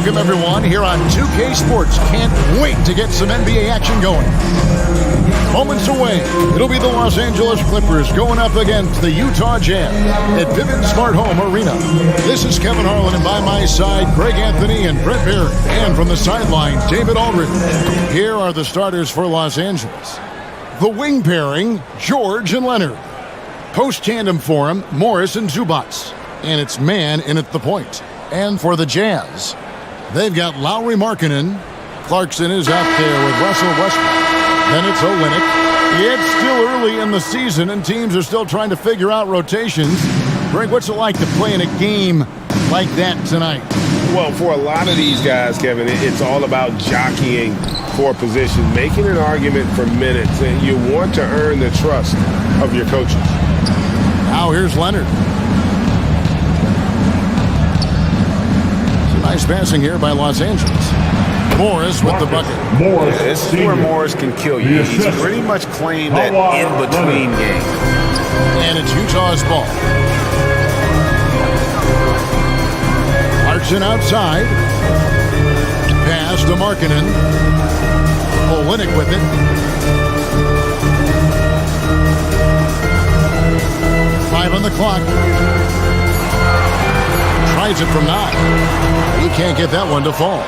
Welcome, everyone, here on 2K Sports. Can't wait to get some NBA action going. Moments away, it'll be the Los Angeles Clippers going up against the Utah Jazz at Vivint Smart Home Arena. This is Kevin Harlan, and by my side, Greg Anthony and Brett Barry. And from the sideline, David Aldridge. Here are the starters for Los Angeles. The wing pairing, George and Leonard. Post-tandem for him, Morris and Zubats. And it's man in at the point. And for the Jazz, they've got Lowry Markkanen. Clarkson is out there with Russell Westbrook. Then it's Olynyk. It's still early in the season, and teams are still trying to figure out rotations. Greg, what's it like to play in a game like that tonight? Well, for a lot of these guys, Kevin, it's all about jockeying for position, making an argument for minutes, and you want to earn the trust of your coaches. Now here's Leonard. Nice passing here by Los Angeles. Morris with the bucket. Morris. This is where Morris can kill you. He's pretty much claimed that in-between game. And it's Utah's ball. Clarkson outside. Pass to Markkanen. Olynyk with it. Five on the clock. Tries it from 9. He can't get that one to fall.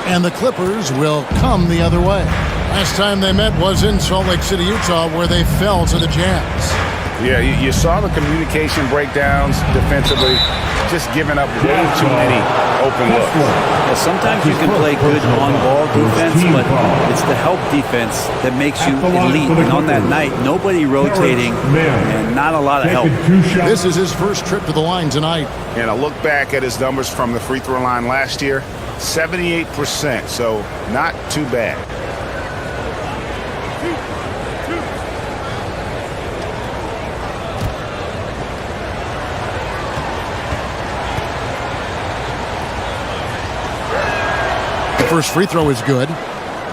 And the Clippers will come the other way. Last time they met was in Salt Lake City, Utah, where they fell to the Jazz. Yeah, you saw the communication breakdowns defensively, just giving up way too many open looks. Yeah, sometimes you can play good on-ball defense, but it's the help defense that makes you elite. And on that night, nobody rotating and not a lot of help. This is his first trip to the line tonight. And I look back at his numbers from the free throw line last year, 78%, so not too bad. First free throw is good.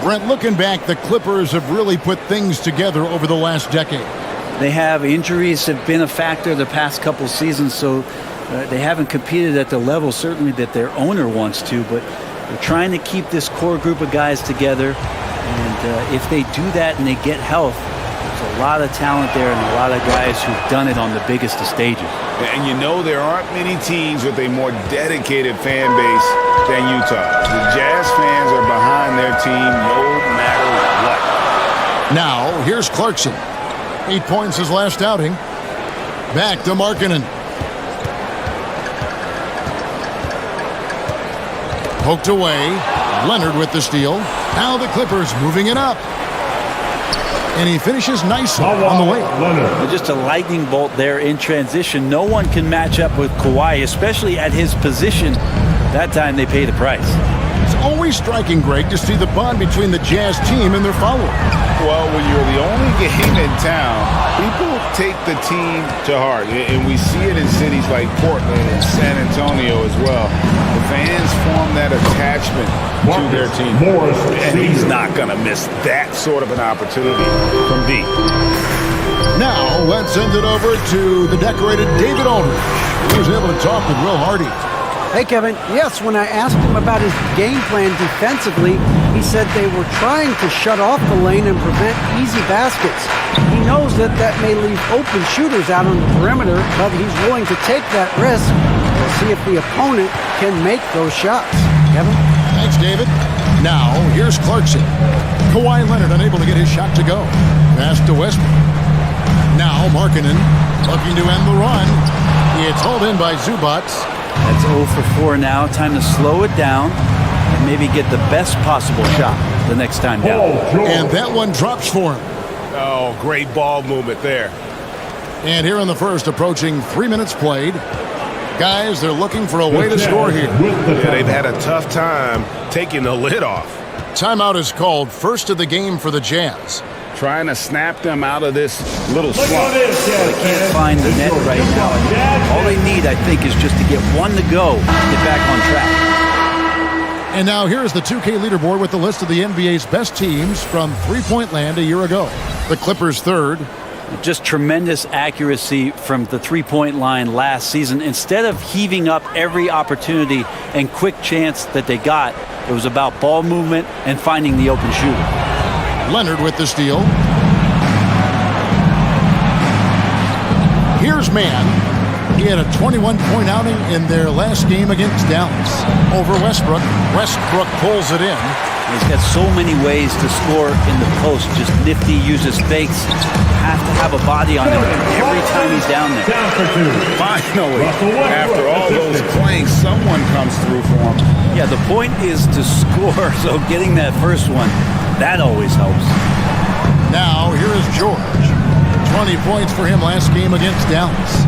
Brent, looking back, the Clippers have really put things together over the last decade. They have injuries have been a factor the past couple seasons, so they haven't competed at the level certainly that their owner wants to, but they're trying to keep this core group of guys together. And if they do that and they get health, there's a lot of talent there and a lot of guys who've done it on the biggest of stages. And you know there aren't many teams with a more dedicated fan base than Utah. The Jazz fans are behind their team no matter what. Now, here's Clarkson. 8 points his last outing. Back to Markkanen. Poked away. Leonard with the steal. Now the Clippers moving it up. And he finishes nicely on the way. Just a lightning bolt there in transition. No one can match up with Kawhi, especially at his position. That time they pay the price. It's always striking, Greg, to see the bond between the Jazz team and their followers. Well, when you're the only game in town, people take the team to heart. And we see it in cities like Portland and San Antonio as well. The fans form that attachment to their team. And he's not going to miss that sort of an opportunity from deep. Now, let's send it over to the decorated David Aldridge. He was able to talk with Will Hardy. Hey, Kevin. Yes, when I asked him about his game plan defensively, he said they were trying to shut off the lane and prevent easy baskets. He knows that that may leave open shooters out on the perimeter, but he's willing to take that risk. We'll see if the opponent can make those shots. Kevin? Thanks, David. Now, here's Clarkson. Kawhi Leonard unable to get his shot to go. Pass to Westbrook. Now, Markkanen looking to end the run. It's hauled in by Zubats. That's 0 for 4 now. Time to slow it down and maybe get the best possible shot the next time down. And that one drops for him. Oh, great ball movement there. And here in the first, approaching 3 minutes played. Guys, they're looking for a way to score here. Yeah, they've had a tough time taking the lid off. Timeout is called. First of the game for the Jazz. Trying to snap them out of this little slump. They can't find the net right now. All they need, I think, is just to get one to go to get back on track. And now here's the 2K leaderboard with the list of the NBA's best teams from three-point land a year ago. The Clippers third, Just tremendous accuracy from the three-point line last season. Instead of heaving up every opportunity and quick chance that they got, it was about ball movement and finding the open shooter. Leonard with the steal. Here's Mann. He had a 21-point outing in their last game against Dallas over Westbrook. Westbrook pulls it in. He's got so many ways to score in the post. Just nifty, uses fakes. Have to have a body on him every time he's down there. Finally, after all those playing, someone comes through for him. Yeah, the point is to score, so getting that first one, that always helps. Now, here is George. 20 points for him last game against Dallas.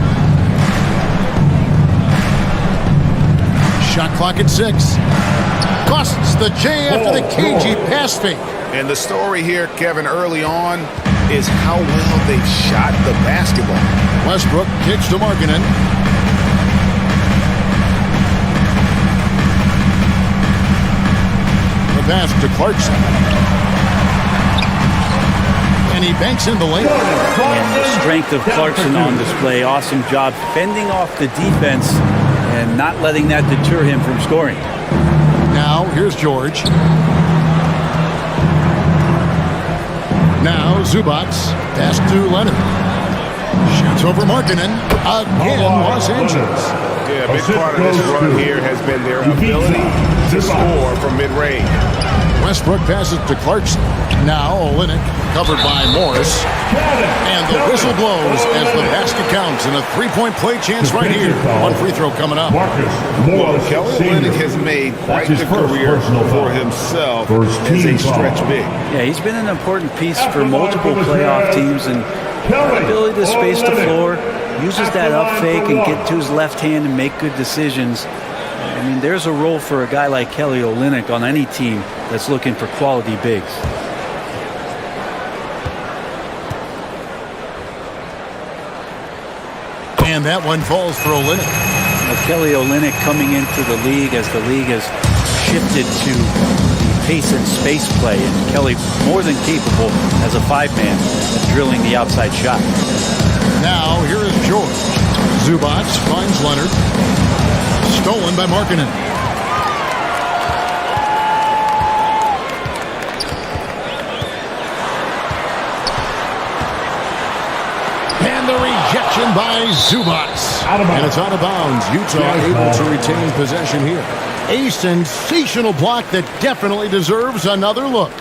Shot clock at 6. Busts the J after the cagey pass fake. And the story here, Kevin, early on is how well they've shot the basketball. Westbrook kicks to Markkanen. The pass to Clarkson. And he banks in the lane. And the strength of Clarkson on display. Awesome job fending off the defense and not letting that deter him from scoring. Now, here's George. Now, Zubac. Pass to Leonard. Shoots over Markkanen. Again, Los Angeles. Yeah, a big part of this run here has been their ability to score from mid-range. Westbrook passes to Clarkson. Now, Olynyk covered by Morris. And the whistle blows as the basket counts. And a three-point play chance right here. One free throw coming up. Well, Kelly Olynyk has made quite the career for himself as a stretch big. Yeah, he's been an important piece for multiple playoff teams, and ability to space the floor, uses that up fake and get to his left hand and make good decisions. I mean, there's a role for a guy like Kelly Olynyk on any team that's looking for quality bigs. And that one falls for Olynyk. Now, Kelly Olynyk coming into the league as the league has shifted to pace and space play, and Kelly more than capable as a five-man of drilling the outside shot. Now, here is George. Zubac finds Leonard. Stolen by Markkanen. And the rejection by Zubac. And it's out of bounds. Utah able to retain possession here. A sensational block that definitely deserves another look.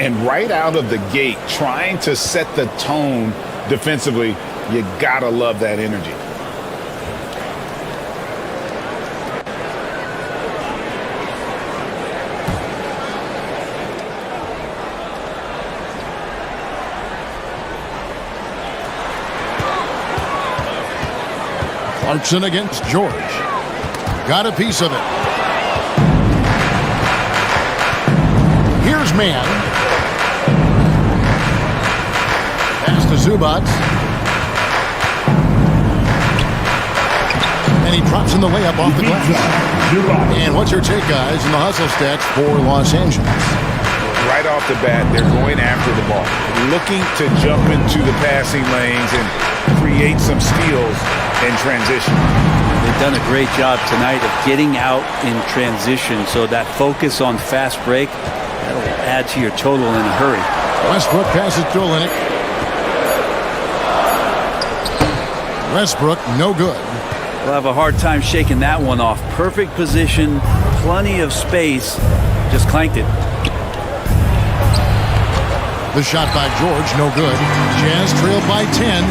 And right out of the gate, trying to set the tone defensively, you gotta love that energy. Clarkson against George. Got a piece of it. Here's Mann. Pass to Zubac. And he drops in the layup off the glass. And what's your take, guys, in the hustle stats for Los Angeles? Right off the bat, they're going after the ball, looking to jump into the passing lanes and create some steals in transition. They've done a great job tonight of getting out in transition, so that focus on fast break, that'll add to your total in a hurry. Westbrook passes to Olynyk. Westbrook, no good. We'll have a hard time shaking that one off. Perfect position, plenty of space, just clanked it. The shot by George, no good. Jazz trailed by 10.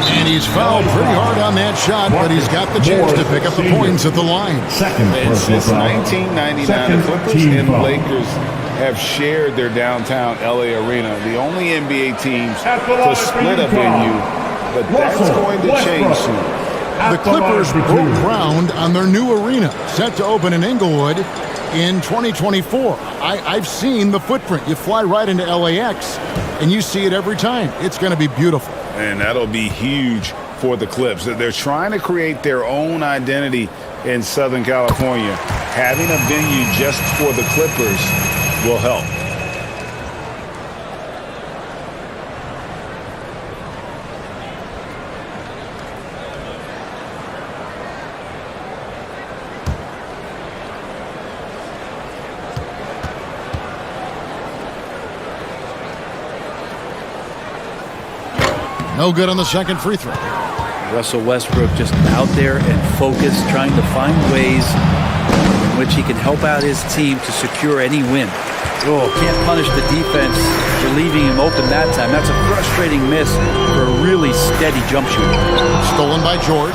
And he's fouled pretty hard on that shot, but he's got the chance to pick up the points at the line. And since 1999, the Clippers and Lakers have shared their downtown LA arena, the only NBA teams to split a venue, but that's going to change soon. The Clippers broke ground on their new arena, set to open in Inglewood in 2024. I've seen the footprint. You fly right into LAX, and you see it every time. It's going to be beautiful. And that'll be huge for the Clips. They're trying to create their own identity in Southern California. Having a venue just for the Clippers will help. No good on the second free throw. Russell Westbrook just out there and focused, trying to find ways in which he can help out his team to secure any win. Oh, can't punish the defense for leaving him open that time. That's a frustrating miss for a really steady jump shooter. Stolen by George.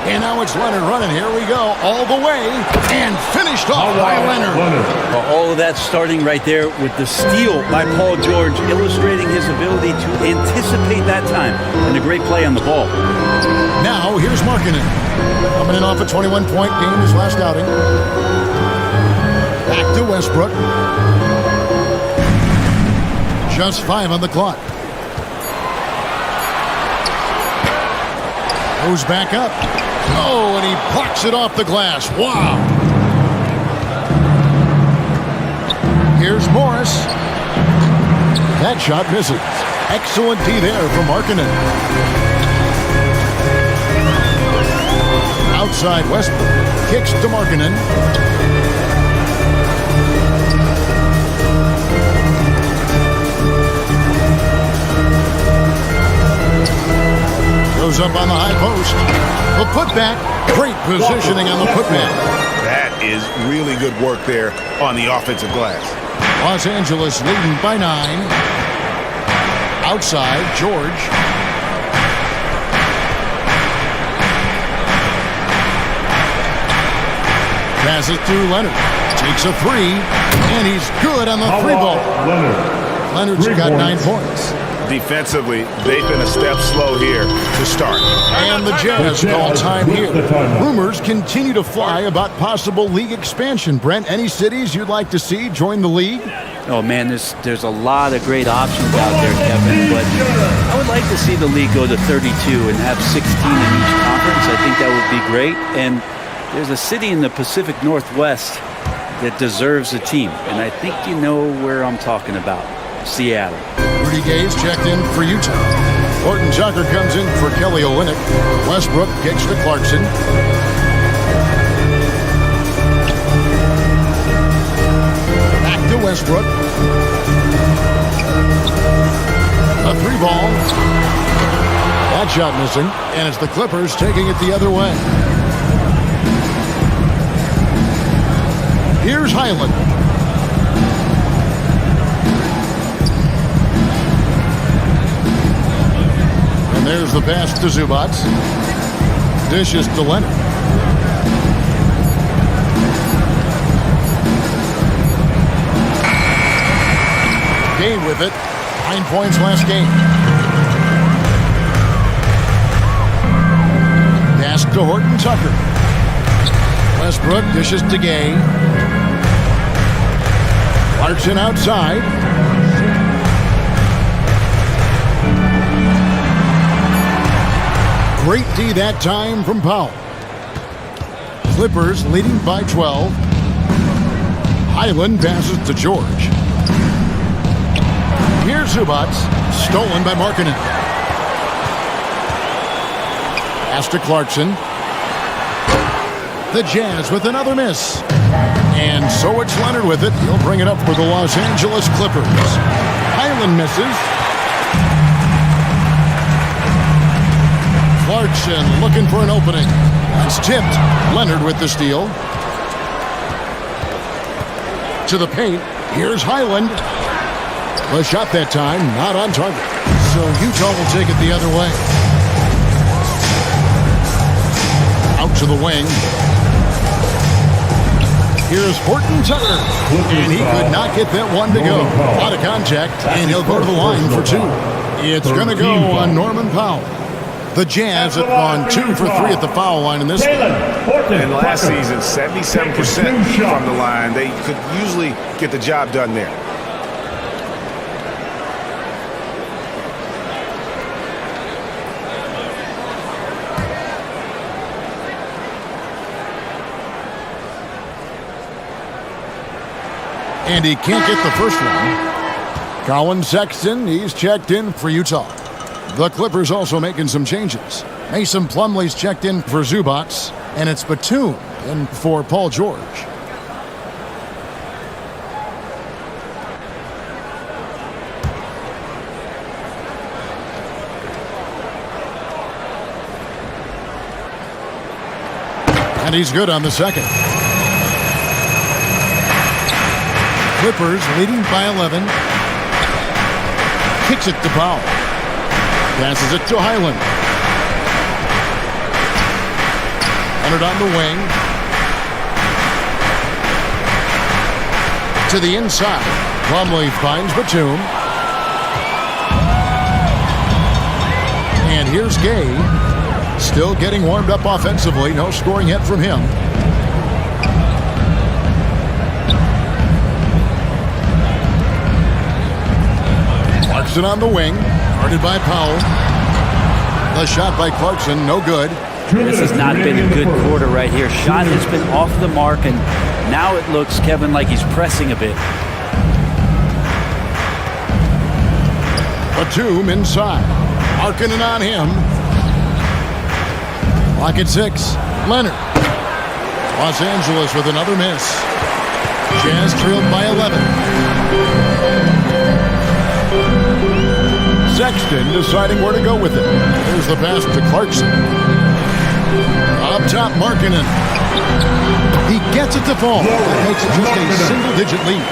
And now it's Leonard running. Here we go. All the way. And finished off by Leonard. Well, all of that starting right there with the steal by Paul George, illustrating his ability to anticipate that time and a great play on the ball. Now here's Markkanen. Coming in off a 21-point game his last outing. Back to Westbrook. Just 5 on the clock. Goes back up. Oh, and he blocks it off the glass. Wow. Here's Morris. That shot misses. Excellent D there from Markkanen. Outside Westbrook. Kicks to Markkanen. Goes up on the high post. The putback. Great positioning on the putback. That is really good work there on the offensive glass. Los Angeles leading by 9. Outside, George. Passes to Leonard. Takes a 3. And he's good on the 3-ball. Leonard's got 9 points. Defensively, they've been a step slow here to start. And the Jazz call time here. Rumors continue to fly about possible league expansion. Brent, any cities you'd like to see join the league? Oh, man, there's a lot of great options out there, Kevin, but I would like to see the league go to 32 and have 16 in each conference. I think that would be great. And there's a city in the Pacific Northwest that deserves a team, and I think you know where I'm talking about. Seattle. Rudy Gay's checked in for Utah. Horton Tucker comes in for Kelly Olynyk. Westbrook kicks to Clarkson. Back to Westbrook. A 3-ball. That shot missing. And it's the Clippers taking it the other way. Here's Highland. There's the pass to Zubac. Dishes to Leonard. Gay with it. 9 points last game. Pass to Horton Tucker. Westbrook dishes to Gay. Clarkson outside. Great D that time from Powell. Clippers leading by 12. Highland passes to George. Here's Zubac. Stolen by Markkanen. Pass to Clarkson. The Jazz with another miss. And so it's Leonard with it. He'll bring it up for the Los Angeles Clippers. Highland misses. Clarkson looking for an opening. It's tipped. Leonard with the steal. To the paint. Here's Highland. The shot that time, not on target. So Utah will take it the other way. Out to the wing. Here's Horton Tucker. And he could not get that one to go. Out of contact, and he'll go to the line for 2. It's going to go on Norman Powell. The Jazz have gone 2 for 3 at the foul line in this game. And last season, 77% from the line. They could usually get the job done there. And he can't get the first one. Colin Sexton, he's checked in for Utah. The Clippers also making some changes. Mason Plumlee's checked in for Zubac, and it's Batum in for Paul George. And he's good on the second. Clippers leading by 11. Kicks it to Powell. Passes it to Highland. Leonard on the wing. To the inside. Plumlee finds Batum. And here's Gay. Still getting warmed up offensively. No scoring yet from him. Clarkson on the wing. Guarded by Powell. The shot by Clarkson, no good. This has not been a good quarter right here. Shot has been off the mark, and now it looks, Kevin, like he's pressing a bit. Batum inside. Markkanen on him. Lock at 6. Leonard. Los Angeles with another miss. Jazz trailed by 11. Sexton deciding where to go with it. There's the pass to Clarkson. Up top, Markkanen. He gets it to fall. That makes it just a single-digit lead.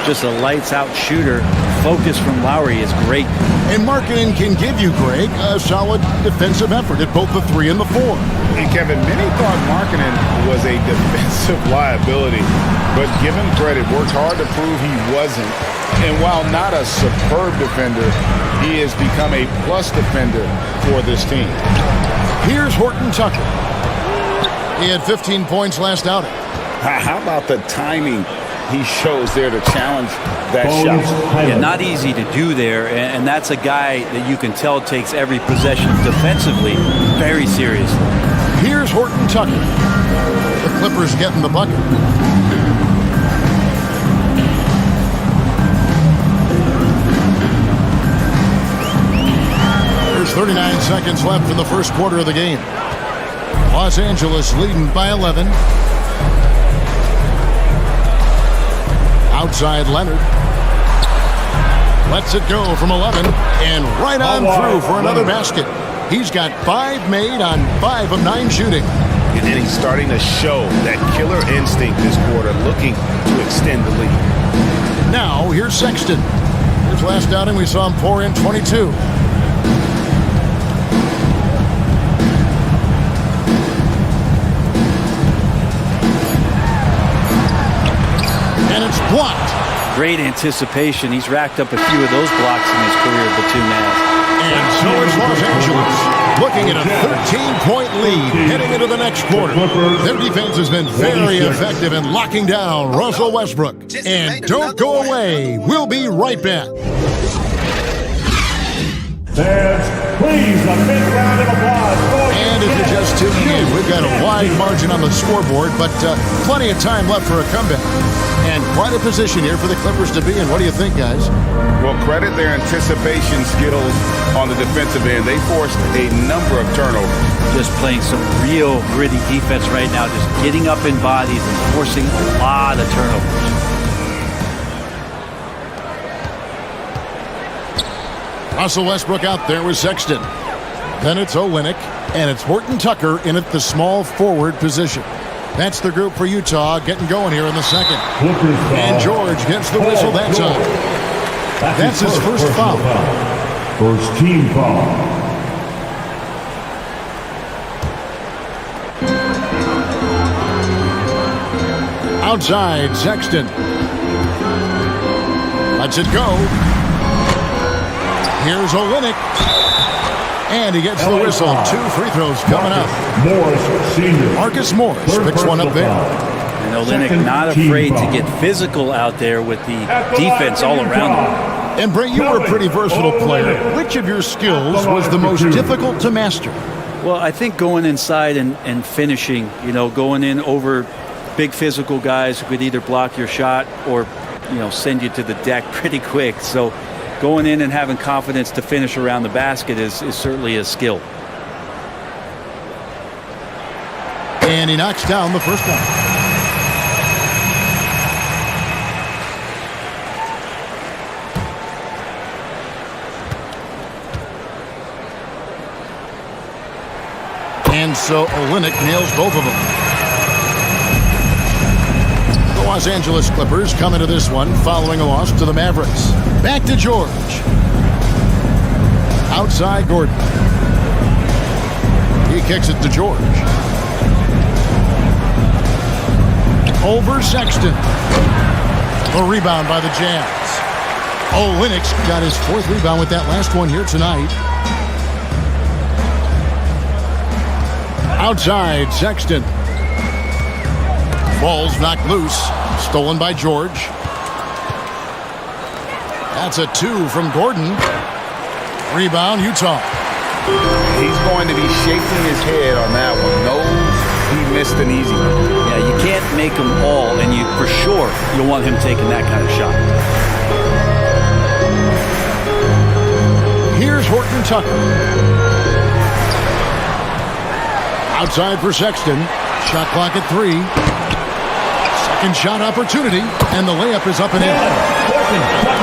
Just a lights-out shooter. Focus from Lowry is great. And Markkanen can give you, Greg, a solid defensive effort at both the 3 and the 4. And Kevin, many thought Markkanen was a defensive liability, but given credit, worked hard to prove he wasn't. And while not a superb defender, he has become a plus defender for this team. Here's Horton Tucker. He had 15 points last outing. How about the timing he shows there to challenge that shot? Yeah, not easy to do there, and that's a guy that you can tell takes every possession defensively very seriously. Here's Horton Tucker. The Clippers getting the bucket. There's 39 seconds left in the first quarter of the game. Los Angeles leading by 11. Outside Leonard. Lets it go from 11 and right on through for another basket. He's got 5 made on 5 of 9 shooting. And then he's starting to show that killer instinct this quarter, looking to extend the lead. Now, here's Sexton. His last outing, we saw him pour in 22. And it's blocked. Great anticipation. He's racked up a few of those blocks in his career, Batum has. And so is Los Angeles, looking at a 13-point lead heading into the next quarter. Their defense has been very effective in locking down Russell Westbrook. And don't go away. We'll be right back. Fans, please, a big round of applause. And if you're just tuning in, we've got a wide margin on the scoreboard, but plenty of time left for a comeback. And quite a position here for the Clippers to be in. What do you think, guys? Well, credit their anticipation skills on the defensive end. They forced a number of turnovers. Just playing some real gritty defense right now, just getting up in bodies and forcing a lot of turnovers. Russell Westbrook out there with Sexton. Then it's Olynyk, and it's Horton Tucker in at the small forward position. That's the group for Utah getting going here in the second. And George gets the whistle that time. That's his first foul. First team foul. Outside, Sexton. Lets it go. Here's Olynyk. And he gets the whistle. 2 free throws coming up. Morris Sr. Marcus Morris picks one up there. And Olynyk not afraid to get physical out there with the defense all around him. And Brent, you were a pretty versatile player. Which of your skills was the most difficult to master? Well, I think going inside and finishing, going in over big physical guys who could either block your shot or, send you to the deck pretty quick. So going in and having confidence to finish around the basket is certainly a skill. And he knocks down the first one. And so Olynyk nails both of them. Los Angeles Clippers come into this one following a loss to the Mavericks. Back to George. Outside Gordon. He kicks it to George. Over Sexton. The rebound by the Jazz. Olynyk got his 4th rebound with that last one here tonight. Outside Sexton. Ball's knocked loose. Stolen by George. That's a 2 from Gordon. Rebound, Utah. He's going to be shaking his head on that one. Knows he missed an easy one. Yeah, you can't make them all, and you for sure you'll want him taking that kind of shot. Here's Horton Tucker. Outside for Sexton. Shot clock at 3. Second shot opportunity, and the layup is up and in.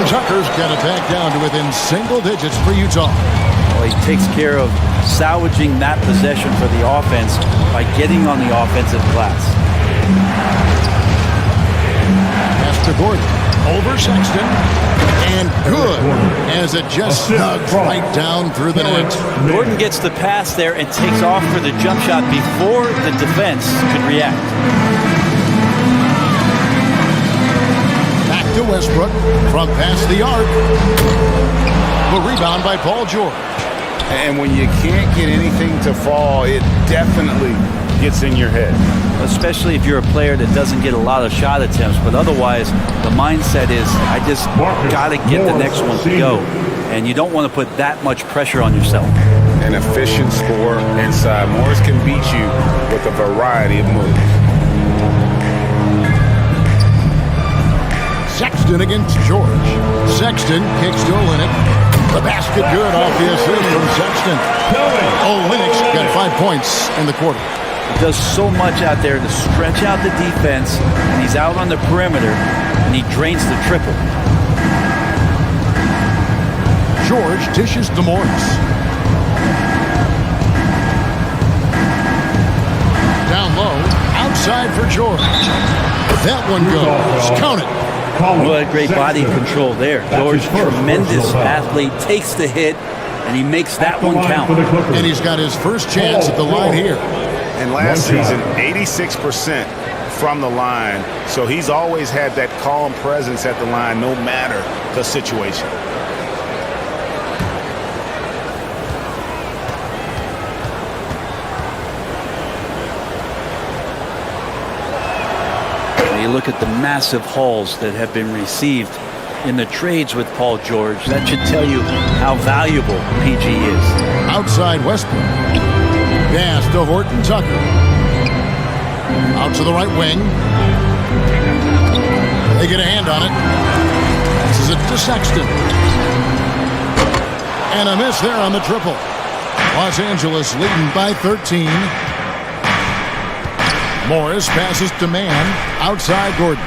Tucker's got it back down to within single digits for Utah. Well, he takes care of salvaging that possession for the offense by getting on the offensive glass. Pass to Gordon. Over Sexton. And good, as it just snugs right down through the net. Gordon gets the pass there and takes off for the jump shot before the defense could react. Back to Westbrook from past the arc. The rebound by Paul George. And when you can't get anything to fall, it definitely gets in your head. Especially if you're a player that doesn't get a lot of shot attempts, but otherwise the mindset is I just got to get the next one to go, and you don't want to put that much pressure on yourself. An efficient score inside. Morris can beat you with a variety of moves. Sexton against George. Sexton kicks to Olynyk. The basket good off the assist from Sexton. Olynyk's got 5 points in the quarter. He does so much out there to stretch out the defense, and he's out on the perimeter, and he drains the triple. George dishes to Morris. Down low, outside for George. That one goes. Count it. What great body control there. George, tremendous athlete, takes the hit, and he makes that one count. And he's got his first chance at the line here. And last season, 86% from the line. So he's always had that calm presence at the line, no matter the situation. You look at the massive hauls that have been received in the trades with Paul George. That should tell you how valuable PG is. Outside Westbrook. Pass to Horton Tucker. Out to the right wing. They get a hand on it. Passes it to Sexton. And a miss there on the triple. Los Angeles leading by 13. Morris passes to Mann. Outside Gordon.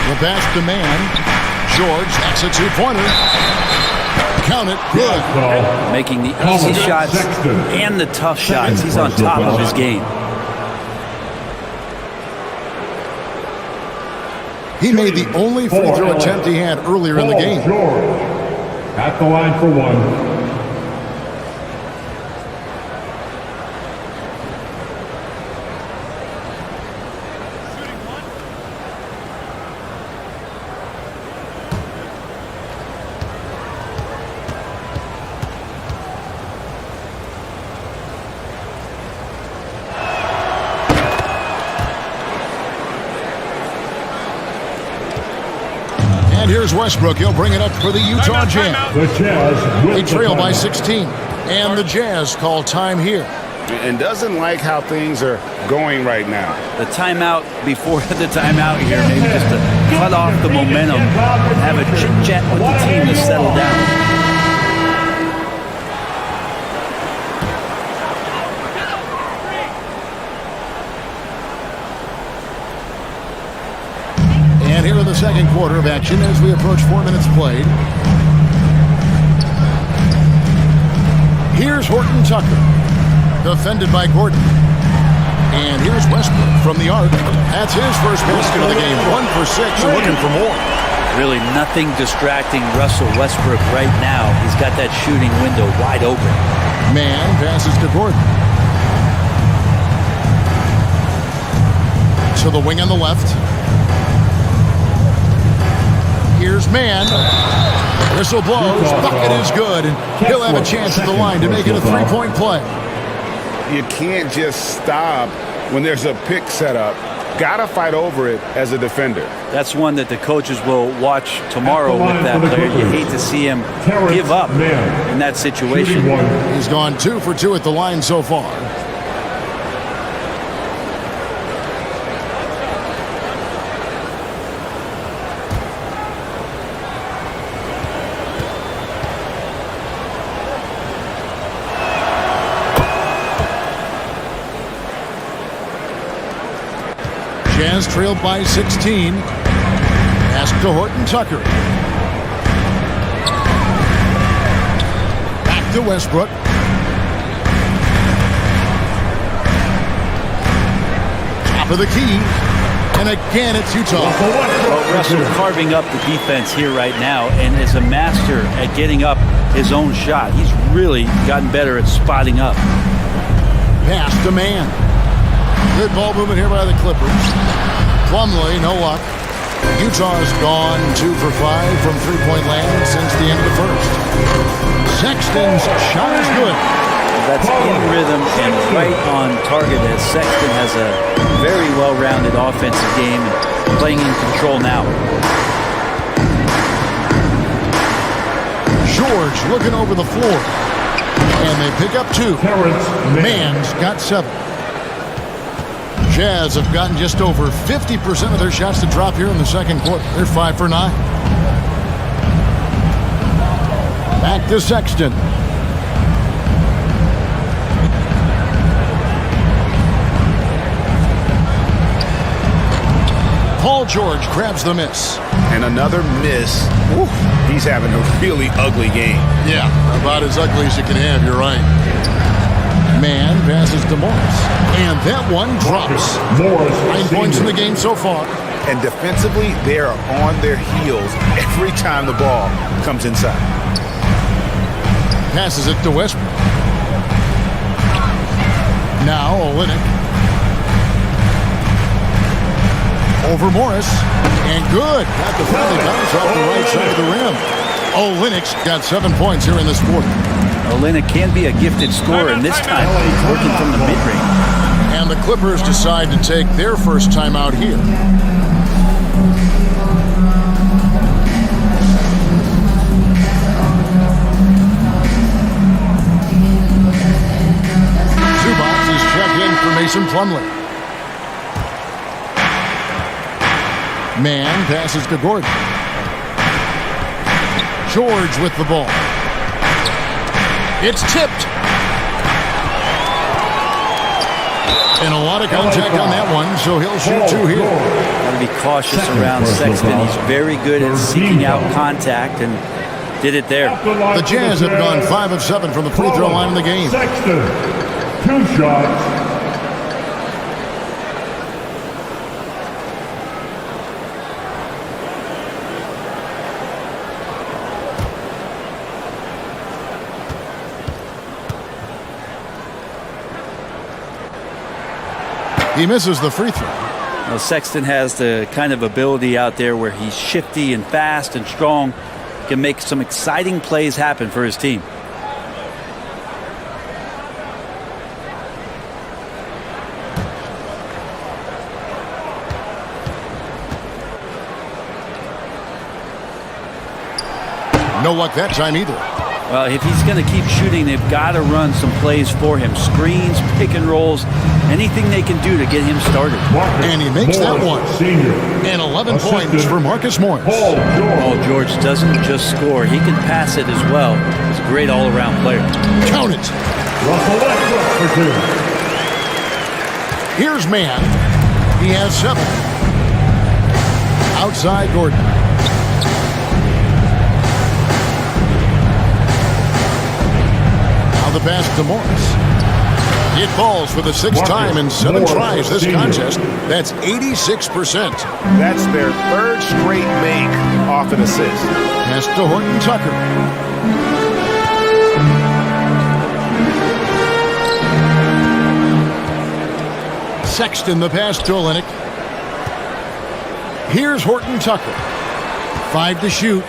The pass to Mann. George, that's a 2-pointer. Count it. Good. Making the easy shots and the tough shots. He's on top of his game. He made the only free throw attempt he had earlier in the game. George at the line for one. And here's Westbrook. He'll bring it up for the Utah Jazz. The Jazz They trail by 16. And the Jazz call time here. And doesn't like how things are going right now. The timeout before the timeout here, maybe just to cut off the momentum and have a chit-chat with the team to settle down. And here in the second quarter of action as we approach 4 minutes played. Here's Horton Tucker. Defended by Gordon. And here's Westbrook from the arc. That's his first basket of the game. 1 for 6 and looking for more. Really nothing distracting Russell Westbrook right now. He's got that shooting window wide open. Man passes to Gordon. To the wing on the left. Here's Man. Whistle blows. Bucket is good. And he'll have a chance at the line to make it a three-point play. You can't just stop when there's a pick set up. Gotta fight over it as a defender. That's one that the coaches will watch tomorrow with that player. You hate to see him give up in that situation. He's gone 2 for 2 at the line so far. Jazz trailed by 16. Pass to Horton Tucker. Back to Westbrook. Top of the key. And again, it's Utah. Well, Russell carving up the defense here right now and is a master at getting up his own shot. He's really gotten better at spotting up. Pass to Man. Good ball movement here by the Clippers. Plumlee, no luck. Utah's gone 2 for 5 from three-point land since the end of the first. Sexton's shot is good. That's in rhythm and right on target as Sexton has a very well-rounded offensive game and playing in control now. George looking over the floor. And they pick up 2. Man's got 7. Jazz have gotten just over 50% of their shots to drop here in the second quarter. They're 5 for 9. Back to Sexton. Paul George grabs the miss. And another miss. Woo, he's having a really ugly game. Yeah, about as ugly as you can have, you're right. Man passes to Morris. And that one drops. 9 points in the game so far. And defensively, they are on their heels every time the ball comes inside. Passes it to Westbrook. Now Olynyk. Over Morris. And good. Got the friendly bounce off the right side of the rim. Olynyk's got 7 points here in this quarter. Olynyk can be a gifted scorer, and this time he's working from the mid-range. And the Clippers decide to take their first time out here. Zubac is checked in for Mason Plumlee. Man passes to Gordon. George with the ball. It's tipped. And a lot of contact on that one, so he'll shoot 2 here. Got to be cautious around Sexton. He's very good at seeking out contact and did it there. The Jazz have gone 5 of 7 from the free throw line in the game. Sexton, 2 shots. He misses the free throw. Well, Sexton has the kind of ability out there where he's shifty and fast and strong, can make some exciting plays happen for his team. No luck that time either. Well, if he's going to keep shooting, they've got to run some plays for him. Screens, pick and rolls, anything they can do to get him started. And he makes that one. And 11 points for Marcus Morris. Paul George doesn't just score. He can pass it as well. He's a great all-around player. Count it. Russell Westbrook for 2. Here's Man. He has 7. Outside Gordon. The pass to Morris. It falls for the sixth time in 7 tries this contest. That's 86%. That's their 3rd straight make off an assist. Pass to Horton Tucker. Sexton the pass to Olynyk. Here's Horton Tucker. 5 to shoot.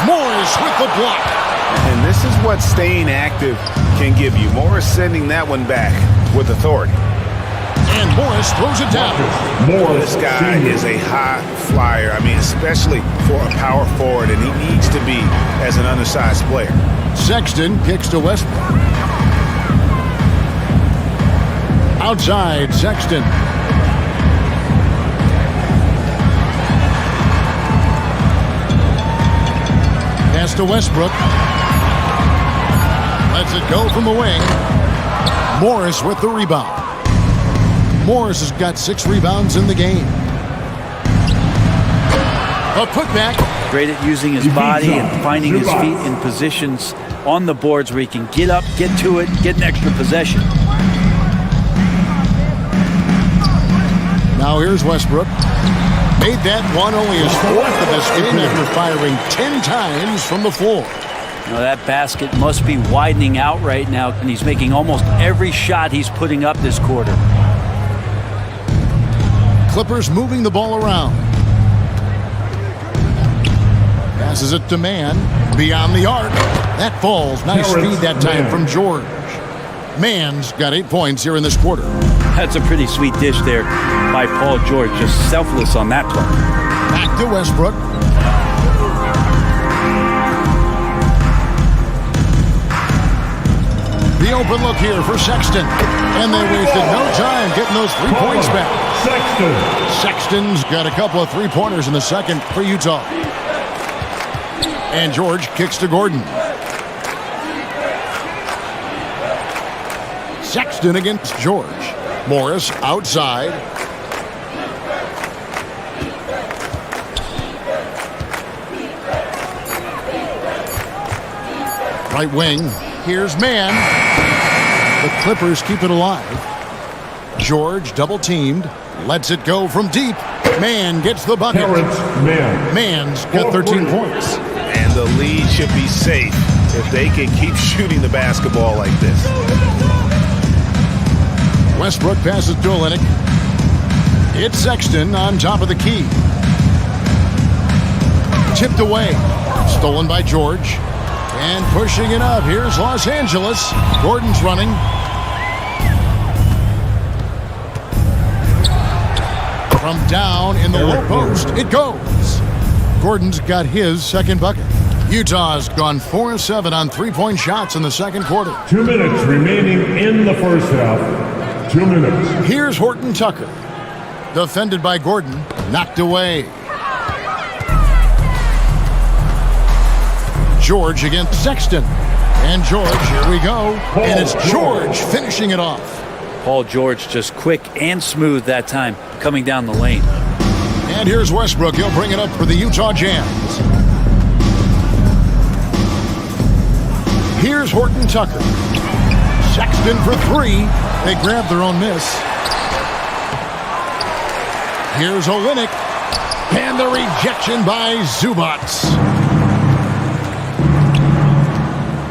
Morris with the block. And this is what staying active can give you. Morris sending that one back with authority. And Morris throws it down. This guy is a high flyer. I mean, especially for a power forward, and he needs to be as an undersized player. Sexton kicks to Westbrook. Outside, Sexton. Pass to Westbrook. Lets it go from the wing. Morris with the rebound. Morris has got 6 rebounds in the game. A putback. Great at using his body and finding his feet in positions on the boards where he can get up, get to it, get an extra possession. Now here's Westbrook. Made that one only his 4th of this game after firing 10 times from the floor. Now that basket must be widening out right now, and he's making almost every shot he's putting up this quarter. Clippers moving the ball around. Passes it to Mann. Beyond the arc. That falls. Nice speed that time from George. Mann's got 8 points here in this quarter. That's a pretty sweet dish there by Paul George. Just selfless on that play. Back to Westbrook. The open look here for Sexton. And they wasted no time getting those 3 points back. Sexton's got a couple of 3-pointers in the second for Utah. And George kicks to Gordon. Sexton against George. Morris outside. Right wing. Here's Mann. The Clippers keep it alive. George double teamed. Lets it go from deep. Mann gets the bucket. Mann's got 13 points. And the lead should be safe if they can keep shooting the basketball like this. Westbrook passes to Olynyk. It's Sexton on top of the key. Tipped away. Stolen by George. And pushing it up. Here's Los Angeles. Gordon's running. From down in the low post, it goes. Gordon's got his second bucket. Utah's gone 4-7 on 3-point shots in the second quarter. 2 minutes remaining in the first half. 2 minutes. Here's Horton Tucker. Defended by Gordon. Knocked away. George against Sexton. And George, here we go. And it's George finishing it off. Paul George just quick and smooth that time coming down the lane. And here's Westbrook. He'll bring it up for the Utah Jazz. Here's Horton Tucker. Sexton for 3. They grab their own miss. Here's Olynyk. And the rejection by Zubac.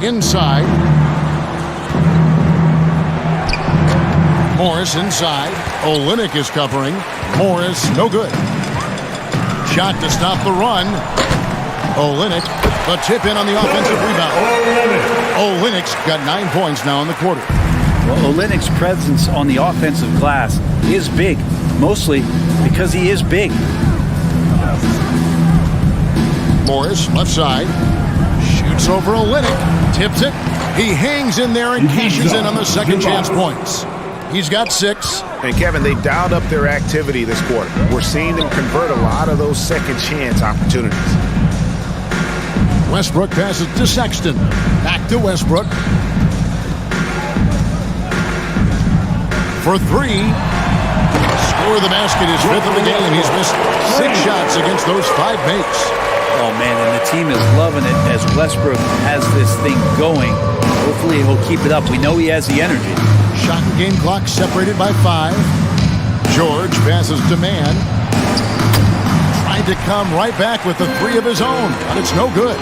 Inside. Morris inside. Olynyk is covering. Morris, no good. Shot to stop the run. Olynyk, the tip in on the offensive rebound. Olynyk's got 9 points now in the quarter. Well, Olynyk's presence on the offensive glass is big, mostly because he is big. Morris, left side. Shoots over Olynyk. Tips it. He hangs in there and cashes in on the second chance points. He's got 6. And Kevin, they dialed up their activity this quarter. We're seeing them convert a lot of those second chance opportunities. Westbrook passes to Sexton. Back to Westbrook. For 3. Score the basket, his 5th of the game. He's missed 6 shots against those 5 makes. Oh, man, and the team is loving it as Westbrook has this thing going. Hopefully he'll keep it up. We know he has the energy. Shot and game clock separated by 5. George passes to Man. Tried to come right back with the 3 of his own, but it's no good.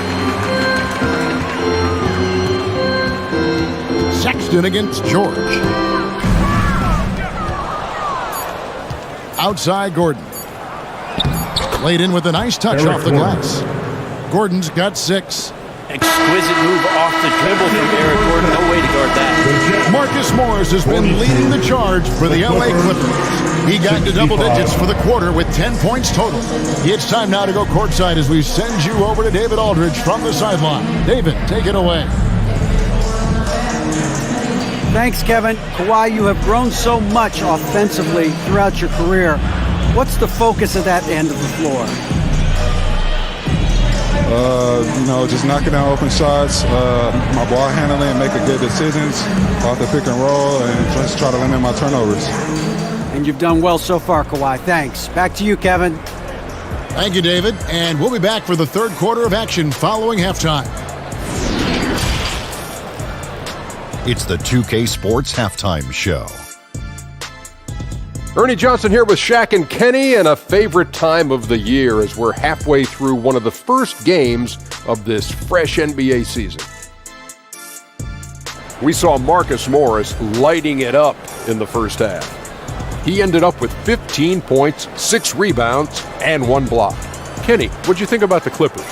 Sexton against George. Outside Gordon. Laid in with a nice touch off the glass. Gordon's got 6. Exquisite move off the dribble from Eric Gordon. No way to guard that. Marcus Morris has been leading the charge for the LA Clippers. He got to double digits for the quarter with 10 points total. It's time now to go courtside as we send you over to David Aldridge from the sideline. David, take it away. Thanks, Kevin. Kawhi, you have grown so much offensively throughout your career. What's the focus of that end of the floor? Just knocking down open shots, my ball handling, making good decisions off the pick and roll, and just try to limit my turnovers. And you've done well so far, Kawhi. Thanks. Back to you, Kevin. Thank you, David. And we'll be back for the third quarter of action following halftime. It's the 2K Sports Halftime Show. Ernie Johnson here with Shaq and Kenny, and a favorite time of the year as we're halfway through one of the first games of this fresh NBA season. We saw Marcus Morris lighting it up in the first half. He ended up with 15 points, 6 rebounds, and 1 block. Kenny, what'd you think about the Clippers?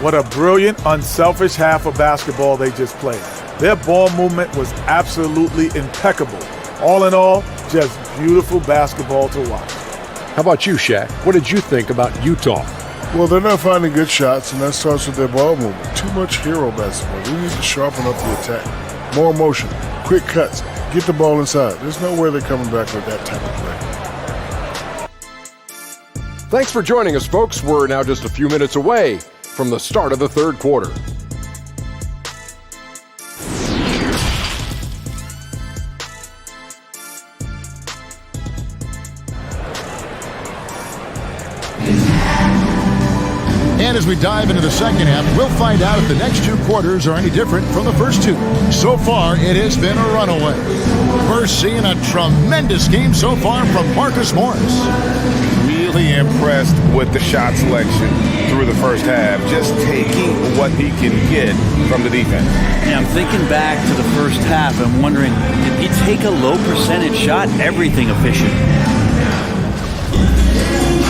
What a brilliant, unselfish half of basketball they just played. Their ball movement was absolutely impeccable. All in all, just beautiful basketball to watch. How about you, Shaq? What did you think about Utah? Well, they're not finding good shots, and that starts with their ball movement. Too much hero basketball. We need to sharpen up the attack. More motion, quick cuts, get the ball inside. There's no way they're coming back with that type of play. Thanks for joining us, folks. We're now just a few minutes away from the start of the third quarter. And as we dive into the second half, we'll find out if the next 2 quarters are any different from the first 2. So far, it has been a runaway. We're seeing a tremendous game so far from Marcus Morris. Really impressed with the shot selection through the first half, just taking what he can get from the defense. Yeah, I'm thinking back to the first half. I'm wondering, did he take a low percentage shot? Everything efficient.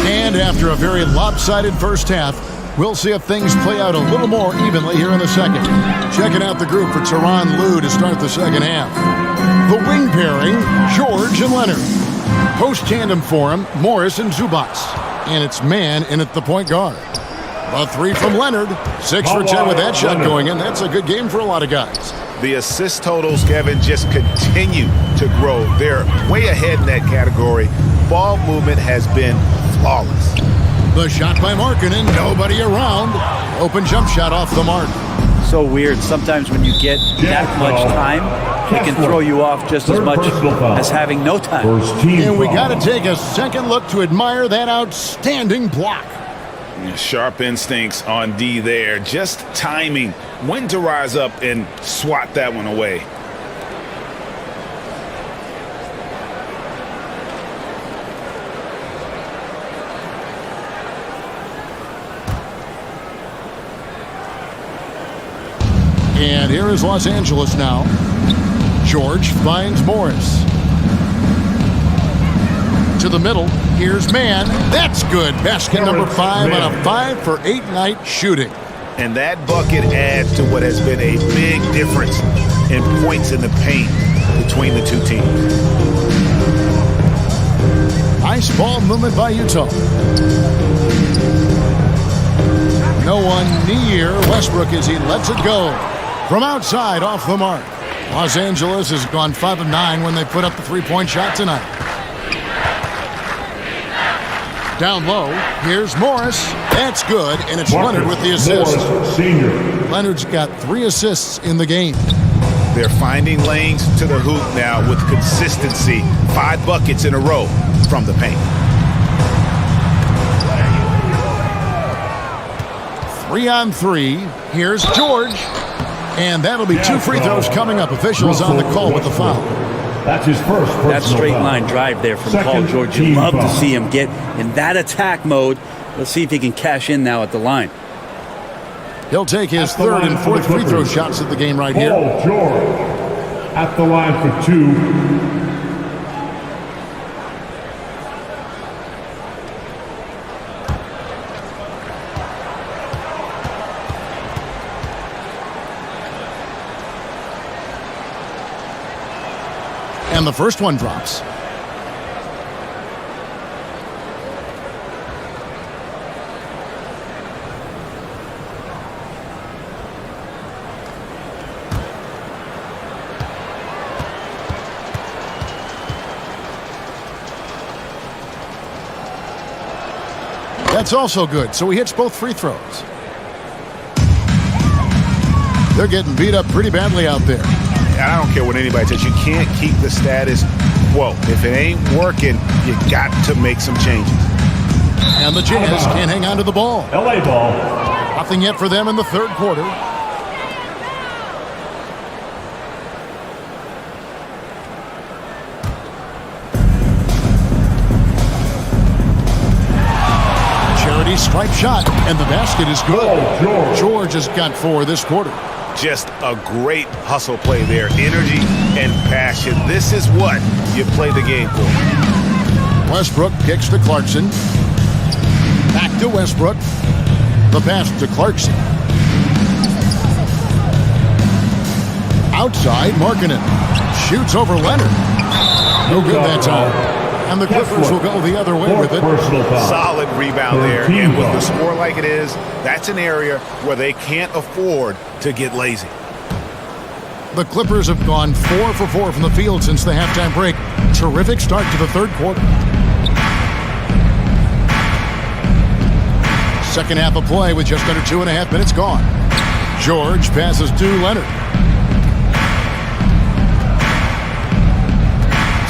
And after a very lopsided first half, we'll see if things play out a little more evenly here in the second. Checking out the group for Tyronn Lue to start the second half. The wing pairing, George and Leonard. Post tandem for him, Morris and Zubac. And it's Man in at the point guard. A 3 from Leonard. 6 for 10 with that shot going in. That's a good game for a lot of guys. The assist totals, Kevin, just continue to grow. They're way ahead in that category. Ball movement has been flawless. The shot by Markkanen, nobody around. Open jump shot off the mark. So weird. Sometimes when you get that much time, it can throw you off just as much as having no time. And we got to take a second look to admire that outstanding block. Sharp instincts on D there. Just timing when to rise up and swat that one away. And here is Los Angeles now. George finds Morris. To the middle. Here's Man. That's good. Basket number 5 on a 5 for 8 night shooting. And that bucket adds to what has been a big difference in points in the paint between the two teams. Nice ball movement by Utah. No one near Westbrook as he lets it go. From outside, off the mark. Los Angeles has gone 5 of 9 when they put up the 3-point shot tonight. Down low, here's Morris. That's good, and it's Leonard with the assist. Leonard's got 3 assists in the game. They're finding lanes to the hoop now with consistency. 5 buckets in a row from the paint. 3 on 3. Here's George. And that'll be 2 free throws coming up. Officials on the call with the foul. That's his first personal That straight foul. line drive there from Second Paul George. team You'd love to foul. see him get in that attack mode. Let's see if he can cash in now at the line. He'll take his At the 3rd line and for the 4th free throw Clippers. shots of the game right here. Paul George at the line for 2. And the first one drops. That's also good, so he hits both free throws. They're getting beat up pretty badly out there. I don't care what anybody says. You can't keep the status quo. If it ain't working, you got to make some changes. And the Jazz can't hang on to the ball. LA ball. Nothing yet for them in the 3rd quarter. Charity stripe shot, and the basket is good. Oh, George has got 4 this quarter. Just a great hustle play there. Energy and passion. This is what you play the game for. Westbrook kicks to Clarkson. Back to Westbrook. The pass to Clarkson. Outside, Markkanen. Shoots over Leonard. No good that time. And the Clippers will go the other way with it. Solid rebound there. And with the score like it is, that's an area where they can't afford to get lazy. The Clippers have gone 4 for 4 from the field since the halftime break. Terrific start to the 3rd quarter. Second half of play with just under 2.5 minutes gone. George passes to Leonard.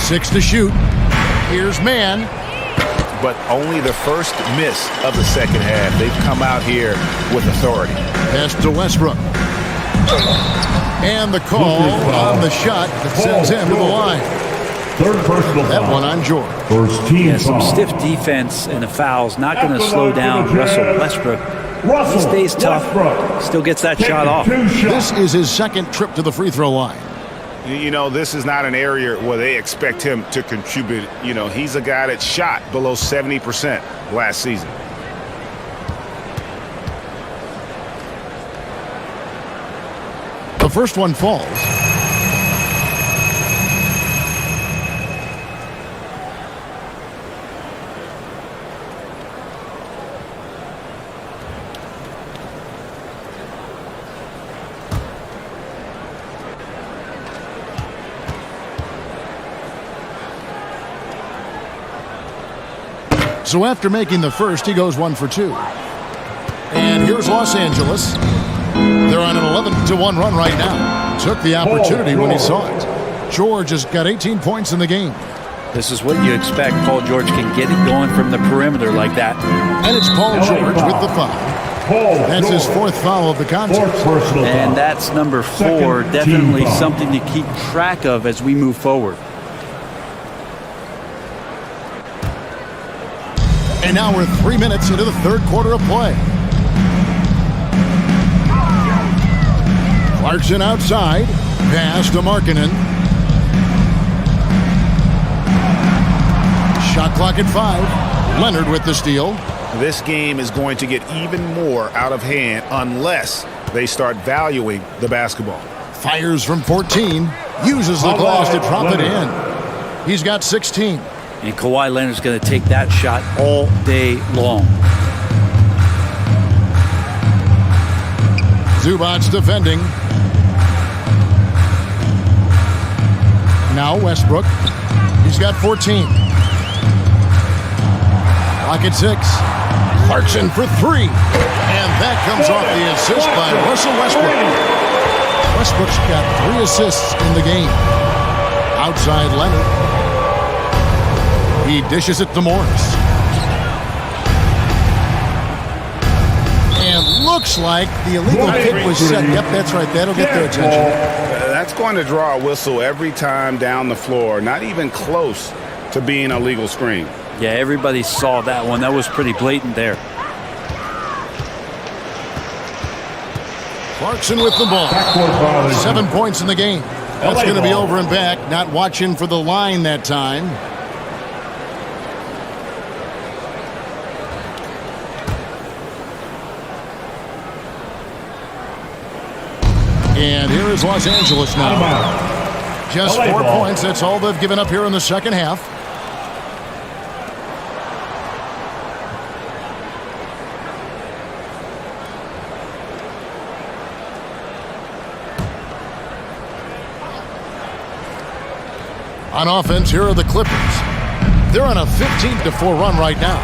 6 to shoot. Here's Mann. But only the first miss of the second half. They've come out here with authority. Pass to Westbrook. And the call on the shot that sends him to the line. 3rd personal foul. That one on George. First team Yeah, some foul. stiff defense and a foul's not going to slow down Russell Westbrook. Russell He stays tough, Westbrook. still gets that Taking shot off. 2 shots. This is his 2nd trip to the free throw line. You know, this is not an area where they expect him to contribute. You know, he's a guy that shot below 70% last season. The first one falls. So after making the first, he goes 1 for 2. And here's Los Angeles. They're on an 11-1 run right now. Took the opportunity when he saw it. George has got 18 points in the game. This is what you expect. Paul George can get it going from the perimeter like that. And it's Paul George with the foul. That's his 4th foul of the contest. And that's number 4. Definitely something to keep track of as we move forward. And now we're 3 minutes into the 3rd quarter of play. Clarkson outside. Pass to Markkanen. Shot clock at 5. Leonard with the steal. This game is going to get even more out of hand unless they start valuing the basketball. Fires from 14. Uses the glass to drop it in. He's got 16. And Kawhi Leonard's going to take that shot all day long. Zubac's defending. Now Westbrook. He's got 14. Clock at 6. Clarkson for 3. And that comes off the assist by Russell Westbrook. Westbrook's got 3 assists in the game. Outside Leonard. He dishes it to Morris. And look looks like the illegal kick was set. Yep, that's right. That'll get their attention. That's going to draw a whistle every time down the floor. Not even close to being a legal screen. Yeah, everybody saw that one. That was pretty blatant there. Clarkson with the ball. 7 points in the game. That's going to be over and back. Not watching for the line that time. And here is Los Angeles now. Just 4 points. That's all they've given up here in the second half. On offense, here are the Clippers. They're on a 15-4 run right now.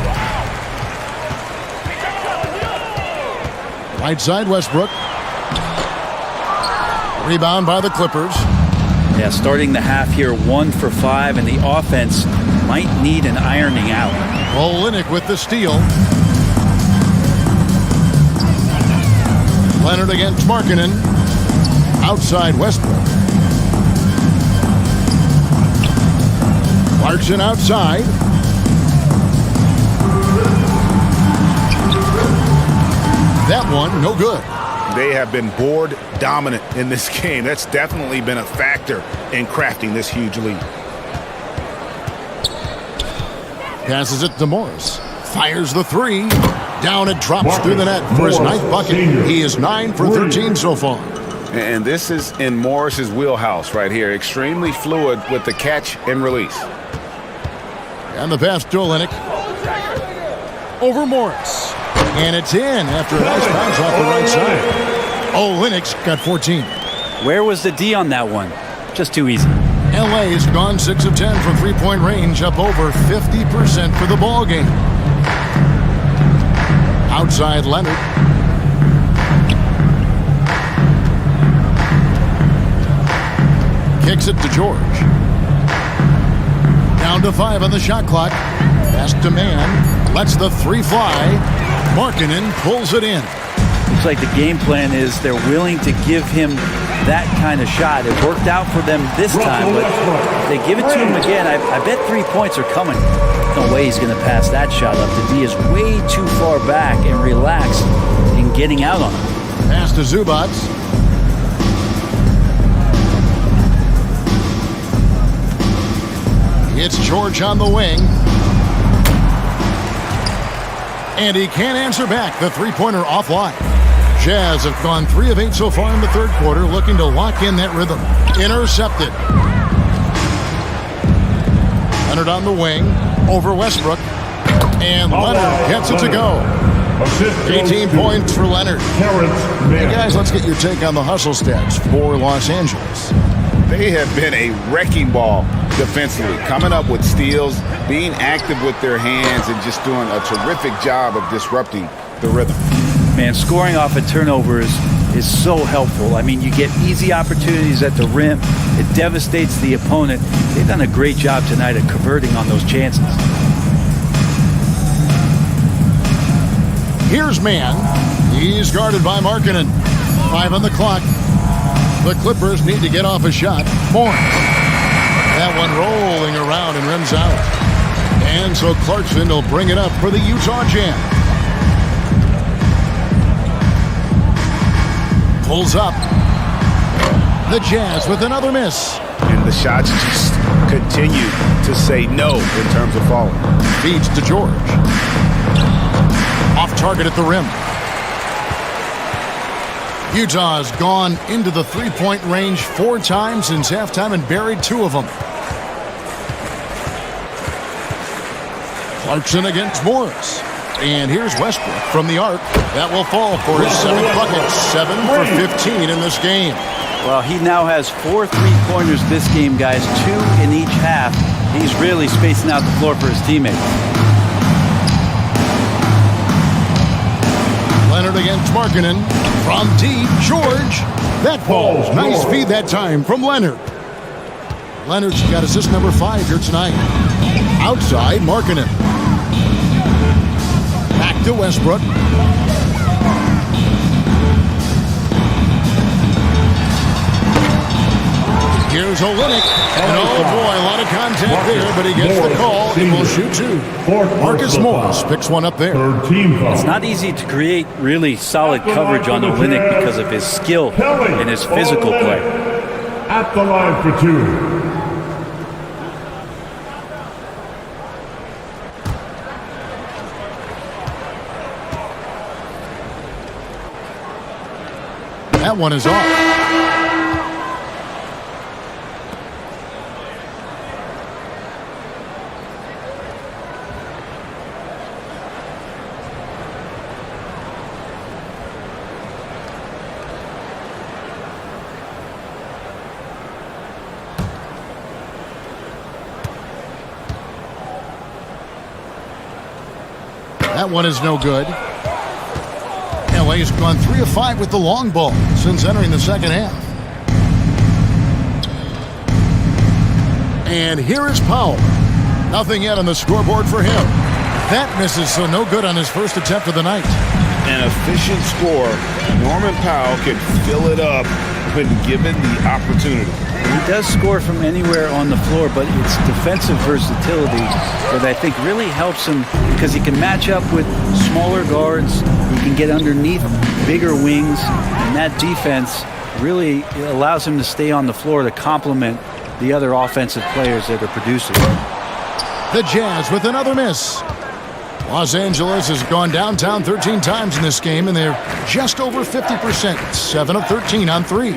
Right side, Westbrook. Rebound by the Clippers. Yeah, starting the half here, 1 for 5, and the offense might need an ironing out. Olynyk with the steal. Leonard against Markkanen. Outside Westbrook. Clarkson outside. That one, no good. They have been board dominant in this game. That's definitely been a factor in crafting this huge lead. Passes it to Morris. Fires the three. Down it drops through the net for his 9th bucket. He is 9 for 13 so far. And this is in Morris's wheelhouse right here. Extremely fluid with the catch and release. And the pass to Olynyk. Over Morris. And it's in after a nice bounce off the right side. Olynyk's got 14. Where was the D on that one? Just too easy. LA's gone 6 of 10 from three-point range, up over 50% for the ball game. Outside Leonard. Kicks it to George. Down to 5 on the shot clock. Pass to man. Lets the three fly. Markkanen pulls it in. Looks like the game plan is they're willing to give him that kind of shot. It worked out for them this time, but if they give it to him again, I bet 3 points are coming. No way he's going to pass that shot up. The D is way too far back and relaxed in getting out on him. Pass to Zubac. It's George on the wing. And he can't answer back. The three-pointer offline. Jazz have gone 3 of 8 so far in the third quarter, looking to lock in that rhythm. Intercepted. Leonard on the wing. Over Westbrook. And Leonard gets it to go. 18 points for Leonard. Hey guys, let's get your take on the hustle stats for Los Angeles. They have been a wrecking ball defensively, coming up with steals, being active with their hands, and just doing a terrific job of disrupting the rhythm. Man, scoring off of turnovers is so helpful. I mean, you get easy opportunities at the rim. It devastates the opponent. They've done a great job tonight of converting on those chances. Here's man. He's guarded by Markkanen. 5 on the clock. The Clippers need to get off a shot. Morris. That one rolling around and rims out. And so Clarkson will bring it up for the Utah Jam. Pulls up. The Jazz with another miss. And the shots just continue to say no in terms of falling. Feeds to George. Off target at the rim. Utah's gone into the three-point range 4 times since halftime and buried 2 of them. Clarkson against Morris. And here's Westbrook from the arc. That will fall for his 7th bucket. 7 for 15 in this game. Well, he now has 4 three-pointers this game, guys. 2 in each half. He's really spacing out the floor for his teammates. Leonard against Markkanen. From deep, George. That falls. Nice feed that time from Leonard. Leonard's got assist number 5 here tonight. Outside, Markkanen. Back to Westbrook. Here's Olynyk. And oh boy, a lot of contact there, but he gets the call and will shoot two. Marcus Morris picks one up there. It's not easy to create really solid coverage on Olynyk because of his skill and his physical play. At the line for two. That one is off. That one is no good. LA's gone 3 of 5 with the long ball since entering the second half. And here is Powell. Nothing yet on the scoreboard for him. That misses, so no good on his first attempt of the night. An efficient score. Norman Powell can fill it up when given the opportunity. He does score from anywhere on the floor, but it's defensive versatility that I think really helps him because he can match up with smaller guards. He can get underneath bigger wings, and that defense really allows him to stay on the floor to complement the other offensive players that are producing. The Jazz with another miss. Los Angeles has gone downtown 13 times in this game, and they're just over 50%, 7 of 13 on threes.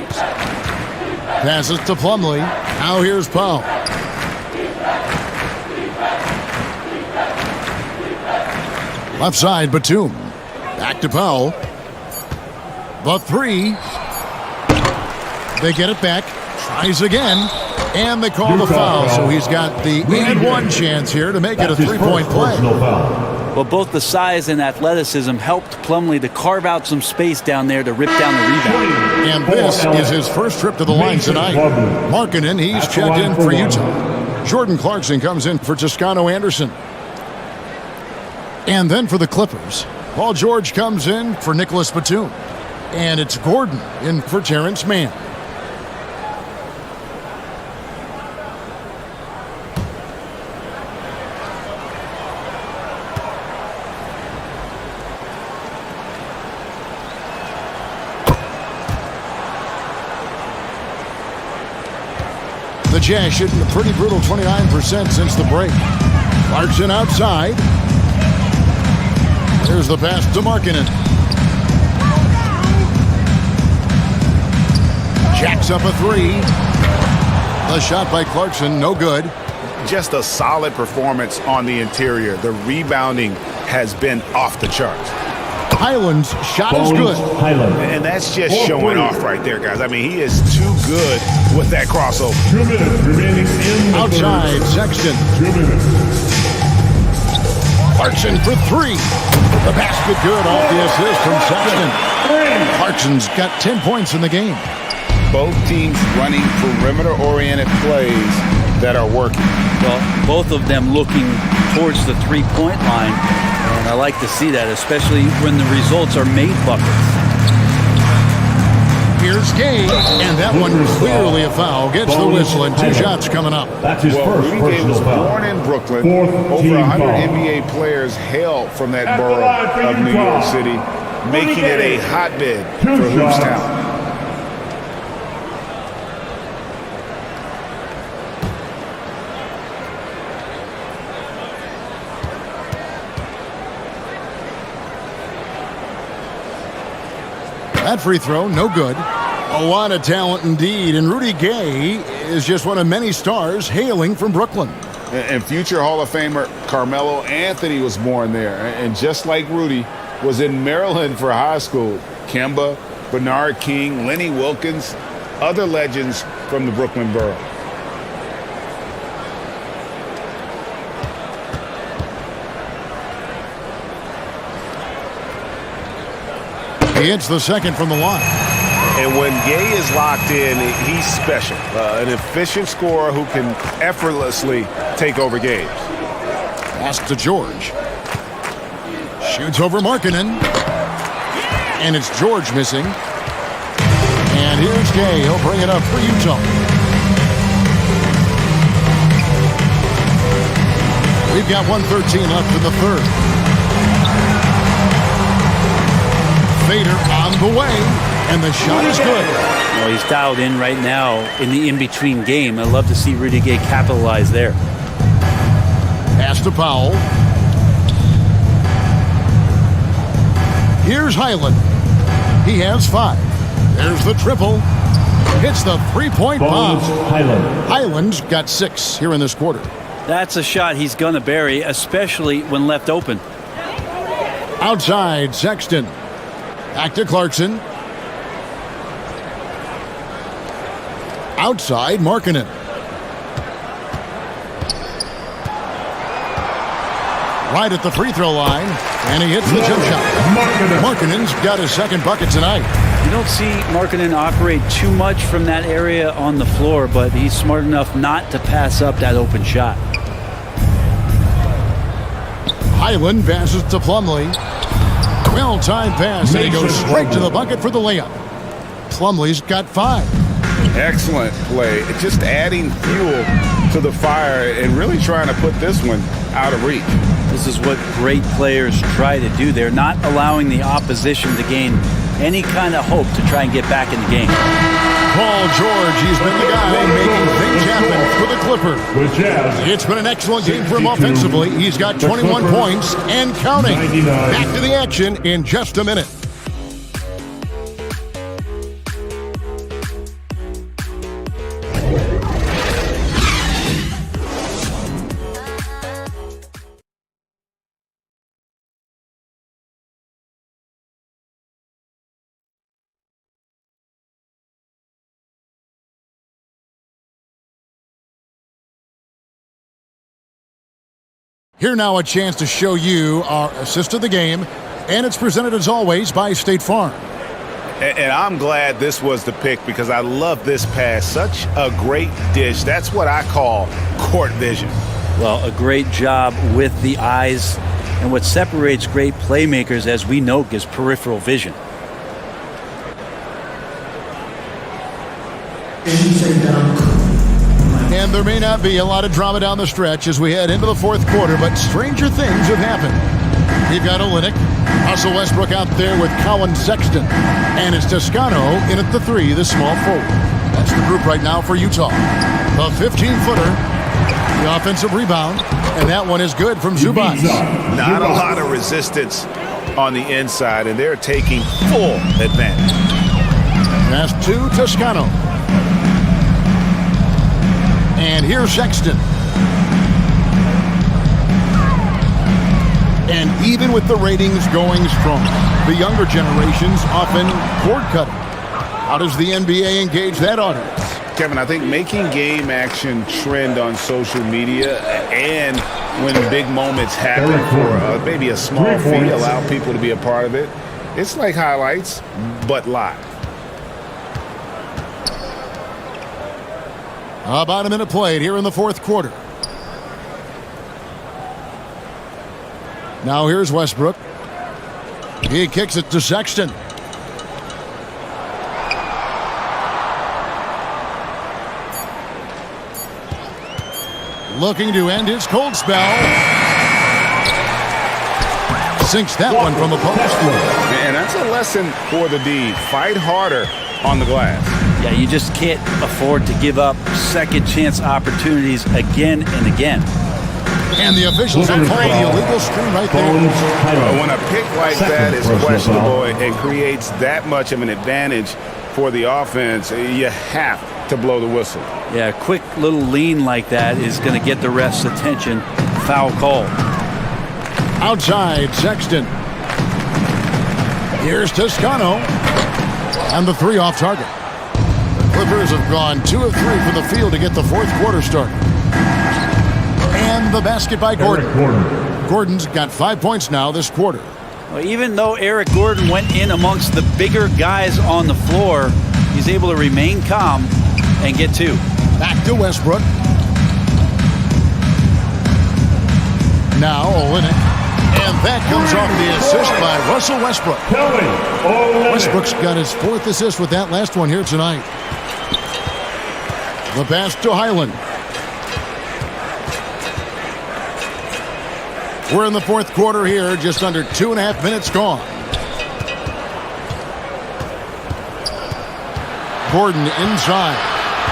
Passes to Plumlee. Now here's Powell. Left side, Batum. Back to Powell. The three. They get it back. Tries again. And they call the foul. So he's got the and one chance here to make it a three-point play. Well, both the size and athleticism helped Plumlee to carve out some space down there to rip down the rebound. And this is his first trip to the line tonight. Markkanen, he's checked in for Utah. Jordan Clarkson comes in for Toscano Anderson. And then for the Clippers, Paul George comes in for Nicholas Batum. And it's Gordon in for Terrence Mann. The Jazz shooting a pretty brutal 29% since the break. Clarkson outside. There's the pass to Markkanen. Jacks up a three. The shot by Clarkson, no good. Just a solid performance on the interior. The rebounding has been off the charts. Highland's shot is good. And that's just showing off right there, guys. I mean, he is too good with that crossover. 2 minutes remaining in the outside, third. Sexton. 2 minutes. Clarkson for three. The basket good off the assist from Sexton. Clarkson's got 10 points in the game. Both teams running perimeter-oriented plays that are working. Well, both of them looking towards the three-point line. And I like to see that, especially when the results are made buckets. Here's Gay, and that one clearly a foul. Gets the whistle, and 2 shots coming up. That's his first Rudy Gay was personal foul. born in Brooklyn. Fourth Over 100 foul. NBA players hail from that At the borough line for of New Utah. York City, making it a hotbed for 2 hoops shots. talent. That free throw, no good. A lot of talent indeed, and Rudy Gay is just one of many stars hailing from Brooklyn. And future Hall of Famer Carmelo Anthony was born there. And just like Rudy, was in Maryland for high school. Kemba, Bernard King, Lenny Wilkins, other legends from the Brooklyn borough. He hits the second from the line. And when Gay is locked in, he's special. An efficient scorer who can effortlessly take over games. Pass to George. Shoots over Markkanen. And it's George missing. And here's Gay. He'll bring it up for Utah. We've got 1:13 left in the third. Fader on the way, and the shot is good. Well, he's dialed in right now in the in-between game. I'd love to see Rudy Gay capitalize there. Pass to Powell. Here's Highland. He has 5. There's the triple. Hits the three-point bomb. Highland's got 6 here in this quarter. That's a shot he's going to bury, especially when left open. Outside, Sexton. Back to Clarkson. Outside, Markkanen. Right at the free throw line, and he hits the jump shot. Markkanen's got his second bucket tonight. You don't see Markkanen operate too much from that area on the floor, but he's smart enough not to pass up that open shot. Highland passes to Plumlee. Well-timed pass, and he goes straight to the bucket for the layup. Plumlee's got 5. Excellent play. Just adding fuel to the fire and really trying to put this one out of reach. This is what great players try to do. They're not allowing the opposition to gain any kind of hope to try and get back in the game. Paul George, he's been the guy making things happen for the Clippers. It's been an excellent game for him offensively. He's got 21 points and counting. Back to the action in just a minute. Here now a chance to show you our assist of the game, and it's presented as always by State Farm. And I'm glad this was the pick because I love this pass. Such a great dish. That's what I call court vision. Well, a great job with the eyes, and what separates great playmakers, as we know, is peripheral vision. And there may not be a lot of drama down the stretch as we head into the fourth quarter, but stranger things have happened. You've got Olynyk, Russell Westbrook out there with Colin Sexton, and it's Toscano in at the 3, the small forward. That's the group right now for Utah. The 15-footer, the offensive rebound, and that one is good from Zubac. Not a lot of resistance on the inside, and they're taking full advantage. Pass to Toscano. And here's Sexton. And even with the ratings going strong, the younger generations often cord cutting. How does the NBA engage that audience? Kevin, I think making game action trend on social media and when big moments happen for maybe a small fee, allow people to be a part of it. It's like highlights, but live. About a minute played here in the fourth quarter. Now here's Westbrook. He kicks it to Sexton. Looking to end his cold spell. Sinks that one from the post. And that's a lesson for the D. Fight harder on the glass. Yeah, you just can't afford to give up second chance opportunities again and again. And the officials are calling the illegal screen right there. When a pick like that is questionable and creates that much of an advantage for the offense, you have to blow the whistle. Yeah, a quick little lean like that is going to get the ref's attention. Foul call. Outside, Sexton. Here's Toscano. And the 3 off target. Clippers have gone 2 of 3 from the field to get the fourth quarter started. And the basket by Gordon. Gordon's got 5 points now this quarter. Well, even though Eric Gordon went in amongst the bigger guys on the floor, he's able to remain calm and get 2. Back to Westbrook. Now Olynyk. And that comes off the assist by Russell Westbrook. Westbrook's got his 4th assist with that last one here tonight. The pass to Highland. We're in the fourth quarter here, just under 2.5 minutes gone. Gordon inside,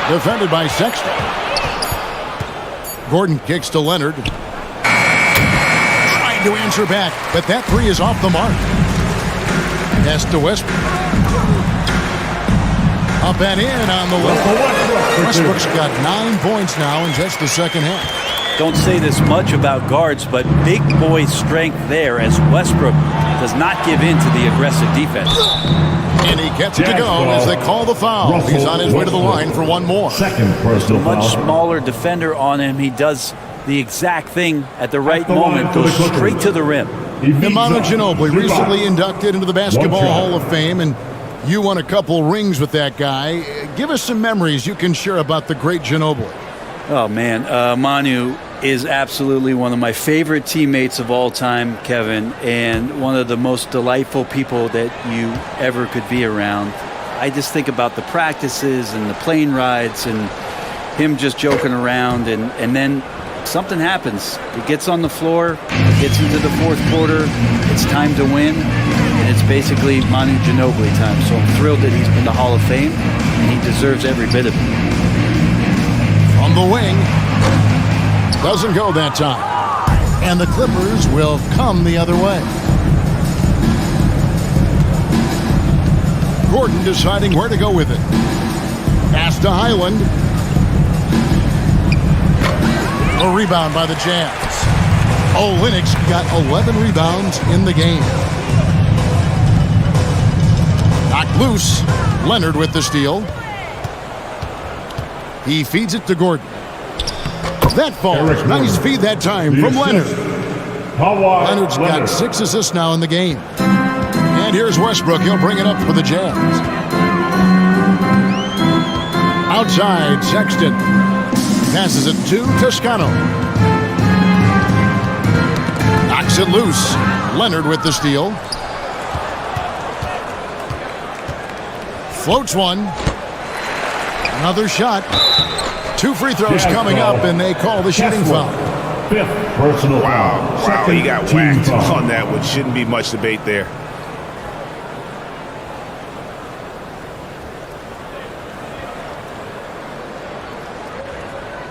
defended by Sexton. Gordon kicks to Leonard. Trying to answer back, but that three is off the mark. Pass to Westbrook. Up and in on the way. Westbrook's got 9 points now in just the second half. Don't say this much about guards, but big boy strength there as Westbrook does not give in to the aggressive defense. And he gets it to go as they call the foul. He's on his way to the line for one more. Just a much smaller defender on him. He does the exact thing at the right moment, goes straight to the rim. Nemanja Ginobili recently inducted into the Basketball Hall of Fame, and you won a couple rings with that guy. Give us some memories you can share about the great Ginobili. Oh, man. Manu is absolutely one of my favorite teammates of all time, Kevin, and one of the most delightful people that you ever could be around. I just think about the practices and the plane rides and him just joking around, and then something happens. He gets on the floor, gets into the fourth quarter, it's time to win, and it's basically Manu Ginobili time. So I'm thrilled that he's in the Hall of Fame, and he deserves every bit of it. From the wing, doesn't go that time. And the Clippers will come the other way. Gordon deciding where to go with it. Pass to Highland. A rebound by the Jazz. Olynyk got 11 rebounds in the game. Knocked loose. Leonard with the steal. He feeds it to Gordon. That falls. Nice feed that time from Leonard. Leonard's got 6 assists now in the game. And here's Westbrook. He'll bring it up for the Jazz. Outside, Sexton. Passes it to Toscano. Knocks it loose. Leonard with the steal. Floats one. Another shot. 2 free throws coming up, and they call the shooting foul. Fifth personal foul. Wow, he got whacked on that one. Shouldn't be much debate there.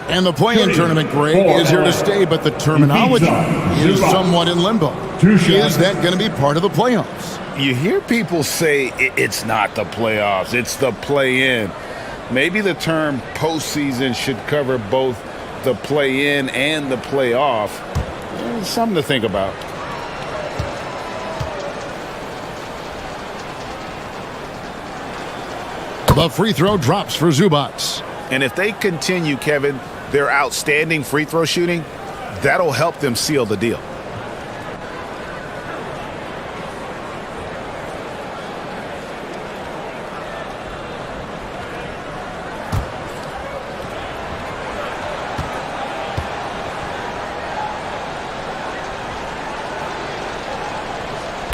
And the play-in tournament, Greg, is here to stay, but the terminology is somewhat in limbo. Is that going to be part of the playoffs? You hear people say it's not the playoffs, it's the play-in. Maybe the term postseason should cover both the play-in and the playoff. Something to think about. The free throw drops for Zubac. And if they continue, Kevin, their outstanding free throw shooting, that'll help them seal the deal.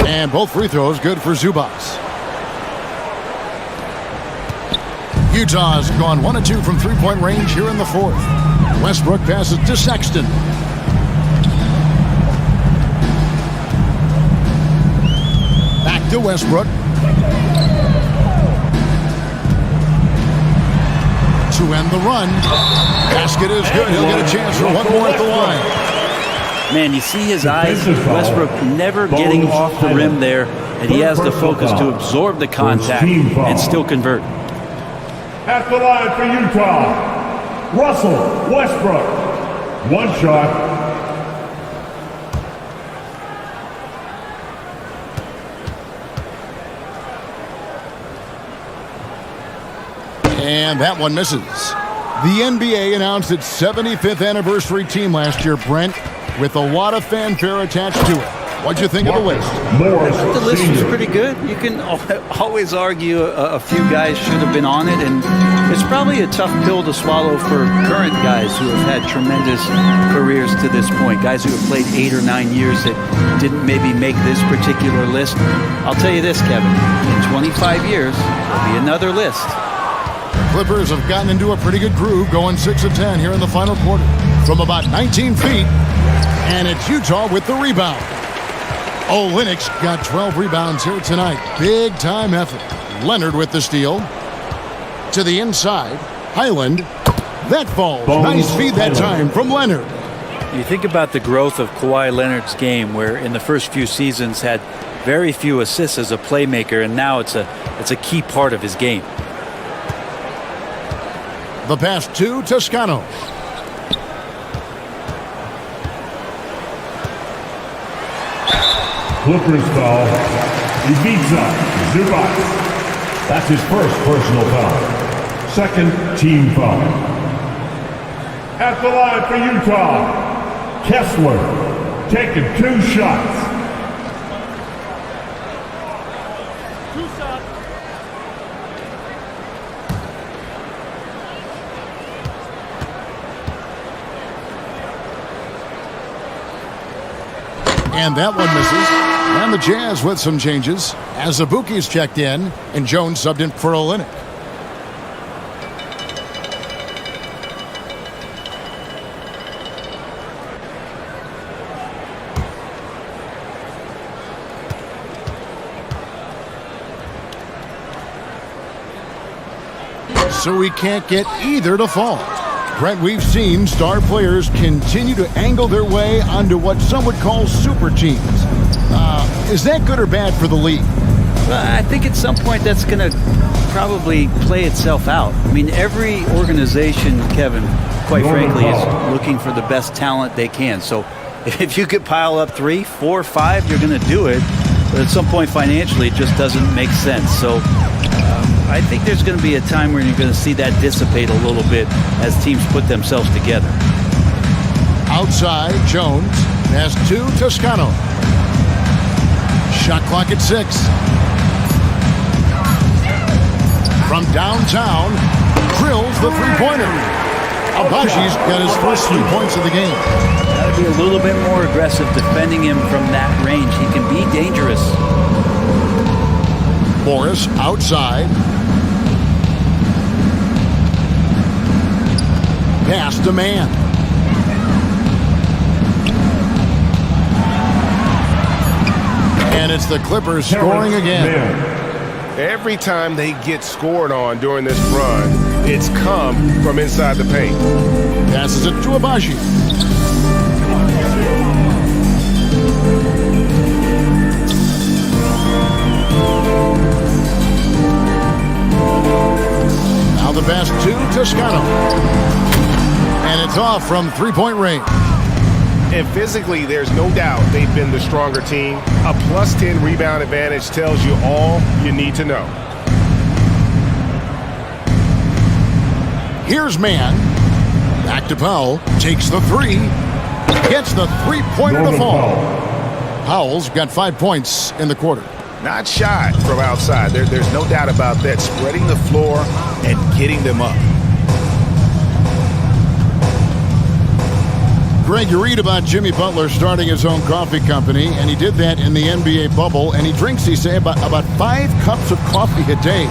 And both free throws good for Zubac. Utah's gone 1 of 2 from three-point range here in the fourth. Westbrook passes to Sexton. Back to Westbrook. To end the run. Basket is good. He'll get a chance for one more at the line. Man, you see his eyes. Westbrook never getting off the rim there, and he has the focus to absorb the contact and still convert. At the line for Utah, Russell Westbrook. One shot. And that one misses. The NBA announced its 75th anniversary team last year, Brent, with a lot of fanfare attached to it. What'd you think of the list? The list was pretty good. You can always argue a few guys should have been on it, and it's probably a tough pill to swallow for current guys who have had tremendous careers to this point. Guys who have played 8 or 9 years that didn't maybe make this particular list. I'll tell you this, Kevin. In 25 years, there'll be another list. Clippers have gotten into a pretty good groove, going 6 of 10 here in the final quarter. From about 19 feet, And it's Utah with the rebound. Olynyk's got 12 rebounds here tonight. Big time effort. Leonard with the steal. To the inside. Highland. That falls. Nice feed that time from Leonard. You think about the growth of Kawhi Leonard's game, where in the first few seasons had very few assists as a playmaker, and now it's a key part of his game. The pass to Toscano. Clippers foul. Ibiza Zubac. That's his first personal foul. Second team foul. At the line for Utah, Kessler taking 2 shots. And that one misses. And the Jazz with some changes. As Azubuike's checked in, and Jones subbed in for Olynyk. So we can't get either to fall. Brent, we've seen star players continue to angle their way onto what some would call super teams. Is that good or bad for the league? Well, I think at some point that's going to probably play itself out. I mean, every organization, Kevin, quite frankly, is looking for the best talent they can. So if you could pile up 3, 4, 5, you're going to do it. But at some point financially, it just doesn't make sense. So I think there's going to be a time where you're going to see that dissipate a little bit as teams put themselves together. Outside, Jones has 2 Toscano. Shot clock at 6. From downtown, drills the three-pointer. Abaji's got his first 3 points of the game. Got to be a little bit more aggressive defending him from that range. He can be dangerous. Morris outside. Pass to man. And it's the Clippers scoring again. Every time they get scored on during this run, it's come from inside the paint. Passes it to Abaji. Now the pass to Toscano. And it's off from three-point range. And physically, there's no doubt they've been the stronger team. A plus 10 rebound advantage tells you all you need to know. Here's man. Back to Powell. Takes the 3. Gets the three-pointer to fall. Powell's got 5 points in the quarter. Not shy from outside. There's no doubt about that. Spreading the floor and getting them up. Greg, you read about Jimmy Butler starting his own coffee company, and he did that in the NBA bubble, and he drinks, he say, about 5 cups of coffee a day.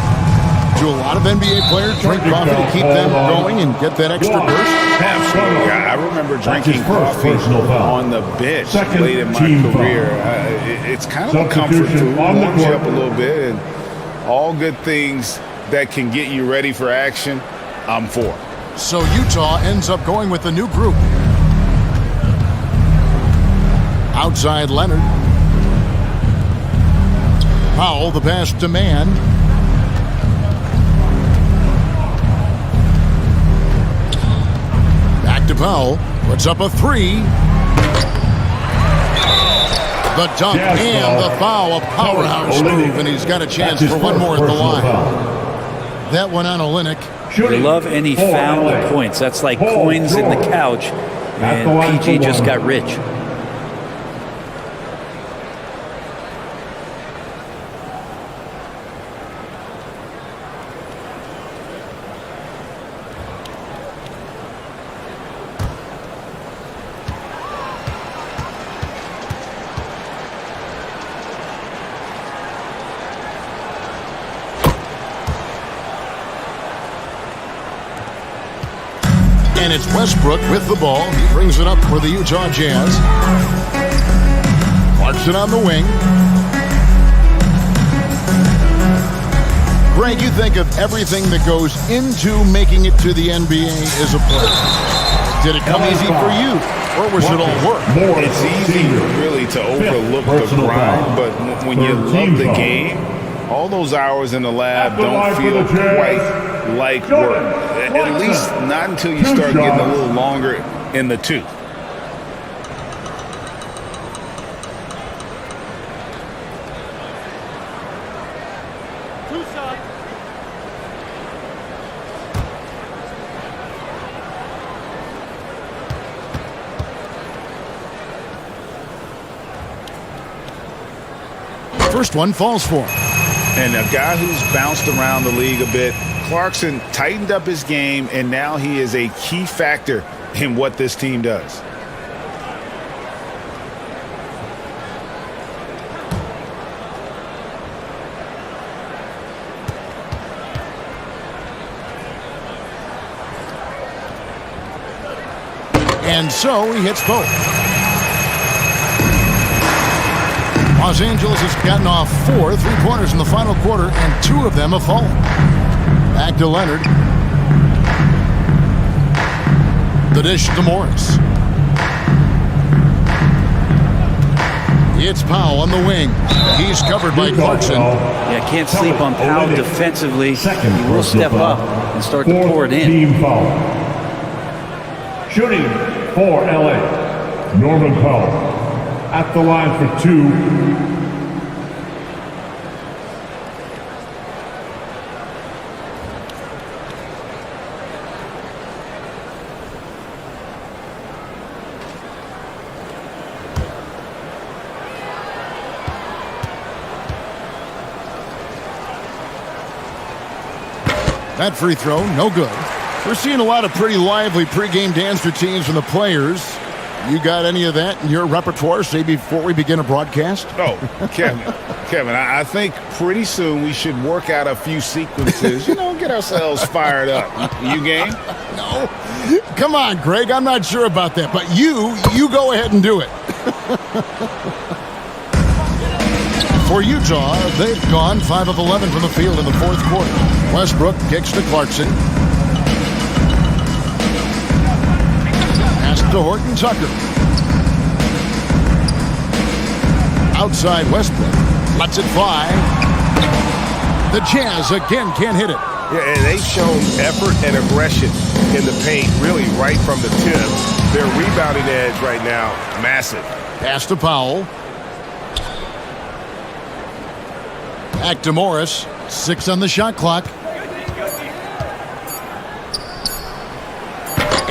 Do a lot of NBA players drink coffee to keep them going and get that extra burst? Absolutely. I remember drinking coffee on the bench late in my career. It's kind of a comfort food, warms you up a little bit, and all good things that can get you ready for action, I'm for. So Utah ends up going with a new group. Outside Leonard. Powell, the pass to man. Back to Powell. Puts up a 3. The dunk and the foul. A powerhouse move, and he's got a chance for one more at the line. That one on Olynyk. They love any foul points. That's like coins in the couch, and PG just got rich. And And it's Westbrook with the ball. He brings it up for the Utah Jazz. Clarkson on the wing. Greg, you think of everything that goes into making it to the NBA as a player. Did it come easy for you, or was it all work? It's easy, really, to overlook the grind, but when you love the game, all those hours in the lab don't feel quite like work. At least not until you start getting a little longer in the tooth. First one falls for him. And a guy who's bounced around the league a bit, Clarkson tightened up his game, and now he is a key factor in what this team does. And so he hits both. Los Angeles has gotten off 4 3-pointers in the final quarter, and 2 of them have fallen. Back to Leonard. The dish to Morris. It's Powell on the wing. He's covered by Clarkson. Yeah, can't sleep on Powell defensively. He will step up and start to pour it in. Team foul. Shooting for LA, Norman Powell. At the line for 2. That free throw, no good. We're seeing a lot of pretty lively pregame dance routines from the players. You got any of that in your repertoire, say, before we begin a broadcast? Oh, Kevin, I think pretty soon we should work out a few sequences, get ourselves fired up. You game? No. Come on, Greg, I'm not sure about that, but you go ahead and do it. For Utah, they've gone 5 of 11 from the field in the fourth quarter. Westbrook kicks to Clarkson. To Horton Tucker. Outside Westbrook. Lets it fly. The Jazz again can't hit it. Yeah, and they've shown effort and aggression in the paint, really right from the tip. Their rebounding edge right now, massive. Pass to Powell. Back to Morris. 6 on the shot clock.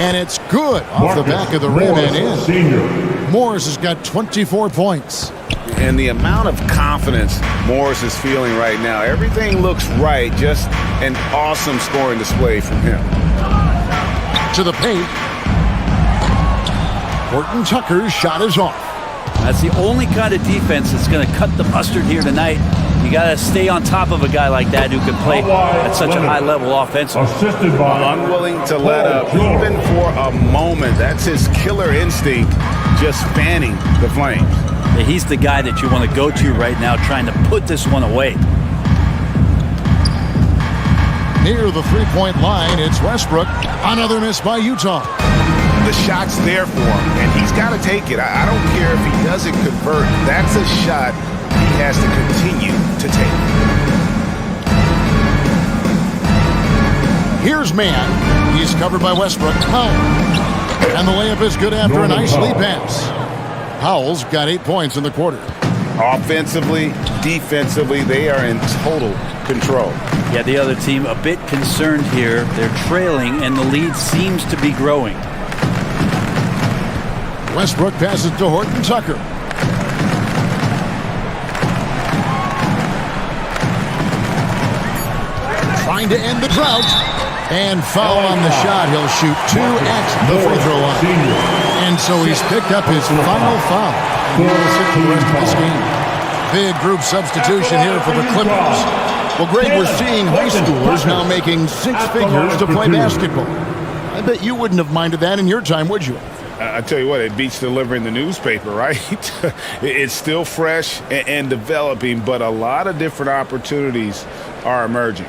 And it's good off the back of the rim and in. Morris has got 24 points. And the amount of confidence Morris is feeling right now, everything looks right. Just an awesome scoring display from him. To the paint. Horton Tucker's shot is off. That's the only kind of defense that's going to cut the mustard here tonight. You got to stay on top of a guy like that who can play at such a high level offensively. Unwilling to let up even for a moment. That's his killer instinct, just fanning the flames. Yeah, he's the guy that you want to go to right now, trying to put this one away. Near the three-point line, it's Westbrook. Another miss by Utah. The shot's there for him, and he's got to take it. I don't care if he doesn't convert. That's a shot he has to continue to take. Here's Mann. He's covered by Westbrook. Powell. And the layup is good after a nice lead pass. Powell's got 8 points in the quarter. Offensively, defensively, they are in total control. Yeah, the other team a bit concerned here. They're trailing, and the lead seems to be growing. Westbrook passes to Horton Tucker. Trying to end the drought. And foul on the shot. He'll shoot 2 at the free throw line. And so he's picked up his final foul. And he will sit for the rest of this game. Big group substitution here for the Clippers. Well, Greg, we're seeing high schoolers now making 6 figures to play basketball. I bet you wouldn't have minded that in your time, would you? I tell you what, it beats delivering the newspaper, right? It's still fresh and developing, but a lot of different opportunities are emerging.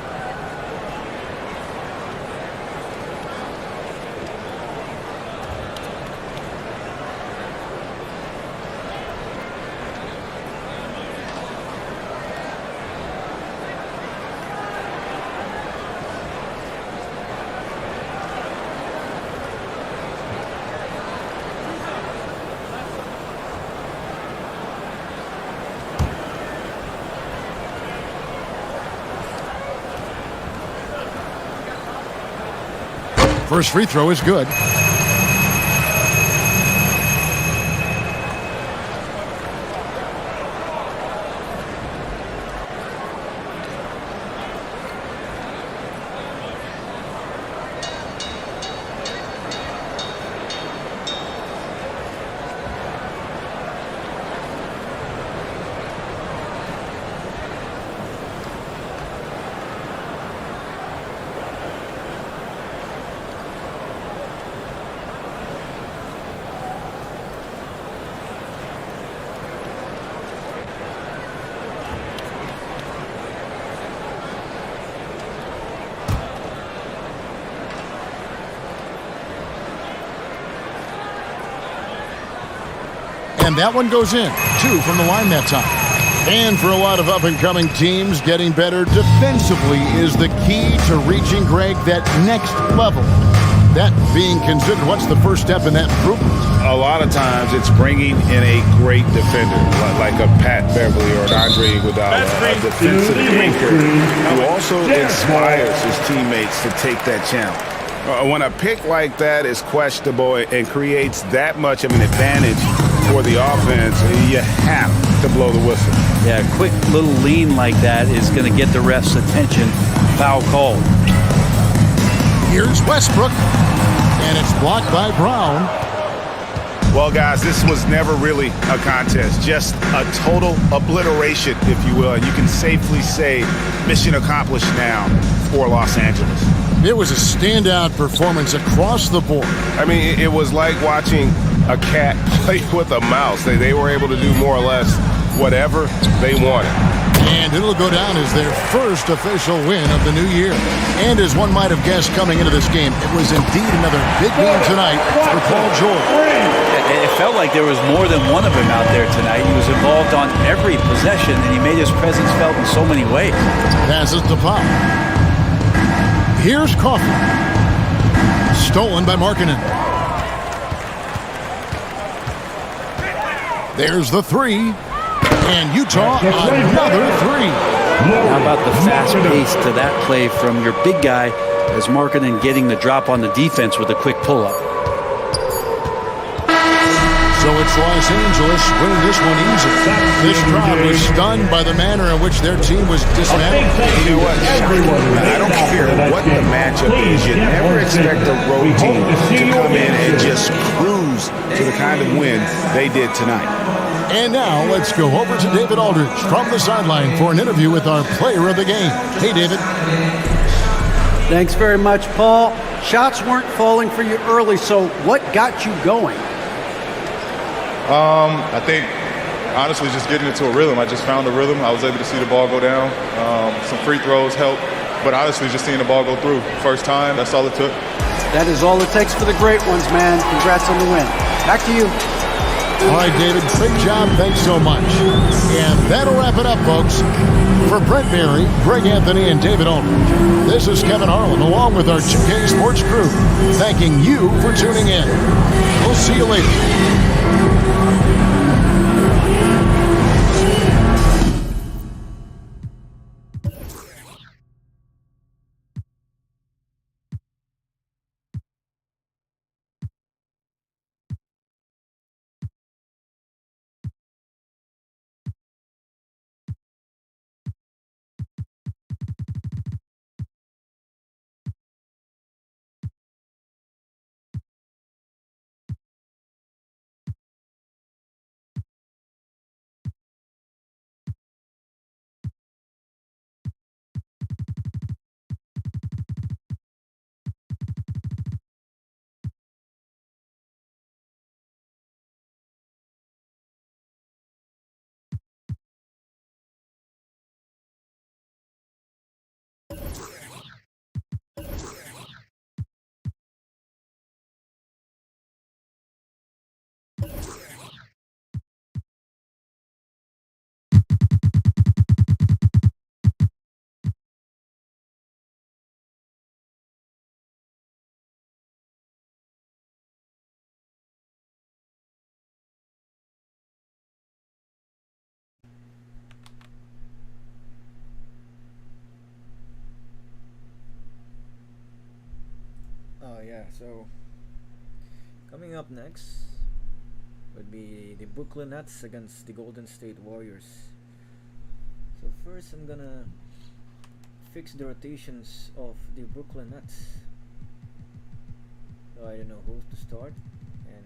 First free throw is good. And that one goes in. 2 from the line that time. And for a lot of up-and-coming teams, getting better defensively is the key to reaching, Greg, that next level. That being considered, what's the first step in that improvement? A lot of times it's bringing in a great defender, like a Pat Beverly or an Andre Iguodala, a defensive anchor who also inspires his teammates to take that challenge. When a pick like that is questionable and creates that much of an advantage for the offense, you have to blow the whistle. Yeah, a quick little lean like that is going to get the ref's attention. Foul called. Here's Westbrook, and it's blocked by Brown. Well, guys, this was never really a contest, just a total obliteration, if you will. And you can safely say mission accomplished now for Los Angeles. It was a standout performance across the board. I mean, it was like watching a cat play with a mouse. They were able to do more or less whatever they wanted. And it'll go down as their first official win of the new year. And as one might have guessed coming into this game, it was indeed another big game tonight for Paul George. It felt like there was more than one of him out there tonight. He was involved on every possession, and he made his presence felt in so many ways. Passes to Pop. Here's Coffey. Stolen by Markkanen. There's the three. And Utah, another three. How about the fast pace to that play from your big guy as Markkanen getting the drop on the defense with a quick pull-up. So it's Los Angeles winning this one easy. This crowd was stunned by the manner in which their team was dismantled. You know what? I don't care what the matchup is. You never expect a road team to come in and just cruise to the kind of win they did tonight. And now let's go over to David Aldridge from the sideline for an interview with our player of the game. Hey, David. Thanks very much, Paul. Shots weren't falling for you early, so what got you going? I think, honestly, just getting into a rhythm. I just found a rhythm. I was able to see the ball go down. Some free throws helped. But honestly, just seeing the ball go through. First time, that's all it took. That is all it takes for the great ones, man. Congrats on the win. Back to you. All right, David, great job. Thanks so much. And that'll wrap it up, folks. For Brent Berry, Greg Anthony, and David Aldridge, this is Kevin Harlan, along with our 2K Sports crew, thanking you for tuning in. We'll see you later. Yeah, so coming up next would be the Brooklyn Nets against the Golden State Warriors. So first I'm gonna fix the rotations of the Brooklyn Nets. So I don't know who to start and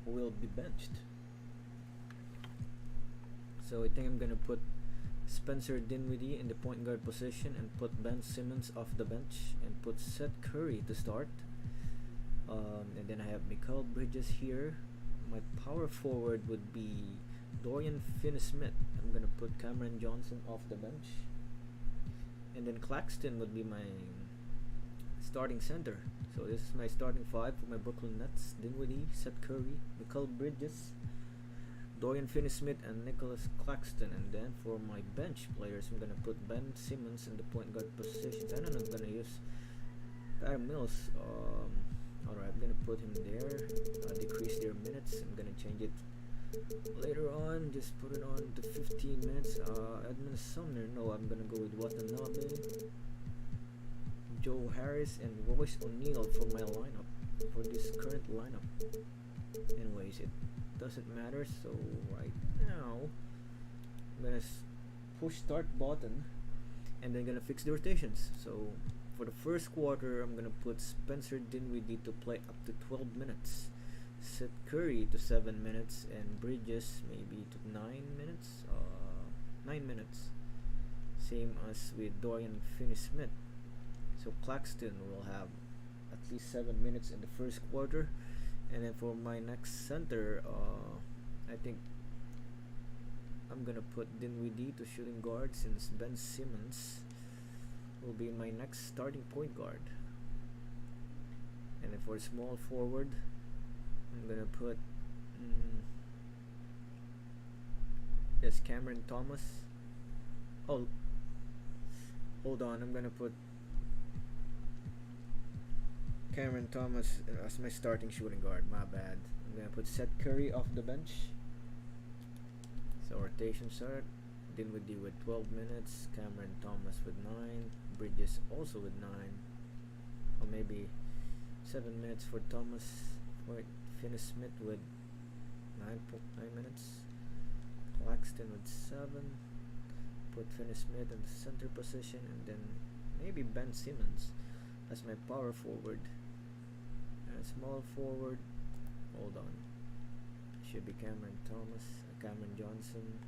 who will be benched. So I think I'm gonna put Spencer Dinwiddie in the point guard position and put Ben Simmons off the bench and put Seth Curry to start. And then I have Mikal Bridges here. My power forward would be Dorian Finney-Smith. I'm gonna put Cameron Johnson off the bench. And then Claxton would be my starting center. So this is my starting five for my Brooklyn Nets: Dinwiddie, Seth Curry, Mikal Bridges, Dorian Finney-Smith, and Nicholas Claxton. And then for my bench players, I'm gonna put Ben Simmons in the point guard position. And then I'm gonna use Patty Mills. Alright, I'm gonna put him there. Decrease their minutes. I'm gonna change it later on. Just put it on to 15 minutes. Edmund Sumner. No, I'm gonna go with Watanabe, Joe Harris, and Royce O'Neal for my lineup, for this current lineup. Anyways, it doesn't matter. So right now I'm gonna push start button and then gonna fix the rotations. So for the first quarter, I'm gonna put Spencer Dinwiddie to play up to 12 minutes, Seth Curry to 7 minutes, and Bridges maybe to 9 minutes. 9 minutes, same as with Dorian Finney-Smith. So Claxton will have at least 7 minutes in the first quarter. And then for my next center, I think I'm gonna put Dinwiddie to shooting guard, since Ben Simmons will be my next starting point guard. And then for small forward, I'm gonna put yes, Cameron Thomas. Oh, hold on, I'm gonna put Cameron Thomas as my starting shooting guard. My bad. I'm gonna put Seth Curry off the bench. So rotation start: Dinwiddie with 12 minutes, Cameron Thomas with 9, Bridges also with 9, or maybe 7 minutes for Thomas. For Finney-Smith with 9 minutes, Claxton with 7. Put Finney-Smith in the center position, and then maybe Ben Simmons as my power forward. And small forward, hold on, should be Cameron Thomas, Cameron Johnson.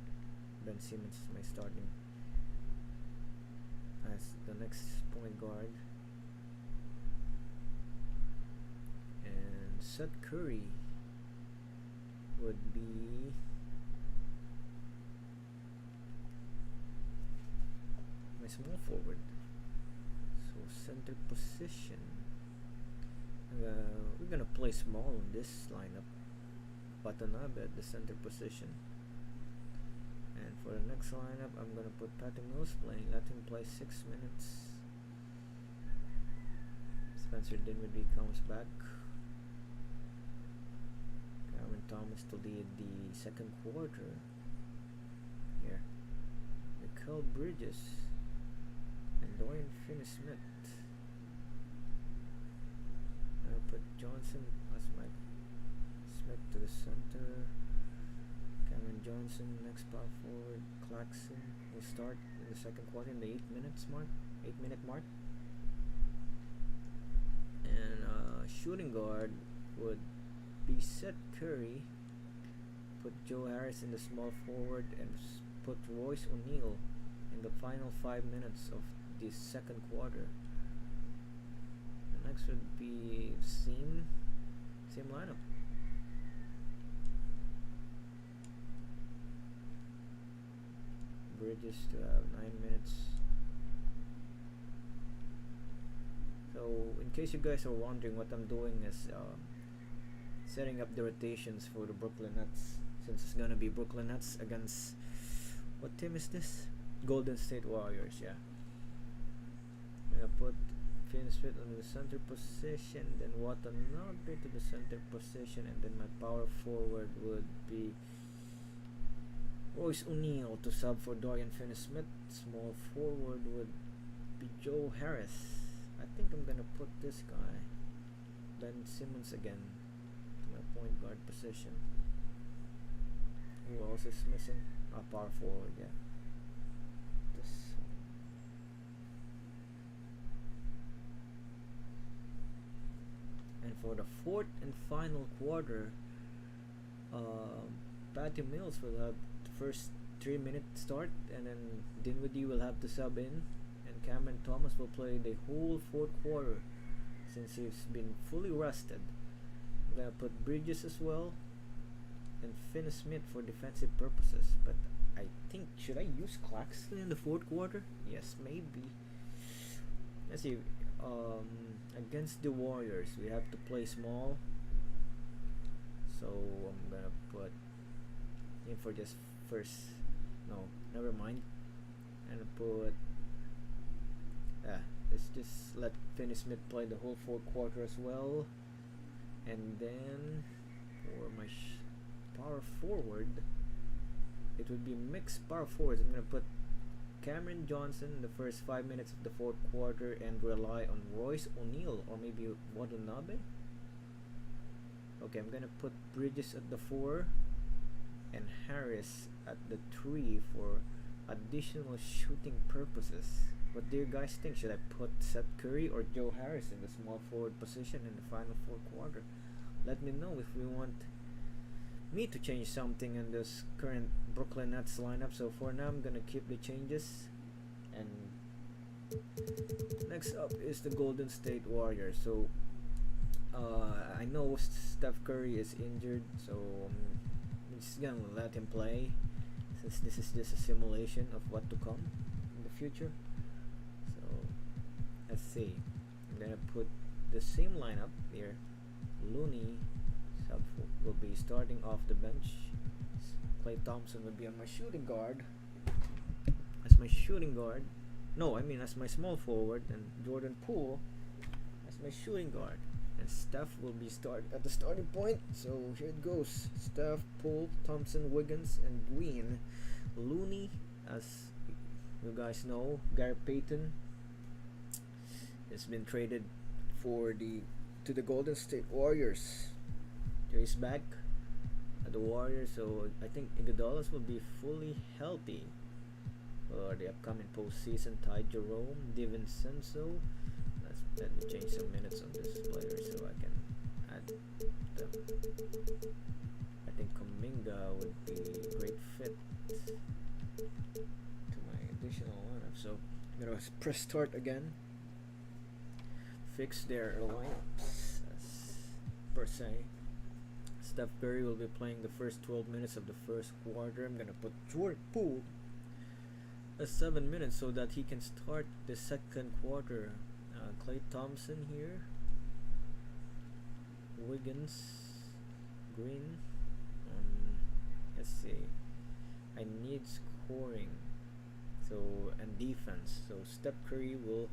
Ben Simmons is my starting as the next point guard, and Seth Curry would be my small forward. So center position, we're gonna play small in this lineup. Watanabe at the center position. And for the next lineup, I'm gonna put Patty Mills playing. Let him play 6 minutes. Spencer Dinwiddie comes back. Cameron Thomas to lead the second quarter. Here, Mikal Bridges and Dorian Finney-Smith. I'll put Johnson as my Smith to the center. Cameron Johnson next power forward. Claxton will start in the second quarter in the 8 minute mark. And shooting guard would be Seth Curry. Put Joe Harris in the small forward and put Royce O'Neal in the final 5 minutes of the second quarter. The next would be same lineup. Bridges to have 9 minutes. So in case you guys are wondering, what I'm doing is setting up the rotations for the Brooklyn Nets, since it's gonna be Brooklyn Nets against, what team is this? Golden State Warriors. Yeah, I'm gonna put Finney-Smith on the center position, then Watanabe to the center position, and then my power forward would be Royce O'Neal to sub for Dorian Finney-Smith. Small forward would be Joe Harris. I think I'm gonna put this guy Ben Simmons again to my point guard position. Who else is missing? A power forward, yeah. This. And for the fourth and final quarter, Patty Mills will have the first 3-minute start, and then Dinwiddie will have to sub in, and Cameron Thomas will play the whole fourth quarter since he's been fully rested. I'm gonna put Bridges as well, and Finn Smith for defensive purposes. But I think, should I use Claxton in the fourth quarter? Yes, maybe. Let's see. Against the Warriors, we have to play small, so I'm gonna put in for just first. No, never mind. And put. Let's just let Finney Smith play the whole fourth quarter as well. And then for my power forward, it would be mixed power forwards. I'm gonna put Cameron Johnson in the first 5 minutes of the fourth quarter and rely on Royce O'Neal or maybe Watanabe. Okay, I'm gonna put Bridges at the 4 and Harris at the 3 for additional shooting purposes. What do you guys think? Should I put Seth Curry or Joe Harris in the small forward position in the final fourth quarter? Let me know if we want me to change something in this current Brooklyn Nets lineup. So for now, I'm gonna keep the changes. And next up is the Golden State Warriors. So I know Steph Curry is injured, so I'm just gonna let him play since this is just a simulation of what to come in the future. So let's see. I'm gonna put the same lineup here. Looney will be starting off the bench. Klay Thompson will be on my shooting guard. As my shooting guard. No, I mean as my small forward, and Jordan Poole as my shooting guard. And Steph will be at the starting point. So here it goes. Steph, Poole, Thompson, Wiggins, and Green. Looney, as you guys know, Gary Payton has been traded to the Golden State Warriors. So he's back at the Warriors, so I think Iguodala will be fully healthy for the upcoming postseason. Ty Jerome, DiVincenzo. Let me change some minutes on this player so I can add them. I think Kuminga would be a great fit to my additional lineup. So I'm gonna press start again. Fix their lineups per se. Steph Curry will be playing the first 12 minutes of the first quarter. I'm gonna put Jordan Poole at 7 minutes so that he can start the second quarter. Klay Thompson here, Wiggins, Green. Let's see. I need scoring, and defense. So Steph Curry will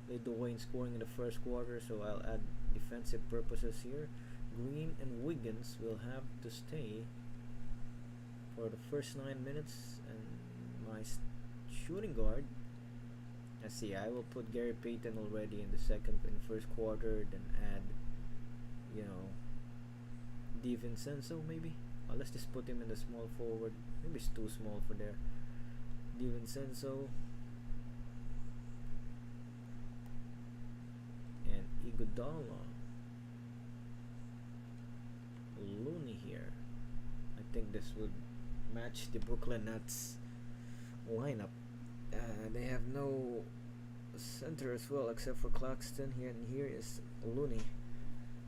lead the way in scoring in the first quarter. So I'll add defensive purposes here. Green and Wiggins will have to stay for the first 9 minutes, and my shooting guard. Let's see, I will put Gary Payton already in the first quarter, then add, DiVincenzo maybe. Let's just put him in the small forward. Maybe it's too small for there. DiVincenzo and Iguodala. Looney here. I think this would match the Brooklyn Nets lineup. They have no center as well except for Claxton here, and here is Looney.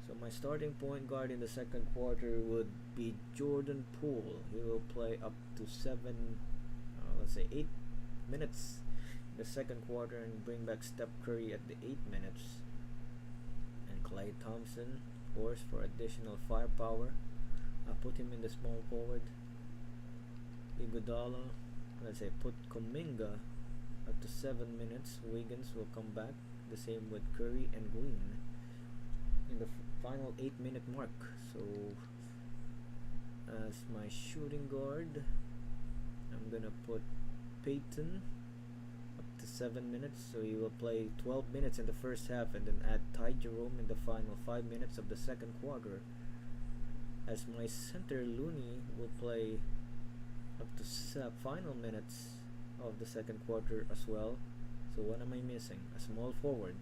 So my starting point guard in the second quarter would be Jordan Poole. He will play up to 8 minutes in the second quarter and bring back Steph Curry at the 8 minutes. And Klay Thompson, of course, for additional firepower. I'll put him in the small forward. Iguodala, put Kuminga up to 7 minutes. Wiggins will come back. The same with Curry and Green in the final 8-minute mark. So as my shooting guard, I'm gonna put Payton up to 7 minutes, so he will play 12 minutes in the first half and then add Ty Jerome in the final 5 minutes of the second quarter. As my center Looney will play up to final minutes of the second quarter as well. So what am I missing? A small forward.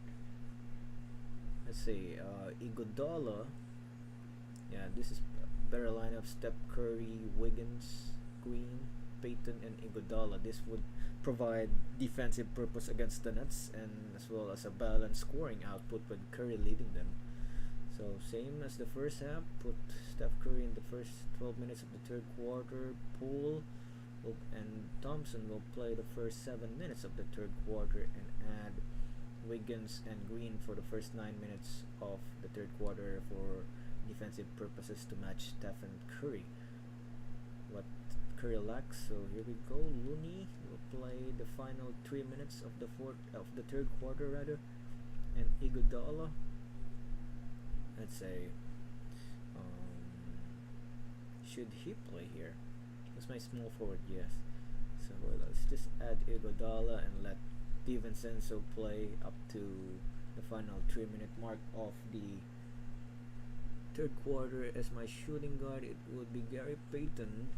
Let's see, Iguodala. Yeah, this is better lineup. Steph Curry, Wiggins, Green, Payton, and Iguodala. This would provide defensive purpose against the Nets, and as well as a balanced scoring output with Curry leading them. So same as the first half, put Steph Curry in the first 12 minutes of the third quarter. Poole and Thompson will play the first 7 minutes of the third quarter, and add Wiggins and Green for the first 9 minutes of the third quarter for defensive purposes to match Steph and Curry. What Curry lacks, so here we go. Looney will play the final 3 minutes of the third quarter rather, and Iguodala, let's say, should he play here? That's my small forward, yes. So let's just add Iguodala and let DiVincenzo play up to the final 3-minute mark of the third quarter. As my shooting guard, it would be Gary Payton,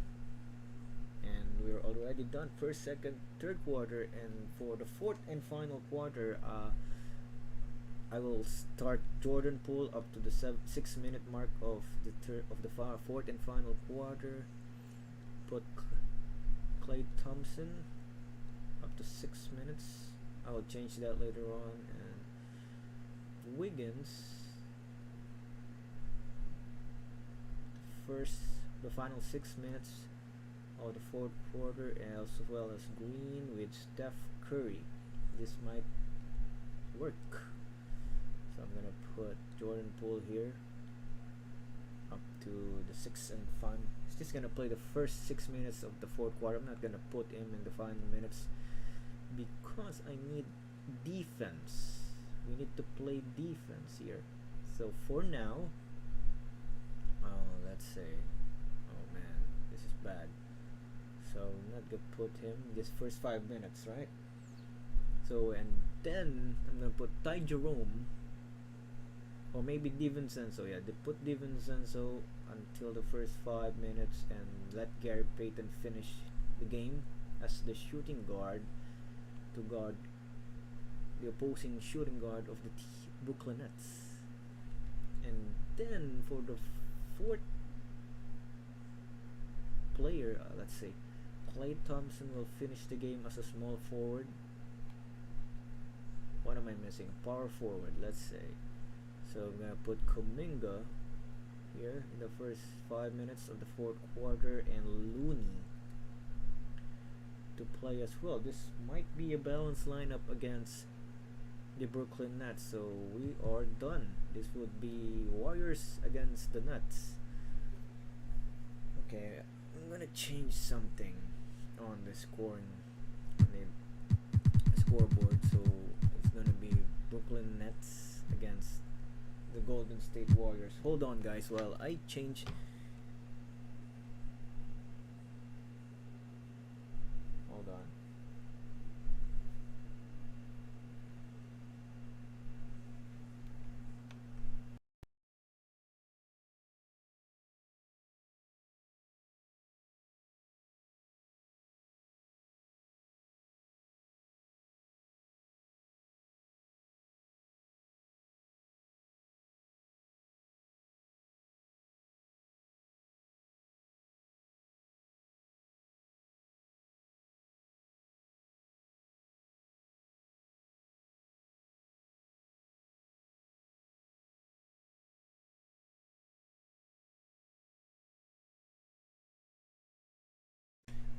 and we're already done first, second, third quarter. And for the fourth and final quarter, I will start Jordan Poole up to the 6-minute mark of the fourth and final quarter. Put Klay Thompson up to 6 minutes. I will change that later on. And Wiggins the final 6 minutes of the fourth quarter, as well as Green with Steph Curry. This might work. So I'm gonna put Jordan Poole here up to the 6 and 5. He's just gonna play the first 6 minutes of the fourth quarter. I'm not gonna put him in the final minutes because I need defense. We need to play defense here. So for now, let's say, oh man, this is bad. So I'm not gonna put him this first 5 minutes, right? So, and then I'm gonna put Ty Jerome, or maybe DiVincenzo. Yeah, they put DiVincenzo until the first 5 minutes and let Gary Payton finish the game as the shooting guard to guard the opposing shooting guard of the Brooklyn Nets. And then for the fourth player, let's say Klay Thompson will finish the game as a small forward. What am I missing? Power forward, let's say. So I'm gonna put Kuminga here in the first 5 minutes of the fourth quarter, and Looney to play as well. This might be a balanced lineup against the Brooklyn Nets. So we are done. This would be Warriors against the Nets. Okay, I'm gonna change something on the scoring, on the scoreboard. So it's gonna be Brooklyn Nets against the Golden State Warriors. Hold on guys while I change. Hold on.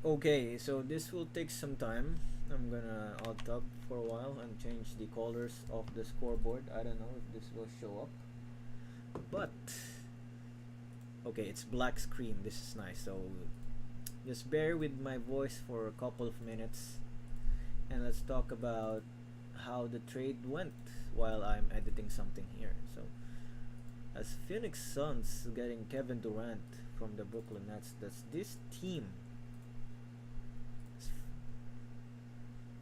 Okay, so this will take some time. I'm gonna alt tab for a while and change the colors of the scoreboard. I don't know if this will show up, but okay, it's black screen. This is nice. So just bear with my voice for a couple of minutes, and let's talk about how the trade went while I'm editing something here. So as Phoenix Suns getting Kevin Durant from the Brooklyn Nets, that's this team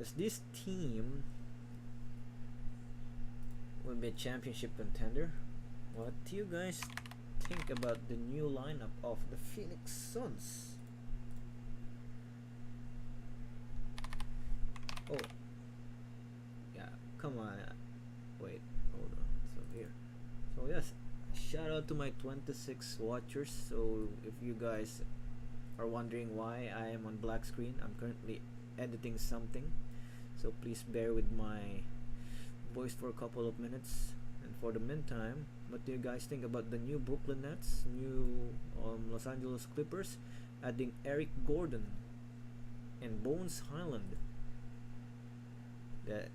Is this team will be a championship contender? What do you guys think about the new lineup of the Phoenix Suns? Oh, yeah, come on. Wait, hold on. So here. So yes, shout out to my 26 watchers. So if you guys are wondering why I am on black screen, I'm currently editing something. So please bear with my voice for a couple of minutes. And for the meantime, what do you guys think about the new Brooklyn Nets, new Los Angeles Clippers, adding Eric Gordon and Bones Highland? That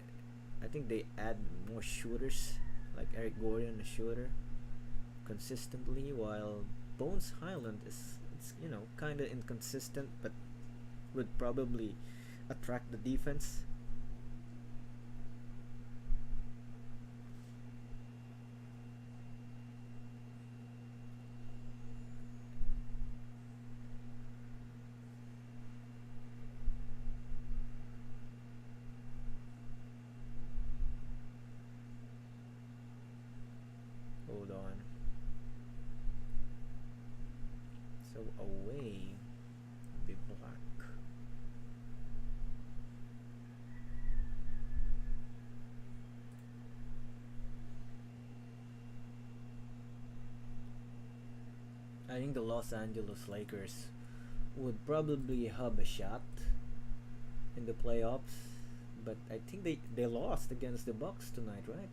I think they add more shooters, like Eric Gordon, a shooter, consistently, while Bones Highland is, it's, you know, kind of inconsistent, but would probably attract the defense. Hold on. So away be black. I think the Los Angeles Lakers would probably have a shot in the playoffs, but I think they lost against the Bucks tonight, right?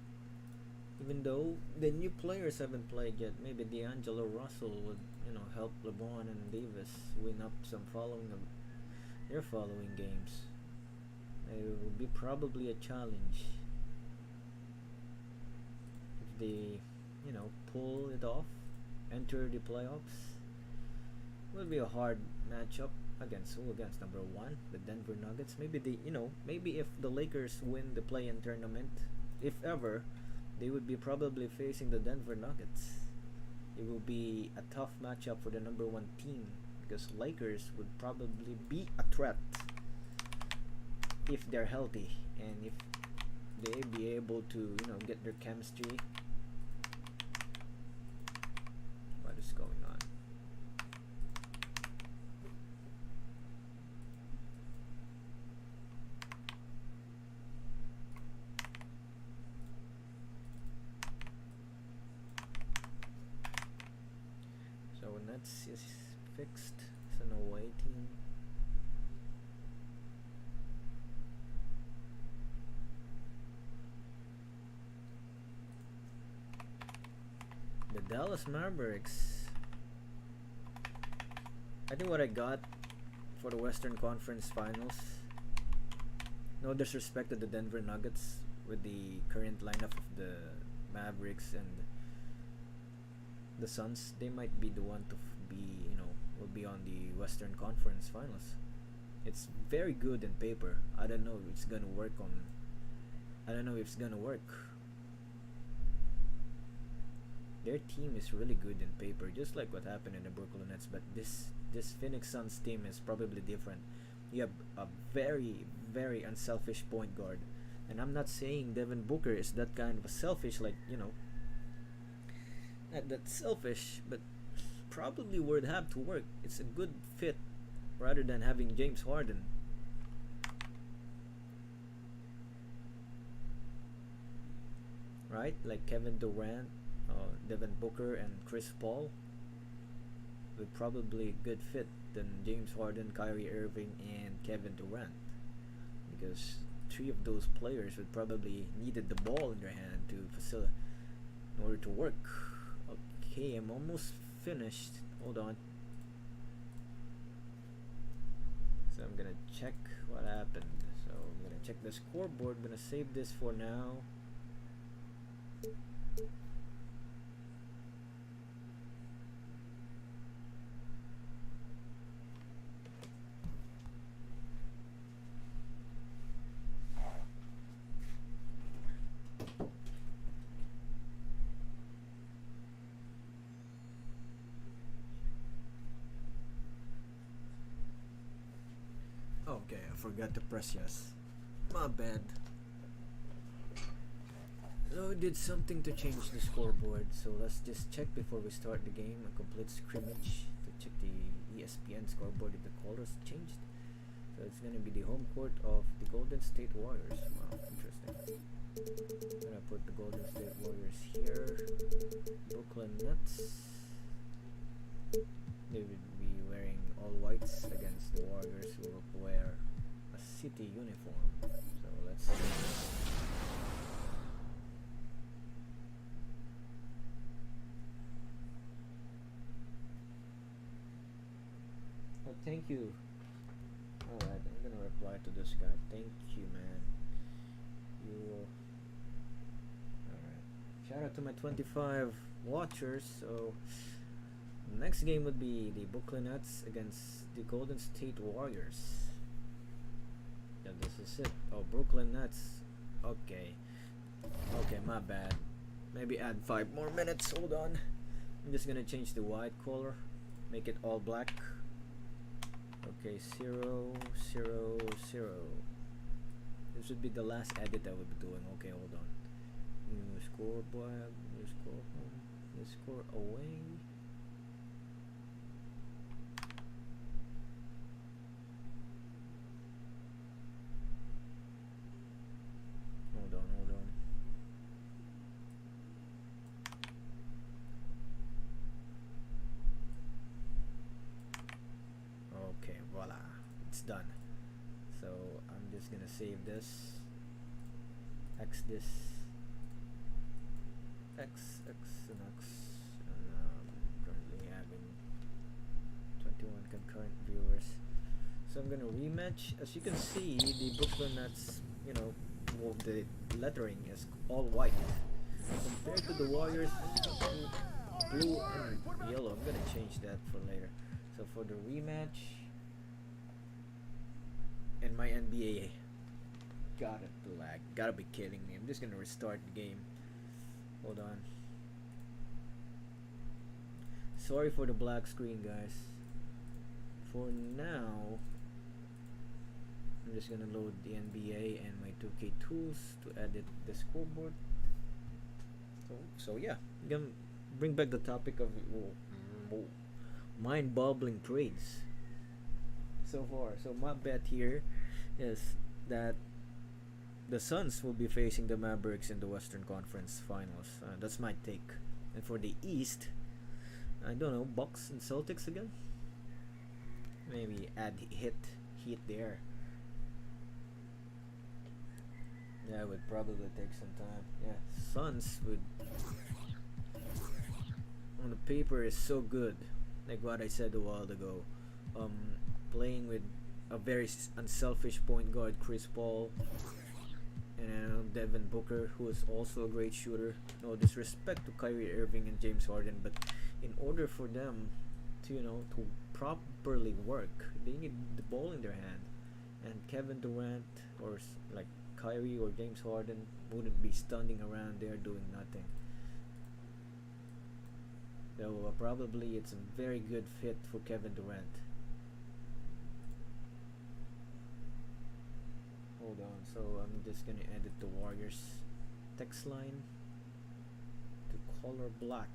Even though the new players haven't played yet, maybe D'Angelo Russell would, you know, help LeBron and Davis win up some their following games. It will be probably a challenge if they, you know, pull it off, enter the playoffs. It will be a hard matchup against who? Against number 1, the Denver Nuggets. Maybe they, you know, maybe if the Lakers win the play-in tournament, if ever, they would be probably facing the Denver Nuggets. It will be a tough matchup for the number 1 team, because Lakers would probably be a threat if they're healthy and if they be able to, you know, get their chemistry. What is going on? So Nets is fixed. It's an away team. The Dallas Mavericks. I think what I got for the Western Conference Finals, no disrespect to the Denver Nuggets with the current lineup of the Mavericks and the Suns, they might be the one to be, you know, will be on the Western Conference Finals. It's very good in paper. I don't know if it's gonna work. Their team is really good in paper, just like what happened in the Brooklyn Nets. But this Phoenix Suns team is probably different. You have a very, very unselfish point guard, and I'm not saying Devin Booker is that kind of a selfish, like, you know, not that selfish, but probably would have to work. It's a good fit rather than having James Harden. Right? Like Kevin Durant, Devin Booker, and Chris Paul would probably a good fit than James Harden, Kyrie Irving, and Kevin Durant, because 3 of those players would probably needed the ball in their hand to facilitate in order to work. Okay, I'm almost finished. Hold on. So I'm gonna check what happened. So I'm gonna check the scoreboard. I'm gonna save this for now. Okay, I forgot to press yes. My bad. So I did something to change the scoreboard, so let's just check before we start the game. A complete scrimmage to check the ESPN scoreboard if the colors changed. So it's gonna be the home court of the Golden State Warriors. Wow, interesting. I'm gonna put the Golden State Warriors here. Brooklyn Nets. They would be wearing all whites against the Warriors, who will wear a city uniform. So let's see. Oh, thank you. Alright, I'm gonna reply to this guy. Thank you, man. You will. Alright. Shout out to my 25 watchers. So, next game would be the Brooklyn Nets against the Golden State Warriors. Yeah, this is it. Oh, Brooklyn Nets. Okay. Okay, my bad. Maybe add 5 more minutes. Hold on. I'm just gonna change the white color. Make it all black. Okay, 0, 0, 0. This would be the last edit I would be doing. Okay, hold on. New scoreboard, new score home, new score away. Hold on, hold on. Okay, voila, it's done. So I'm just gonna save this, X this, X, and currently having 21 concurrent viewers. So I'm gonna rematch. As you can see, the Brooklyn Nets, you know, well, the lettering is all white compared to the Warriors, blue and yellow. I'm gonna change that for later. So for the rematch and my NBA, gotta lag, gotta be kidding me. I'm just gonna restart the game. Hold on. Sorry for the black screen, guys. For now, I'm just gonna load the NBA and my 2K tools to edit the scoreboard. So yeah, I'm gonna bring back the topic of mind-boggling trades so far. So my bet here is that the Suns will be facing the Mavericks in the Western Conference Finals. That's my take. And for the East, I don't know, Bucks and Celtics again. Maybe add Heat there. Yeah, it would probably take some time. Yeah, Suns would, on the paper, is so good. Like what I said a while ago. Playing with a very unselfish point guard, Chris Paul, and Devin Booker, who is also a great shooter. No disrespect to Kyrie Irving and James Harden, but in order for them to, you know, to properly work, they need the ball in their hand. And Kevin Durant or like Kyrie or James Harden wouldn't be standing around there doing nothing. So probably it's a very good fit for Kevin Durant. Hold on, so I'm just gonna edit the Warriors text line to color black.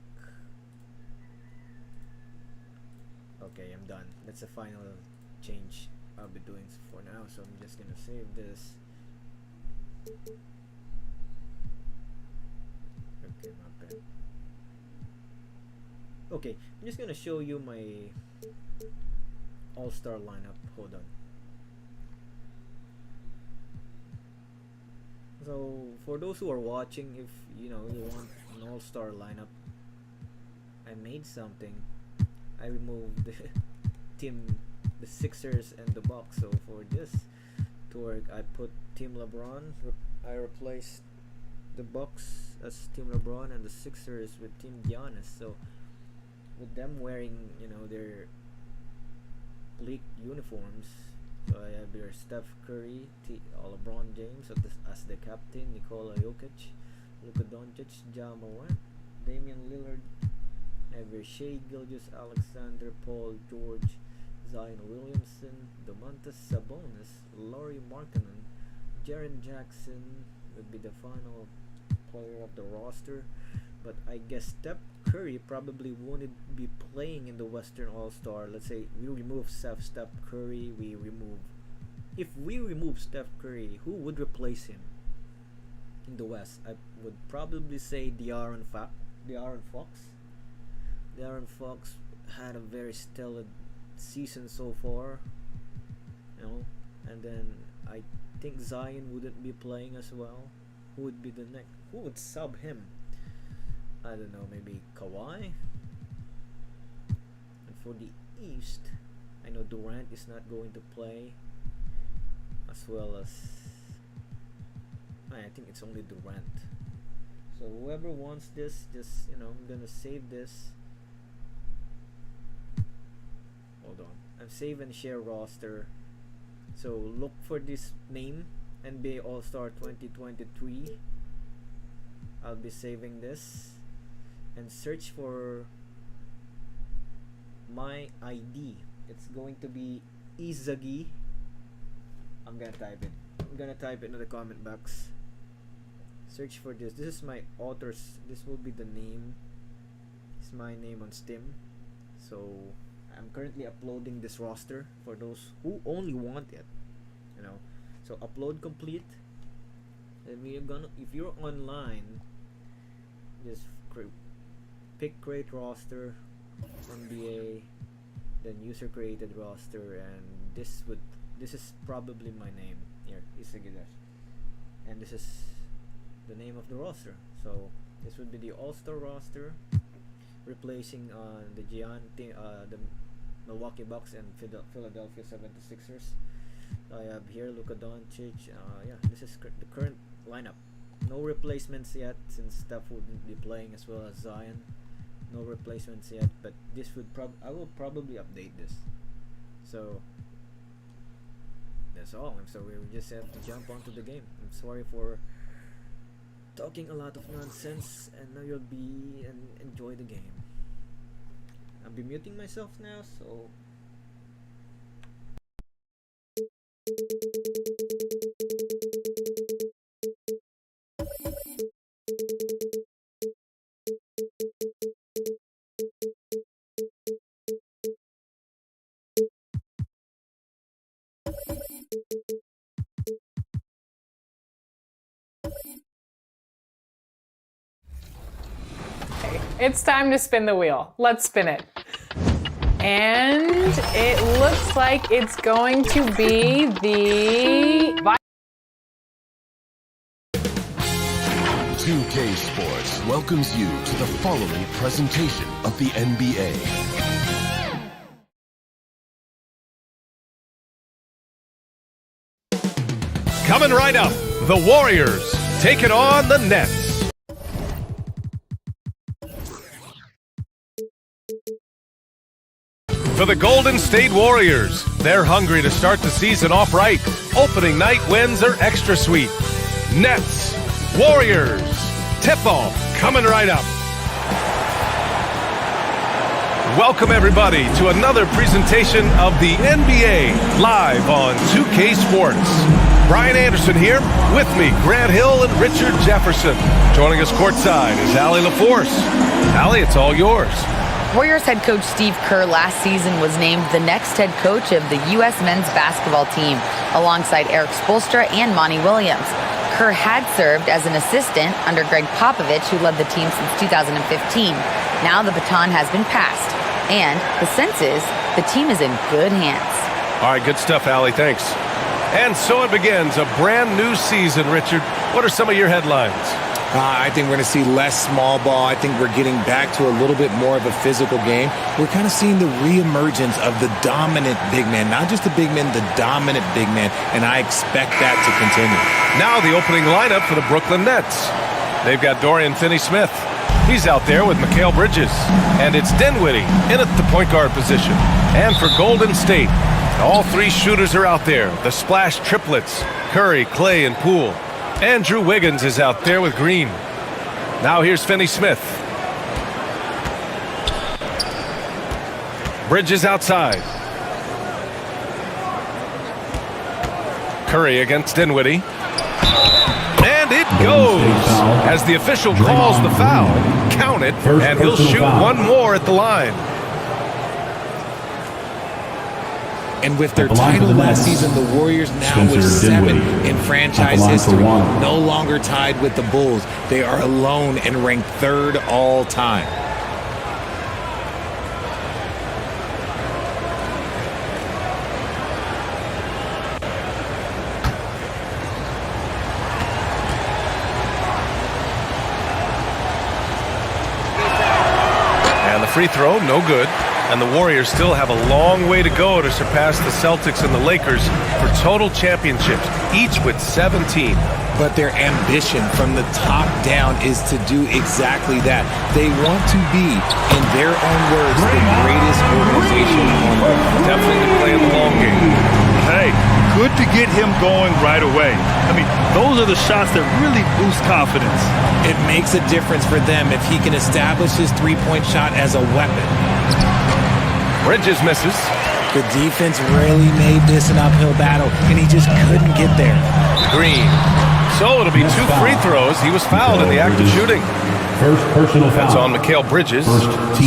Okay, I'm done. That's the final change I'll be doing for now, so I'm just gonna save this. Okay, not bad. Okay, I'm just gonna show you my all-star lineup. Hold on. So for those who are watching, if you know you want an all-star lineup, I made something. I removed the Sixers and the Bucks. So for this to work, I put Team LeBron. I replaced the Bucks as Team LeBron and the Sixers with Team Giannis. So with them wearing, you know, their bleak uniforms. So I have your Steph Curry, LeBron James as the captain, Nikola Jokic, Luka Doncic, Ja Morant, Damian Lillard. I have your Reshade, Gilgeous Alexander, Paul George, Zion Williamson, Domantas Sabonis, Lauri Markkanen, Jaren Jackson would be the final player of the roster, but I guess Steph Curry probably wouldn't be playing in the Western All-Star. Let's say we remove Steph Curry, if we remove Steph Curry, who would replace him in the West? I would probably say De'Aaron Fox. De'Aaron Fox had a very stellar season so far, and then I think Zion wouldn't be playing as well. Who would be the next? Who would sub him? I don't know, maybe Kawhi. And for the East, I know Durant is not going to play, as well as I think it's only Durant. So whoever wants this, just I'm gonna save this. Hold on, I'm save and share roster. So look for this name, NBA All-Star 2023. I'll be saving this and search for my ID. It's going to be Izagi. I'm gonna type it in the comment box. Search for this. This is my authors. This will be the name. It's my name on Steam. So I'm currently uploading this roster for those who only want it. So upload complete. And if you're online, just pick create roster, NBA, then user created roster, and this is probably my name here, Isagidash, and this is the name of the roster. So this would be the All-Star roster, replacing the the Milwaukee Bucks and Philadelphia 76ers. I have here Luka Doncic. This is the current lineup. No replacements yet, since Steph wouldn't be playing, as well as Zion. No replacements yet, but this would I will probably update this. So that's all. So we just have to jump onto the game. I'm sorry for talking a lot of nonsense, and now you'll be and enjoy the game. I'll be muting myself now, so It's time to spin the wheel. Let's spin it. And it looks like it's going to be the 2K Sports welcomes you to the following presentation of the NBA. Coming right up, the Warriors taking on the Nets. For the Golden State Warriors, they're hungry to start the season off right. Opening night wins are extra sweet. Nets, Warriors, tip-off coming right up. Welcome everybody to another presentation of the NBA live on 2K Sports. Brian Anderson here, with me Grant Hill and Richard Jefferson. Joining us courtside is Allie LaForce. Allie, it's all yours. Warriors head coach Steve Kerr last season was named the next head coach of the U.S. men's basketball team, alongside Eric Spoelstra and Monty Williams. Kerr had served as an assistant under Greg Popovich, who led the team since 2015. Now the baton has been passed, and the sense is the team is in good hands. All right, good stuff, Allie. Thanks. And so it begins, a brand new season, Richard. What are some of your headlines? I think we're going to see less small ball. I think we're getting back to a little bit more of a physical game. We're kind of seeing the reemergence of the dominant big man, not just the big man, the dominant big man, and I expect that to continue. Now the opening lineup for the Brooklyn Nets. They've got Dorian Finney-Smith. He's out there with Mikal Bridges. And it's Dinwiddie in at the point guard position. And for Golden State, all three shooters are out there. The splash triplets, Curry, Clay, and Poole. Andrew Wiggins is out there with Green. Now here's Finney-Smith. Bridges outside. Curry against Dinwiddie. And it goes. As the official calls the foul, count it, and he'll shoot one more at the line. And with their title last season, the Warriors now with 7 in franchise history, no longer tied with the Bulls. They are alone and ranked 3rd all time. And the free throw, no good. And the Warriors still have a long way to go to surpass the Celtics and the Lakers for total championships, each with 17. But their ambition from the top down is to do exactly that. They want to be, in their own words, the greatest organization on earth. Definitely playing the long game. Hey, good to get him going right away. I mean, those are the shots that really boost confidence. It makes a difference for them if he can establish his three-point shot as a weapon. Bridges misses. The defense really made this an uphill battle, and he just couldn't get there. Green. So it'll be 2 free throws. He was fouled in the act of shooting. First personal foul. That's on Mikal Bridges.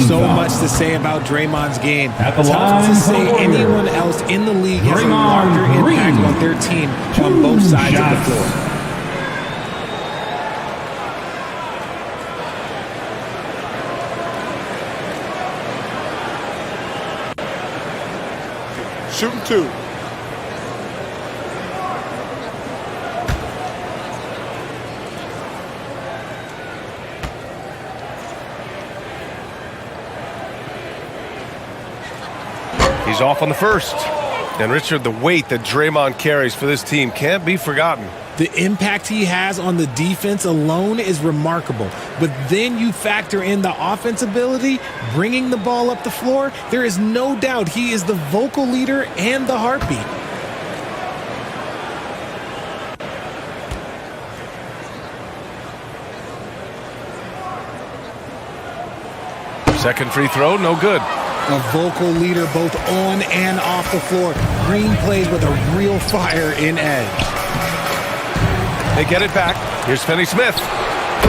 So much to say about Draymond's game. Tough to say anyone else in the league has a larger impact on their team on both sides of the floor. Shooting 2. He's off on the first. And Richard, the weight that Draymond carries for this team can't be forgotten. The impact he has on the defense alone is remarkable. But then you factor in the offense ability, bringing the ball up the floor. There is no doubt he is the vocal leader and the heartbeat. Second free throw, no good. A vocal leader both on and off the floor. Green plays with a real fire in edge. They get it back. Here's Finney-Smith.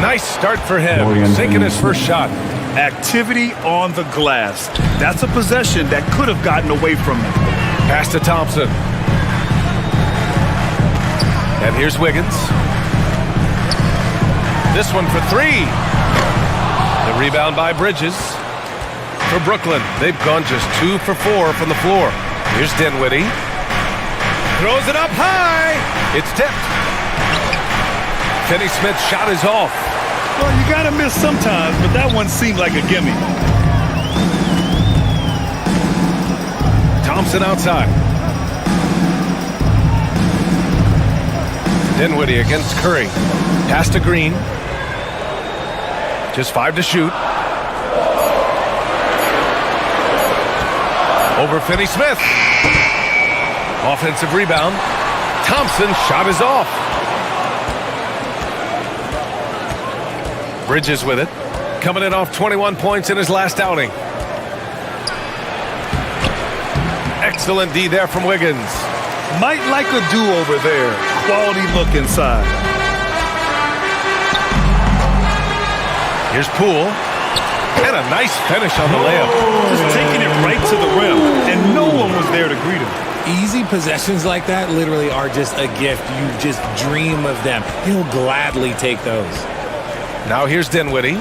Nice start for him. Sinking his first shot. Activity on the glass. That's a possession that could have gotten away from him. Pass to Thompson. And here's Wiggins. This one for 3. The rebound by Bridges. For Brooklyn, they've gone just 2 for 4 from the floor. Here's Dinwiddie. Throws it up high. It's tipped. Finney-Smith's shot is off. Well, you got to miss sometimes, but that one seemed like a gimme. Thompson outside. Dinwiddie against Curry. Pass to Green. Just 5 to shoot. Over Finney-Smith. Offensive rebound. Thompson's shot is off. Bridges with it. Coming in off 21 points in his last outing. Excellent D there from Wiggins. Might like a do-over there. Quality look inside. Here's Poole. And a nice finish on the layup. Just taking it right to the rim, and no one was there to greet him. Easy possessions like that literally are just a gift. You just dream of them. He'll gladly take those. Now here's Dinwiddie.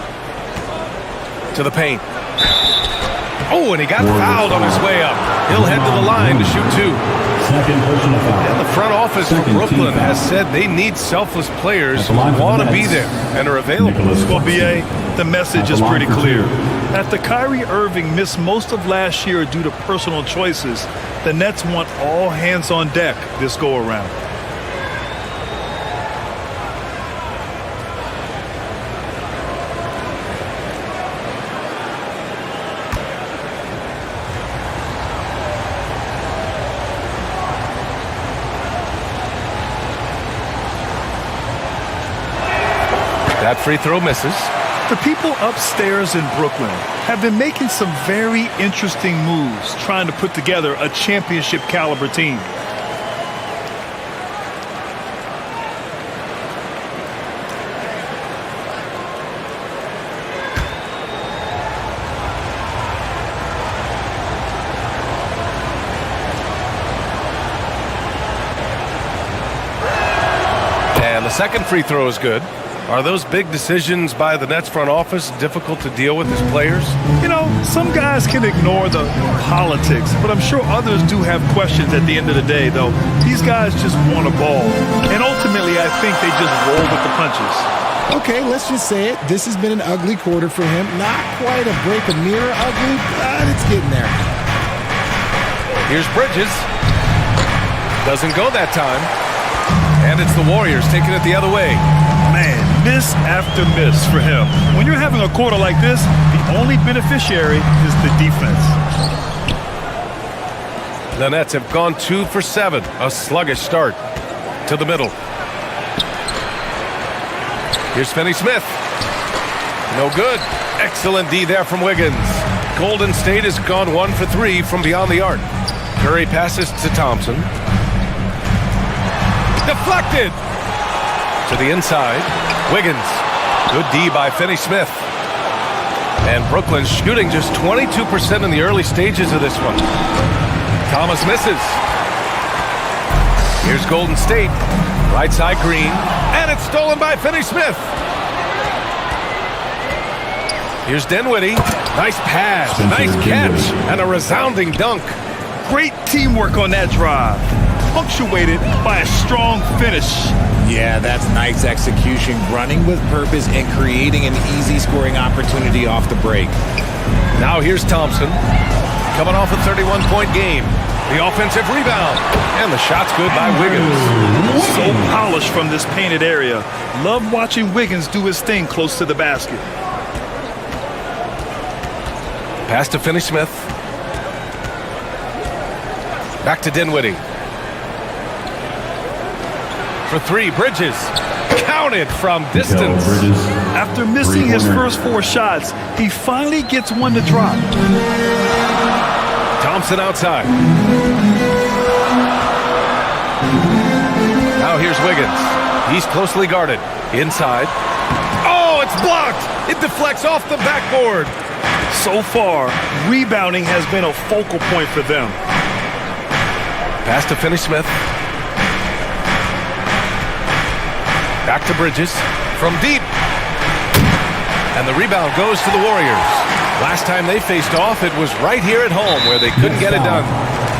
To the paint. Oh, and he got fouled on his way up. He'll head to the line to shoot 2. Second personal foul. And the front office for Brooklyn has said they need selfless players who want to be there and are available. Well, BA, the message is pretty clear. After Kyrie Irving missed most of last year due to personal choices, the Nets want all hands on deck this go-around. That free throw misses. The people upstairs in Brooklyn have been making some very interesting moves trying to put together a championship caliber team. The second free throw is good. Are those big decisions by the Nets front office difficult to deal with as players? You know, some guys can ignore the politics, but I'm sure others do have questions at the end of the day, though. These guys just want a ball. And ultimately, I think they just roll with the punches. Okay, let's just say it. This has been an ugly quarter for him. Not quite a break a mirror ugly, but it's getting there. Here's Bridges. Doesn't go that time. And it's the Warriors taking it the other way. Man, miss after miss for him. When you're having a quarter like this, the only beneficiary is the defense. The Nets have gone 2 for 7. A sluggish start. To the middle. Here's Finney-Smith. No good. Excellent D there from Wiggins. Golden State has gone 1 for 3 from beyond the arc. Curry passes to Thompson. Deflected. To the inside. Wiggins. Good D by Finney-Smith. And Brooklyn shooting just 22% in the early stages of this one. Thomas misses. Here's Golden State. Right side Green. And it's stolen by Finney-Smith. Here's Dinwiddie. Nice pass. Nice catch. And a resounding dunk. Great teamwork on that drive. Punctuated by a strong finish. Yeah, that's nice execution. Running with purpose and creating an easy scoring opportunity off the break. Now here's Thompson. Coming off a 31-point game. The offensive rebound. And the shot's good by Wiggins. So polished from this painted area. Love watching Wiggins do his thing close to the basket. Pass to Finney-Smith. Back to Dinwiddie. For 3, Bridges. Counted from distance. After missing his first 4 shots, he finally gets one to drop. Thompson outside. Now here's Wiggins. He's closely guarded. Inside. Oh, it's blocked. It deflects off the backboard. So far, rebounding has been a focal point for them. Pass to Finney-Smith. Back to Bridges. From deep. And the rebound goes to the Warriors. Last time they faced off, it was right here at home where they couldn't get it done.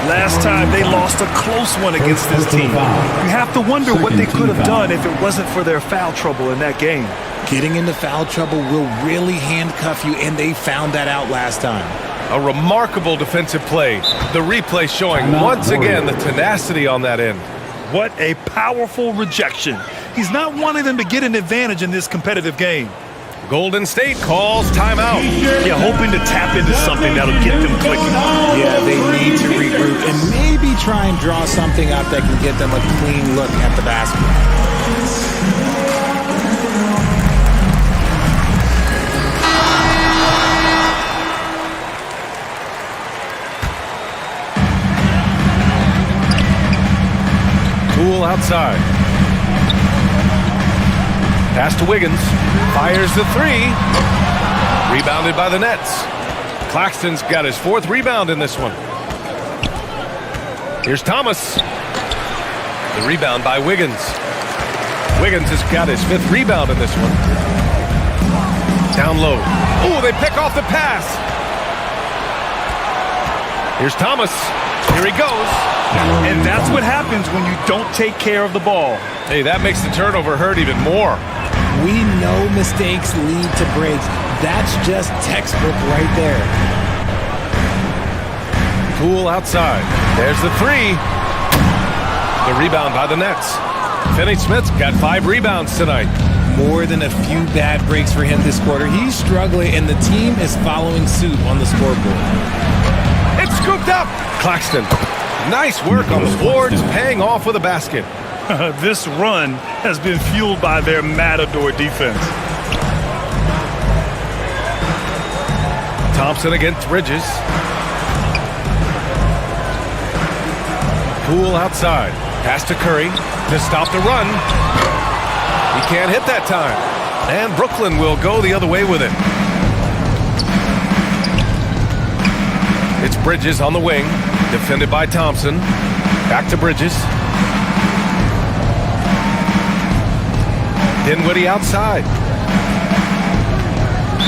Last time they lost a close one against this team. You have to wonder what they could have done if it wasn't for their foul trouble in that game. Getting into foul trouble will really handcuff you, and they found that out last time. A remarkable defensive play. The replay showing once again the tenacity on that end. What a powerful rejection. He's not wanting them to get an advantage in this competitive game. Golden State calls timeout. Yeah, hoping to tap into something that'll get them clicking. Yeah, they need to regroup and maybe try and draw something up that can get them a clean look at the basket. Poole outside. Pass to Wiggins. Fires the 3. Rebounded by the Nets. Claxton's got his 4th rebound in this one. Here's Thomas. The rebound by Wiggins. Wiggins has got his 5th rebound in this one. Down low. Oh, they pick off the pass. Here's Thomas. Here he goes. And that's what happens when you don't take care of the ball. Hey, that makes the turnover hurt even more. We know mistakes lead to breaks. That's just textbook right there. Poole outside. There's the 3. The rebound by the Nets. Finney-Smith's got 5 rebounds tonight. More than a few bad breaks for him this quarter. He's struggling, and the team is following suit on the scoreboard. It's scooped up. Claxton. Nice work on the boards, paying off with a basket. This run has been fueled by their Matador defense. Thompson against Bridges. Poole outside. Pass to Curry to stop the run. He can't hit that time. And Brooklyn will go the other way with it. It's Bridges on the wing. Defended by Thompson. Back to Bridges. Dinwiddie outside.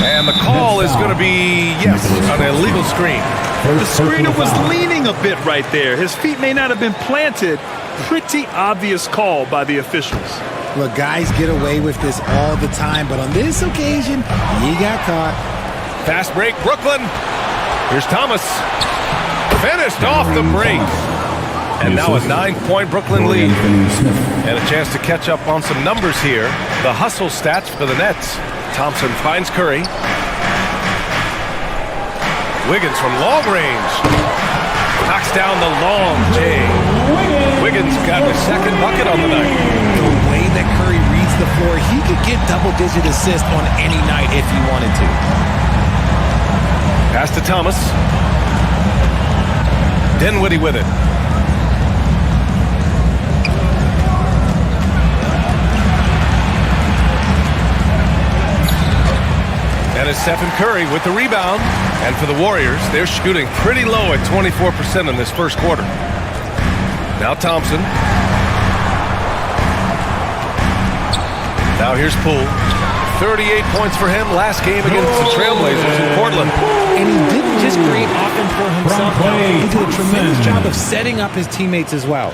And the call is going to be, yes, an illegal screen. The screener was leaning a bit right there. His feet may not have been planted. Pretty obvious call by the officials. Look, guys get away with this all the time, but on this occasion, he got caught. Fast break, Brooklyn. Here's Thomas. Finished off the break. And now a 9-point Brooklyn lead. And a chance to catch up on some numbers here. The hustle stats for the Nets. Thompson finds Curry. Wiggins from long range. Knocks down the long J. Wiggins got his second bucket on the night. The way that Curry reads the floor, he could get double-digit assists on any night if he wanted to. Pass to Thomas. Dinwiddie with it. And it's Stephen Curry with the rebound. And for the Warriors, they're shooting pretty low at 24% in this first quarter. Now Thompson. Now here's Poole. 38 points for him last game against the Trailblazers in Portland. And he didn't just create offense for himself. He did a tremendous job of setting up his teammates as well.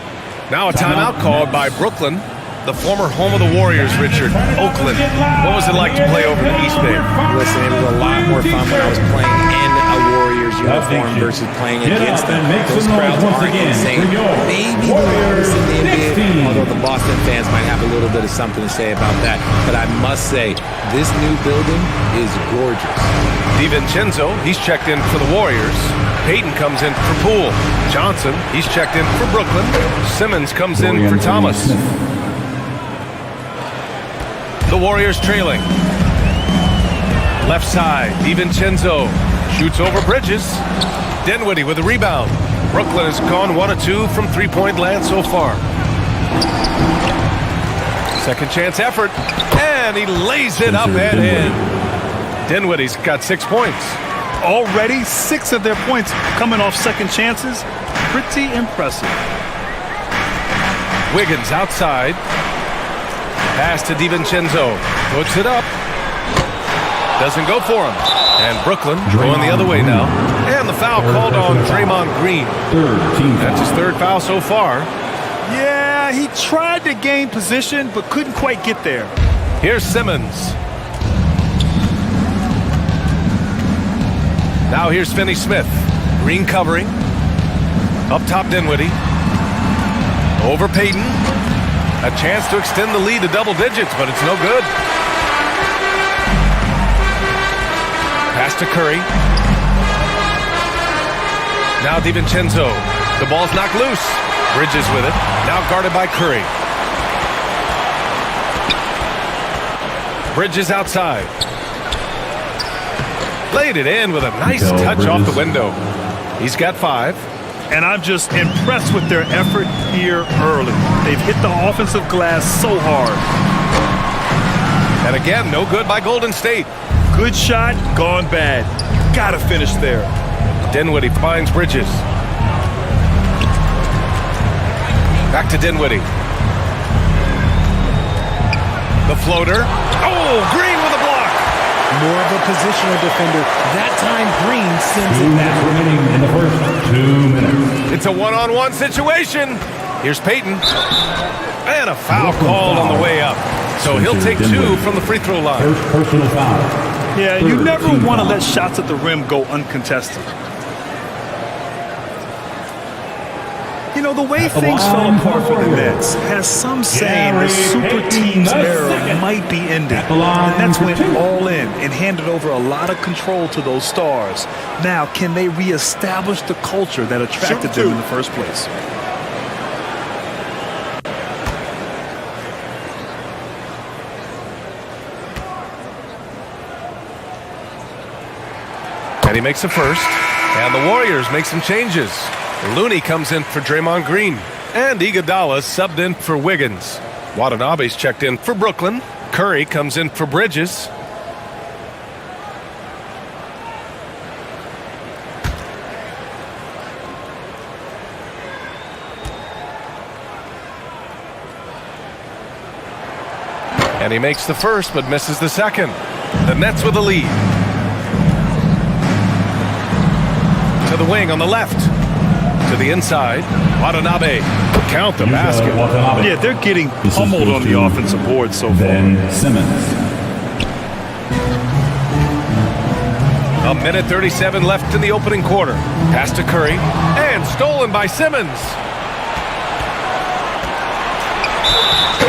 Now a timeout called by Brooklyn, the former home of the Warriors, Richard. Oakland. What was it like to play over the East Bay? Listen, it was a lot more fun when I was playing in a Warriors uniform versus playing against them. Those crowds aren't insane. Maybe the loudest in the NBA, although the Boston fans might have a little bit of something to say about that. But I must say, this new building is gorgeous. DiVincenzo, he's checked in for the Warriors. Payton comes in for Poole. Johnson, he's checked in for Brooklyn. Simmons comes in for Thomas. The Warriors trailing. Left side, DiVincenzo shoots over Bridges. Dinwiddie with a rebound. Brooklyn has gone 1 of 2 from three-point land so far. Second chance effort, and he lays it up and in. Dinwiddie's got 6 points. Already 6 of their points coming off second chances. Pretty impressive. Wiggins outside. Pass to DiVincenzo. Puts it up. Doesn't go for him. And Brooklyn going the other way now. And the foul called on Draymond Green. That's his third foul so far. Yeah, he tried to gain position, but couldn't quite get there. Here's Simmons. Now here's Finney Smith. Green covering. Up top Dinwiddie. Over Payton. A chance to extend the lead to double digits, but it's no good. Pass to Curry. Now DiVincenzo. The ball's knocked loose. Bridges with it. Now guarded by Curry. Bridges outside. Laid it in with a nice touch off the window. He's got 5. And I'm just impressed with their effort here early. They've hit the offensive glass so hard. And again, no good by Golden State. Good shot, gone bad. Gotta finish there. Dinwiddie finds Bridges. Back to Dinwiddie. The floater. Oh, Green with a block. More of a positional defender. That time, Green sends it back. Remaining in the first 2 minutes. It's a one-on-one situation. Here's Payton. And a foul called on the way up. So he'll take 2 from the free throw line. First personal foul. Yeah, you never want to let shots at the rim go uncontested. You know, the way things fell apart for the Nets has some saying the super team's era might be ending. The Nets went all in and handed over a lot of control to those stars. Now, can they reestablish the culture that attracted them in the first place? And he makes the first. And the Warriors make some changes. Looney comes in for Draymond Green. And Iguodala subbed in for Wiggins. Watanabe's checked in for Brooklyn. Curry comes in for Bridges. And he makes the first, but misses the second. The Nets with the lead. To the wing on the left. To the inside. Watanabe. Count the basket. Yeah, they're getting pummeled on the offensive board so far. Ben Simmons. A minute 37 left in the opening quarter. Pass to Curry. And stolen by Simmons.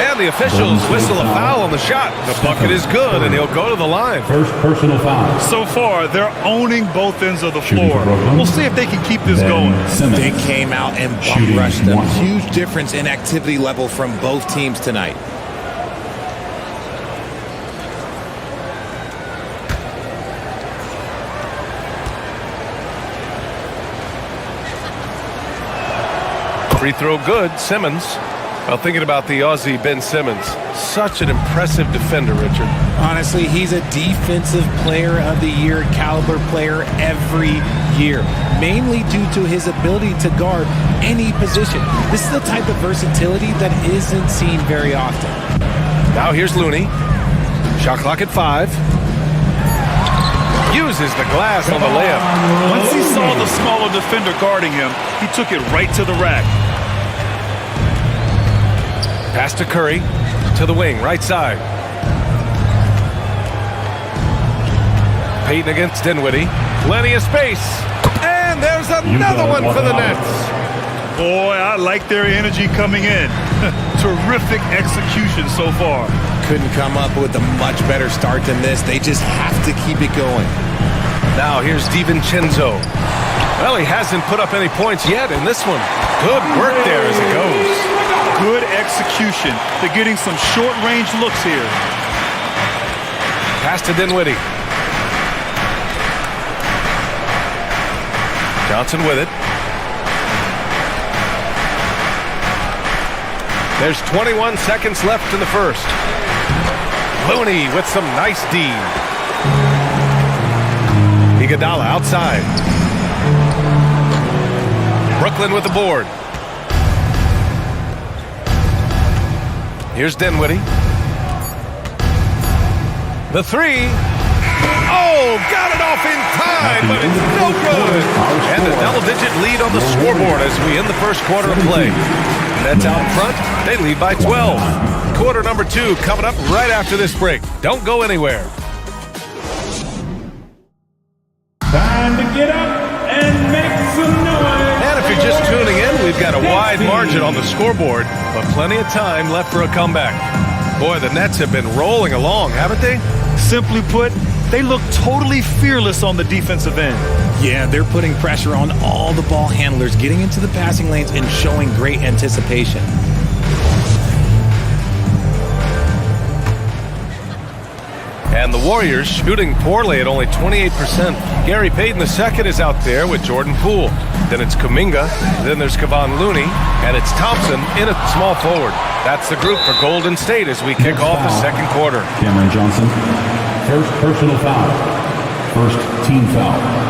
And the officials whistle a foul on the shot. The bucket is good, and he'll go to the line. First personal foul. So far, they're owning both ends of the floor. We'll see if they can keep this going. They came out and bum rushed them. Huge difference in activity level from both teams tonight. Free throw good, Simmons. Well, thinking about the Aussie Ben Simmons, such an impressive defender, Richard. Honestly, he's a defensive player of the year caliber player every year, mainly due to his ability to guard any position. This is the type of versatility that isn't seen very often. Now here's Looney. Shot clock at 5. Uses the glass on the layup. Once he saw the smaller defender guarding him, he took it right to the rack. Pass to Curry, to the wing, right side. Payton against Dinwiddie. Plenty of space. And there's another one for the Nets. Boy, I like their energy coming in. Terrific execution so far. Couldn't come up with a much better start than this. They just have to keep it going. Now here's DiVincenzo. Well, he hasn't put up any points yet in this one. Good work there as it goes. Good execution. They're getting some short-range looks here. Pass to Dinwiddie. Johnson with it. There's 21 seconds left in the first. Looney with some nice D. Iguodala outside. Brooklyn with the board. Here's Dinwiddie. The three. Oh, got it off in time, but it's no good. And a double-digit lead on the scoreboard as we end the first quarter of play. Nets out in front. They lead by 12. Quarter number 2 coming up right after this break. Don't go anywhere. Time to get up and make some noise. And if you're just tuning in, we've got a wide margin on the scoreboard, but plenty of time left for a comeback. Boy, the Nets have been rolling along, haven't they? Simply put, they look totally fearless on the defensive end. Yeah, they're putting pressure on all the ball handlers, getting into the passing lanes and showing great anticipation. And the Warriors shooting poorly at only 28%. Gary Payton II is out there with Jordan Poole. Then it's Kuminga. Then there's Kevon Looney. And it's Thompson in at small forward. That's the group for Golden State as we kick off the second quarter. Cameron Johnson. First personal foul. First team foul.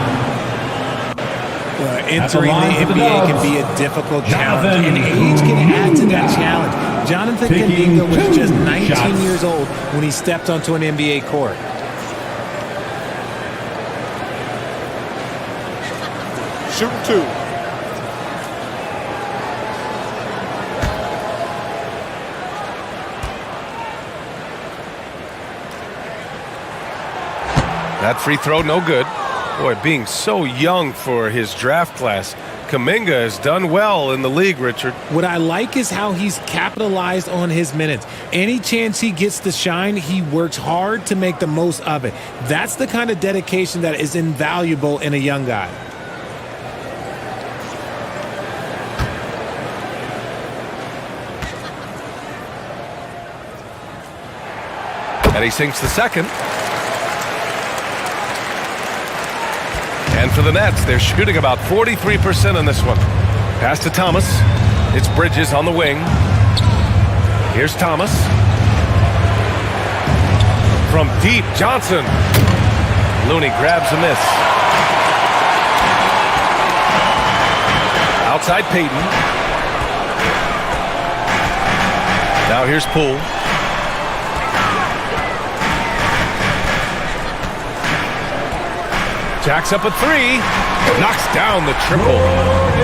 Entering the NBA can be a difficult challenge, and age can add to that challenge. Jonathan Kuminga was just 19 years old when he stepped onto an NBA court. Shooting 2. That free throw, no good. Boy, being so young for his draft class, Kuminga has done well in the league, Richard. What I like is how he's capitalized on his minutes. Any chance he gets to shine, he works hard to make the most of it. That's the kind of dedication that is invaluable in a young guy. And he sinks the second. And for the Nets, they're shooting about 43% in this one. Pass to Thomas. It's Bridges on the wing. Here's Thomas. From deep, Johnson. Looney grabs a miss. Outside Payton. Now here's Poole. Jacks up a three. Knocks down the triple.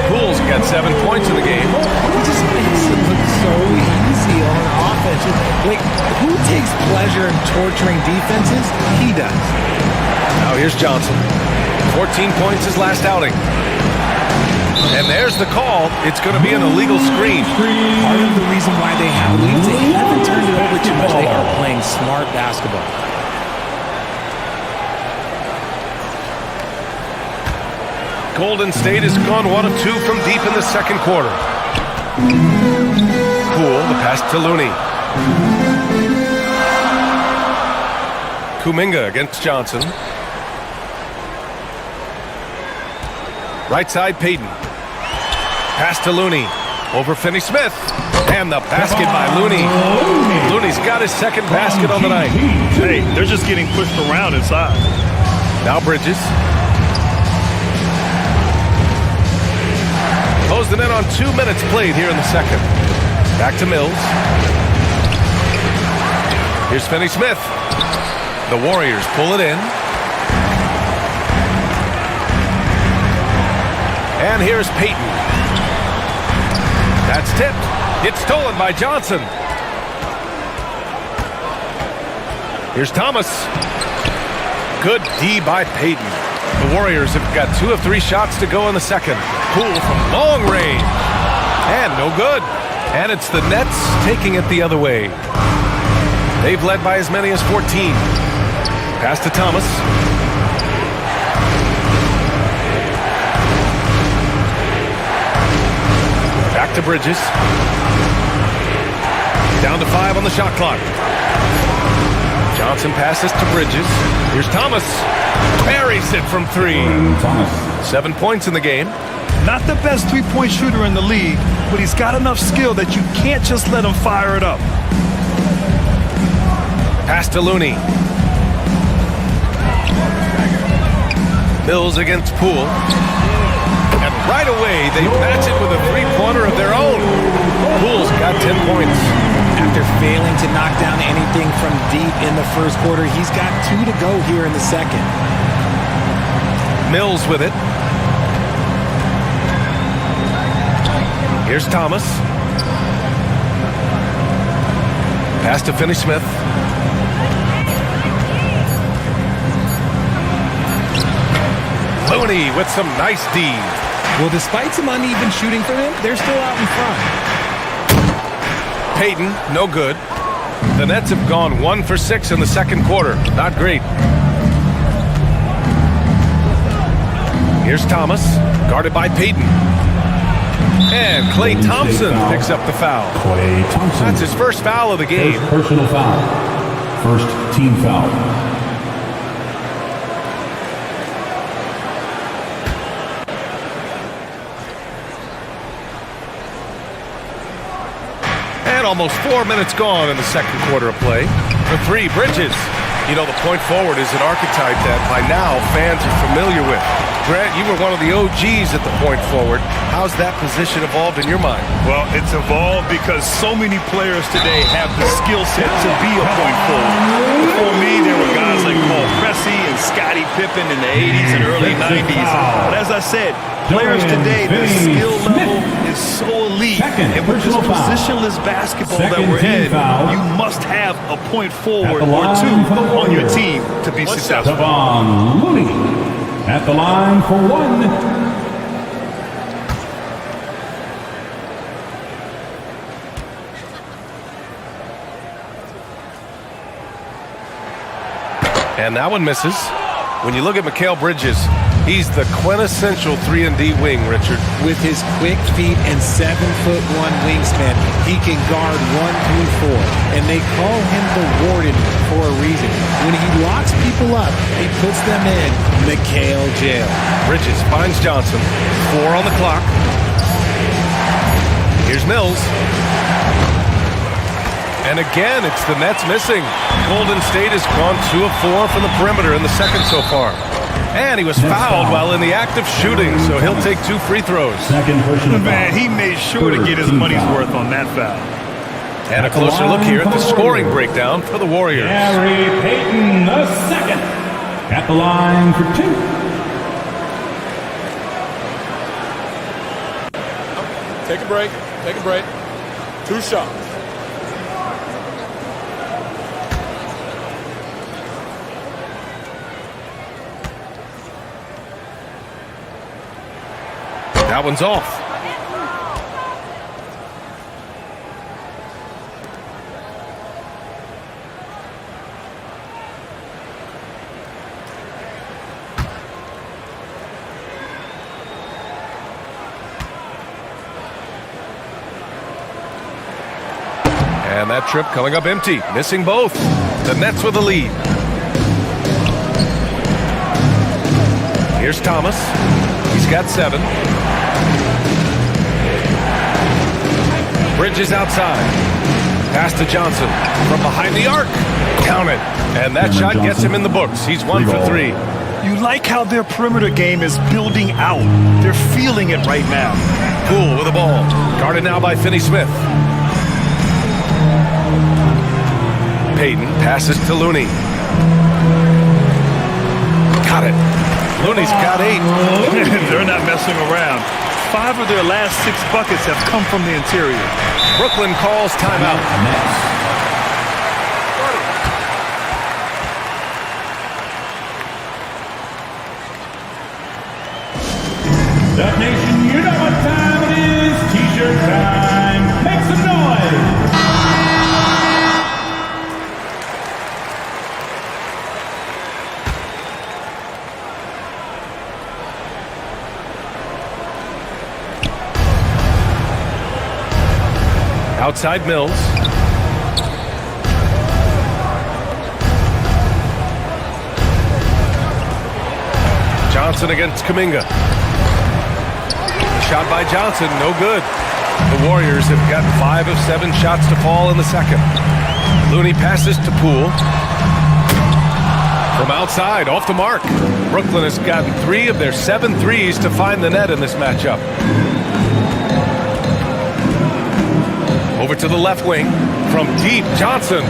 Poole's got 7 points in the game. He just makes it look so easy on offense. Like, who takes pleasure in torturing defenses? He does. Now here's Johnson. 14 points his last outing. And there's the call. It's going to be an illegal screen. Part of the reason why they have leads, they haven't turned it over too much. They are playing smart basketball. Golden State has gone 1 of 2 from deep in the second quarter. Poole, the pass to Looney. Kuminga against Johnson. Right side, Payton. Pass to Looney. Over Finney-Smith. And the basket by Looney. Looney's got his second basket on the night. Hey, they're just getting pushed around inside. Now Bridges. Closing in on 2 minutes played here in the second. Back to Mills. Here's Finney-Smith. The Warriors pull it in. And here's Payton. That's tipped. It's stolen by Johnson. Here's Thomas. Good D by Payton. The Warriors have got 2 of 3 shots to go in the second. Poole from long range. And no good. And it's the Nets taking it the other way. They've led by as many as 14. Pass to Thomas. Back to Bridges. Down to 5 on the shot clock. Johnson passes to Bridges. Here's Thomas. Buries it from 3. 7 points in the game. Not the best three-point shooter in the league, but he's got enough skill that you can't just let him fire it up. Pass to Looney. Mills against Poole. And right away, they match it with a three-pointer of their own. Poole's got 10 points. After failing to knock down anything from deep in the first quarter, he's got 2 to go here in the second. Mills with it. Here's Thomas. Pass to Finney-Smith. Looney with some nice D. Well, despite some uneven shooting for him, they're still out in front. Payton, no good. The Nets have gone 1 for 6 in the second quarter. Not great. Here's Thomas, guarded by Payton. And Klay Thompson picks up the foul. Klay Thompson. That's his first foul of the game. First personal foul. First team foul. And almost 4 minutes gone in the second quarter of play. For 3, Bridges. You know, the point forward is an archetype that by now fans are familiar with. Grant, you were one of the OGs at the point forward. How's that position evolved in your mind? Well, it's evolved because so many players today have the skill set to be a point forward. Before me, there were guys like Paul Pressey and Scottie Pippen in the 80s and early 90s. But as I said, players today, the skill level is so elite. And with this positionless basketball that we're in, you must have a point forward or 2 on your team to be successful. Devon Looney at the line for 1. And that one misses. When you look at Mikal Bridges, he's the quintessential 3-and-D wing, Richard. With his quick feet and 7'1" wingspan, he can guard 1 through 4. And they call him the Warden for a reason. When he locks people up, he puts them in Mikal jail. Bridges finds Johnson. 4 on the clock. Here's Mills. And again, it's the Nets missing. Golden State has gone 2 of 4 from the perimeter in the second so far. And he was fouled while in the act of shooting, so he'll take 2 free throws. Man, he made sure to get his money's worth on that foul. And a closer look here at the scoring breakdown for the Warriors. Gary Payton, the second, at the line for 2. Take a break. Take a break. 2 shots. That one's off. And that trip coming up empty, missing both. The Nets with the lead. Here's Thomas. He's got 7. Bridges outside. Pass to Johnson from behind the arc. Count it. And that shot gets him in the books. He's 1 for 3. You like how their perimeter game is building out. They're feeling it right now. Poole with the ball. Guarded now by Finney-Smith. Payton passes to Looney. Got it. Looney's got 8. They're not messing around. 5 of their last 6 buckets have come from the interior. Brooklyn calls timeout. That nation, you know what time it is. T-shirt time. Make some noise. Outside Mills. Johnson against Kuminga. Shot by Johnson, no good. The Warriors have gotten 5 of 7 shots to fall in the second. Looney passes to Poole. From outside, off the mark. Brooklyn has gotten 3 of their 7 threes to find the net in this matchup. Over to the left wing. From deep, Johnson.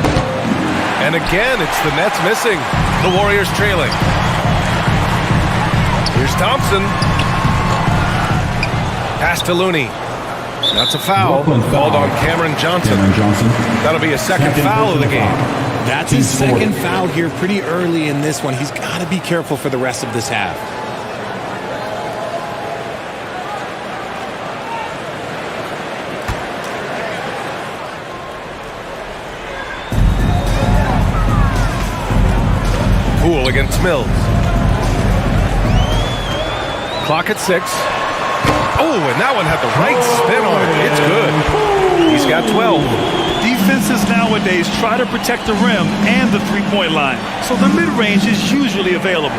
And again, it's the Nets missing. The Warriors trailing. Here's Thompson. Pass to Looney. That's a foul. Called on Cameron Johnson. That'll be a second foul of the game. That's his second foul here pretty early in this one. He's got to be careful for the rest of this half. Poole against Mills. Clock at 6. Oh, and that one had the right spin on it. It's good. He's got 12. Defenses nowadays try to protect the rim and the three-point line, so the mid-range is usually available.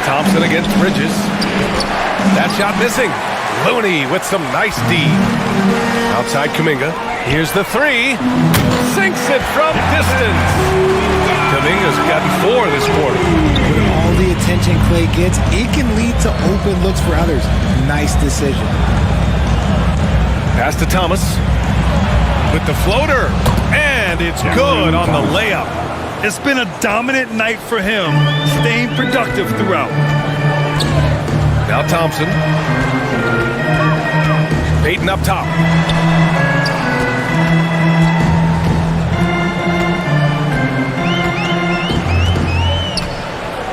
Thompson against Bridges. That shot missing. Looney with some nice D. Outside Kuminga. Here's the 3. Sinks it from distance. Kuminga's gotten 4 this quarter. With all the attention Clay gets, it can lead to open looks for others. Nice decision. Pass to Thomas. With the floater. And it's good on the layup. It's been a dominant night for him, staying productive throughout. Now Thompson. Payton up top.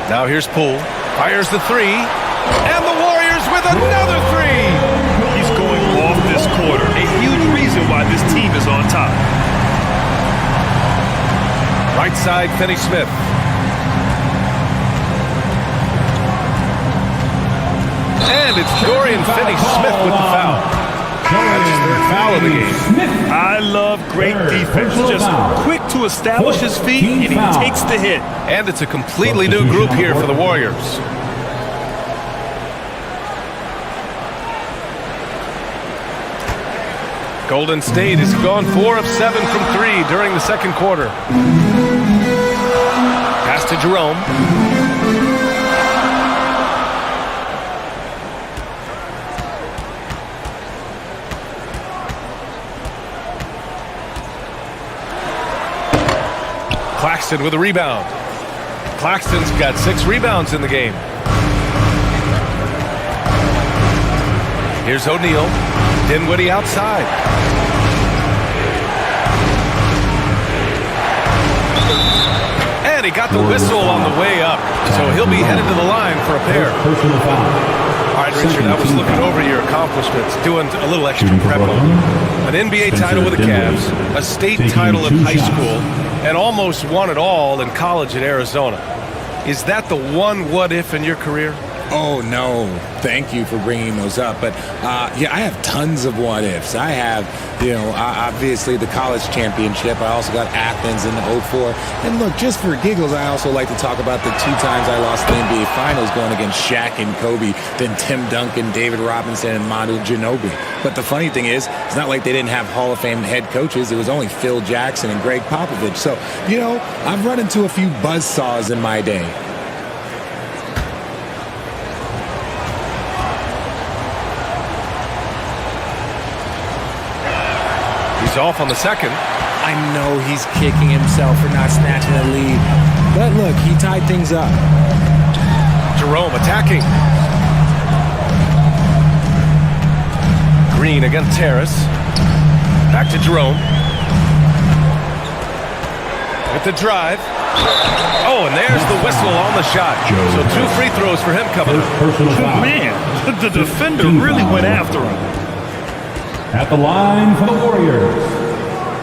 Now here's Poole. Fires the 3. And the Warriors with another 3. He's going off this quarter. A huge reason why this team is on top. Right side, Finney-Smith. And it's Dorian Finney-Smith with the foul. That's his 3rd foul of the game. I love great defense. Just quick to establish his feet, and he takes the hit. And it's a completely new group here for the Warriors. Golden State has gone 4 of 7 from 3 during the second quarter. Pass to Jerome. Claxton with a rebound. Claxton's got 6 rebounds in the game. Here's O'Neal. Dinwiddie outside. And he got the whistle on the way up. So he'll be headed to the line for a pair. All right, Richard, I was looking over your accomplishments, doing a little extra prep on you. An NBA title with the Cavs, a state title in high school, and almost won it all in college at Arizona. Is that the one what-if in your career? Oh, no. Thank you for bringing those up. But, yeah, I have tons of what-ifs. I have, obviously the college championship. I also got Athens in the 04. And, look, just for giggles, I also like to talk about the 2 times I lost the NBA Finals going against Shaq and Kobe, then Tim Duncan, David Robinson, and Manu Ginobili. But the funny thing is, it's not like they didn't have Hall of Fame head coaches. It was only Phil Jackson and Greg Popovich. So, I've run into a few buzzsaws in my day. He's off on the second. I know he's kicking himself for not snatching the lead. But look, he tied things up. Jerome attacking. Green against Harris. Back to Jerome. With the drive. Oh, and there's the whistle on the shot. So 2 free throws for him coming up. Man, the defender really went after him. At the line for the Warriors,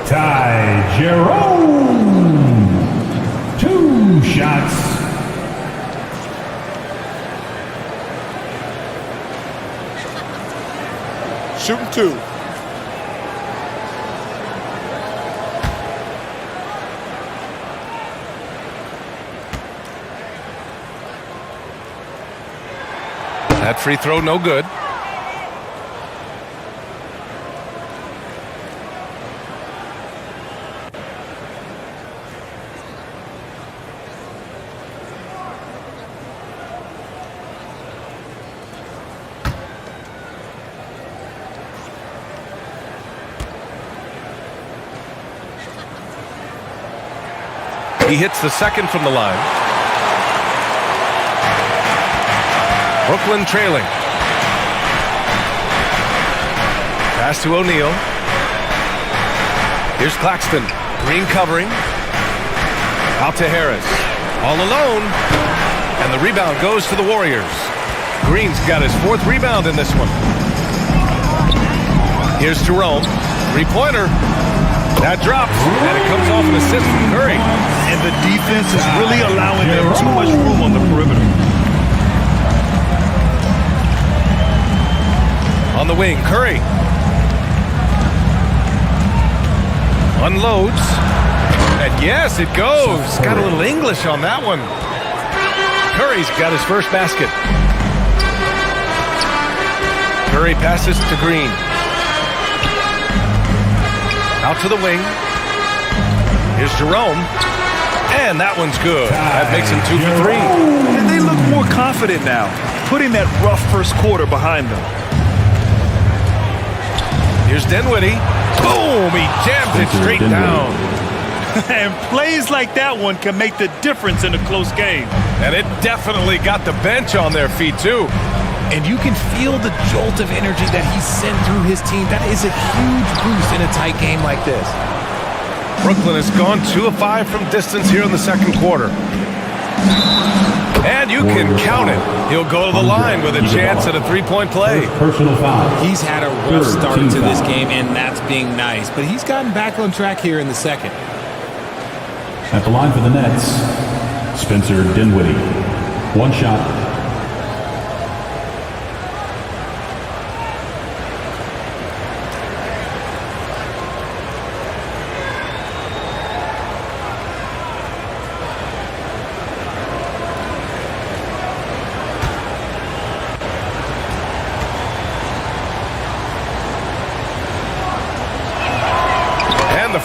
Ty Jerome. 2 shots. Shooting 2. That free throw no good. He hits the second from the line. Brooklyn trailing. Pass to O'Neal. Here's Claxton. Green covering. Out to Harris. All alone. And the rebound goes to the Warriors. Green's got his 4th rebound in this one. Here's Jerome. 3-pointer. That drops, and it comes off an assist from Curry. And the defense is really allowing them too much room on the perimeter. On the wing, Curry. Unloads. And yes, it goes. Got a little English on that one. Curry's got his first basket. Curry passes to Green. Out to the wing. Here's Jerome. And that one's good. That makes him 2 for 3. And they look more confident now, putting that rough first quarter behind them. Here's Dinwiddie. Boom! He jams it straight down. And plays like that one can make the difference in a close game. And it definitely got the bench on their feet, too. And you can feel the jolt of energy that he sent through his team. That is a huge boost in a tight game like this. Brooklyn has gone 2 of 5 from distance here in the second quarter. And you can count it. He'll go to the line with a chance at a 3-point play. Personal foul. He's had a rough start to this game, and that's being nice. But he's gotten back on track here in the second. At the line for the Nets, Spencer Dinwiddie. 1 shot.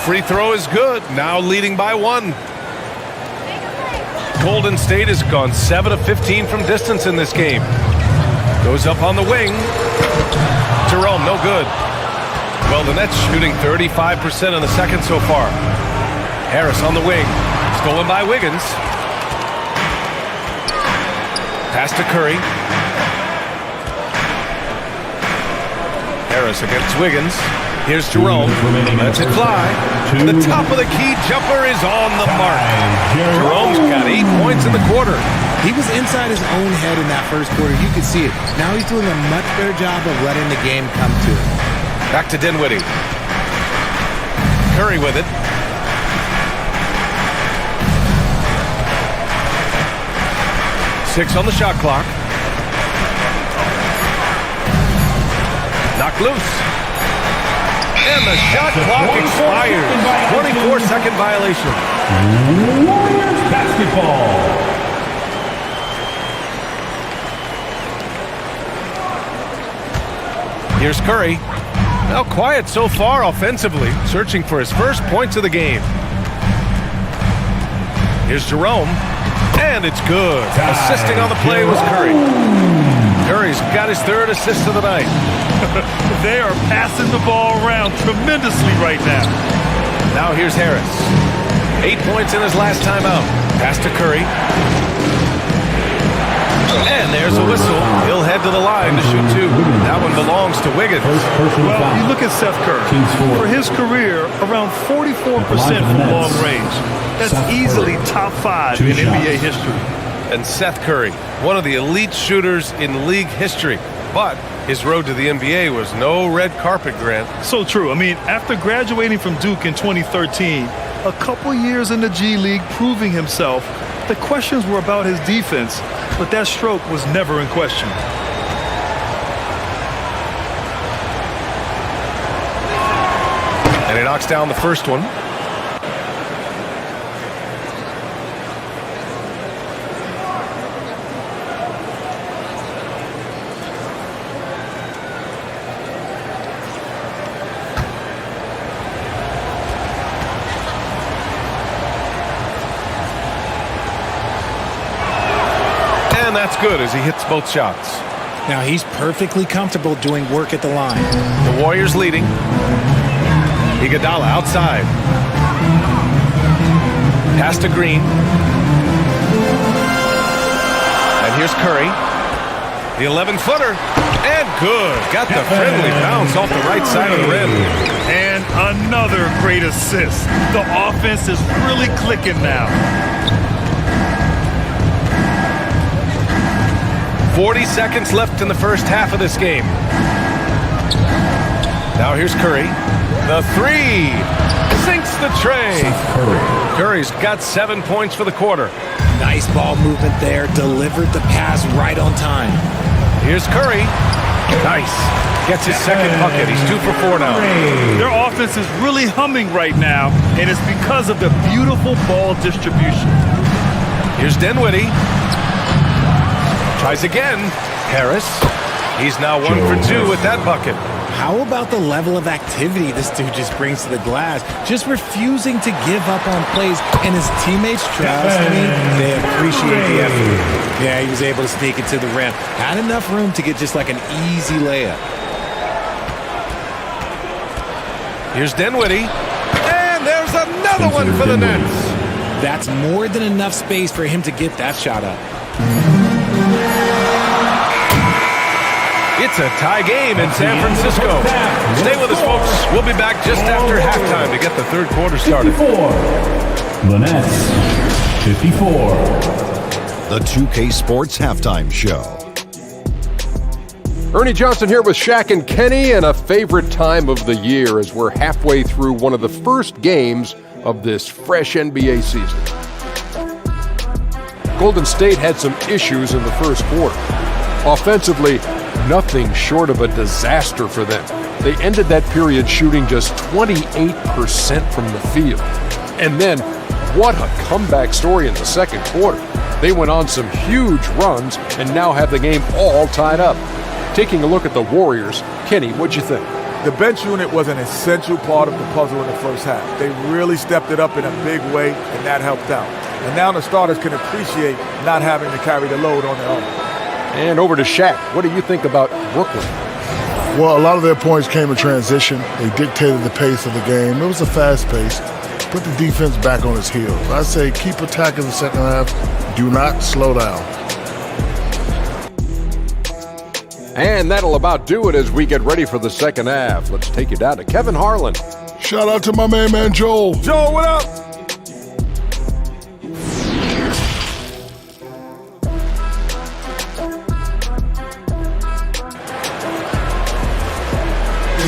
Free throw is good. Now leading by 1. Golden State has gone 7 of 15 from distance in this game. Goes up on the wing. Jerome, no good. Well, the Nets shooting 35% in the second so far. Harris on the wing. Stolen by Wiggins. Pass to Curry. Harris against Wiggins. Here's Jerome. Lets it fly. The top of the key jumper is on the mark. Jerome's got 8 points in the quarter. He was inside his own head in that first quarter. You could see it. Now he's doing a much better job of letting the game come to him. Back to Dinwiddie. Curry with it. Six on the shot clock. Knocked loose. And the shot clock expires. 24-second violation. Warriors basketball. Here's Curry. Now quiet so far offensively, searching for his first points of the game. Here's Jerome. And it's good. Assisting on the play was Curry. Curry's got his third assist of the night. They are passing the ball around tremendously right now. Now here's Harris. 8 points in his last time out. Pass to Curry. And there's a whistle. He'll head to the line to shoot two. That one belongs to Wiggins. Well, you look at Seth Curry. For his career, around 44% from long range. That's easily top 5 in NBA history. And Seth Curry, one of the elite shooters in league history. But his road to the NBA was no red carpet, Grant. So true. I mean, after graduating from Duke in 2013, a couple years in the G League proving himself, the questions were about his defense, but that stroke was never in question. And he knocks down the first one. And that's good as he hits both shots. Now he's perfectly comfortable doing work at the line. The Warriors leading. Iguodala outside. Pass to Green. And here's Curry. The 11-footer. And good. Got the friendly bounce off the right side of the rim. And another great assist. The offense is really clicking now. 40 seconds left in the first half of this game. Now here's Curry. The three. Sinks the tray. Curry's got 7 points for the quarter. Nice ball movement there. Delivered the pass right on time. Here's Curry. Nice. Gets his second bucket. He's 2 for 4 now. Their offense is really humming right now, and it's because of the beautiful ball distribution. Here's Dinwiddie. Tries again. Harris. He's now 1 for 2 with that bucket. How about the level of activity this dude just brings to the glass? Just refusing to give up on plays, and his teammates trust me. They appreciate the effort. Yeah, he was able to sneak it to the rim. Had enough room to get just like an easy layup. Here's Dinwiddie. And there's another one for the Nets. That's more than enough space for him to get that shot up. It's a tie game in San Francisco. Stay with us, folks. We'll be back just after halftime to get the third quarter started. 54. The Nets, 54. The 2K Sports Halftime Show. Ernie Johnson here with Shaq and Kenny, and a favorite time of the year as we're halfway through one of the first games of this fresh NBA season. Golden State had some issues in the first quarter. Offensively, nothing short of a disaster for them. They ended that period shooting just 28% from the field. And then, what a comeback story in the second quarter. They went on some huge runs and now have the game all tied up. Taking a look at the Warriors, Kenny, what'd you think? The bench unit was an essential part of the puzzle in the first half. They really stepped it up in a big way, and that helped out. And now the starters can appreciate not having to carry the load on their own. And over to Shaq. What do you think about Brooklyn? Well, a lot of their points came in transition. They dictated the pace of the game. It was a fast pace. Put the defense back on its heels. I say keep attacking the second half. Do not slow down. And that'll about do it as we get ready for the second half. Let's take you down to Kevin Harlan. Shout out to my main man, Joel. Joel, what up?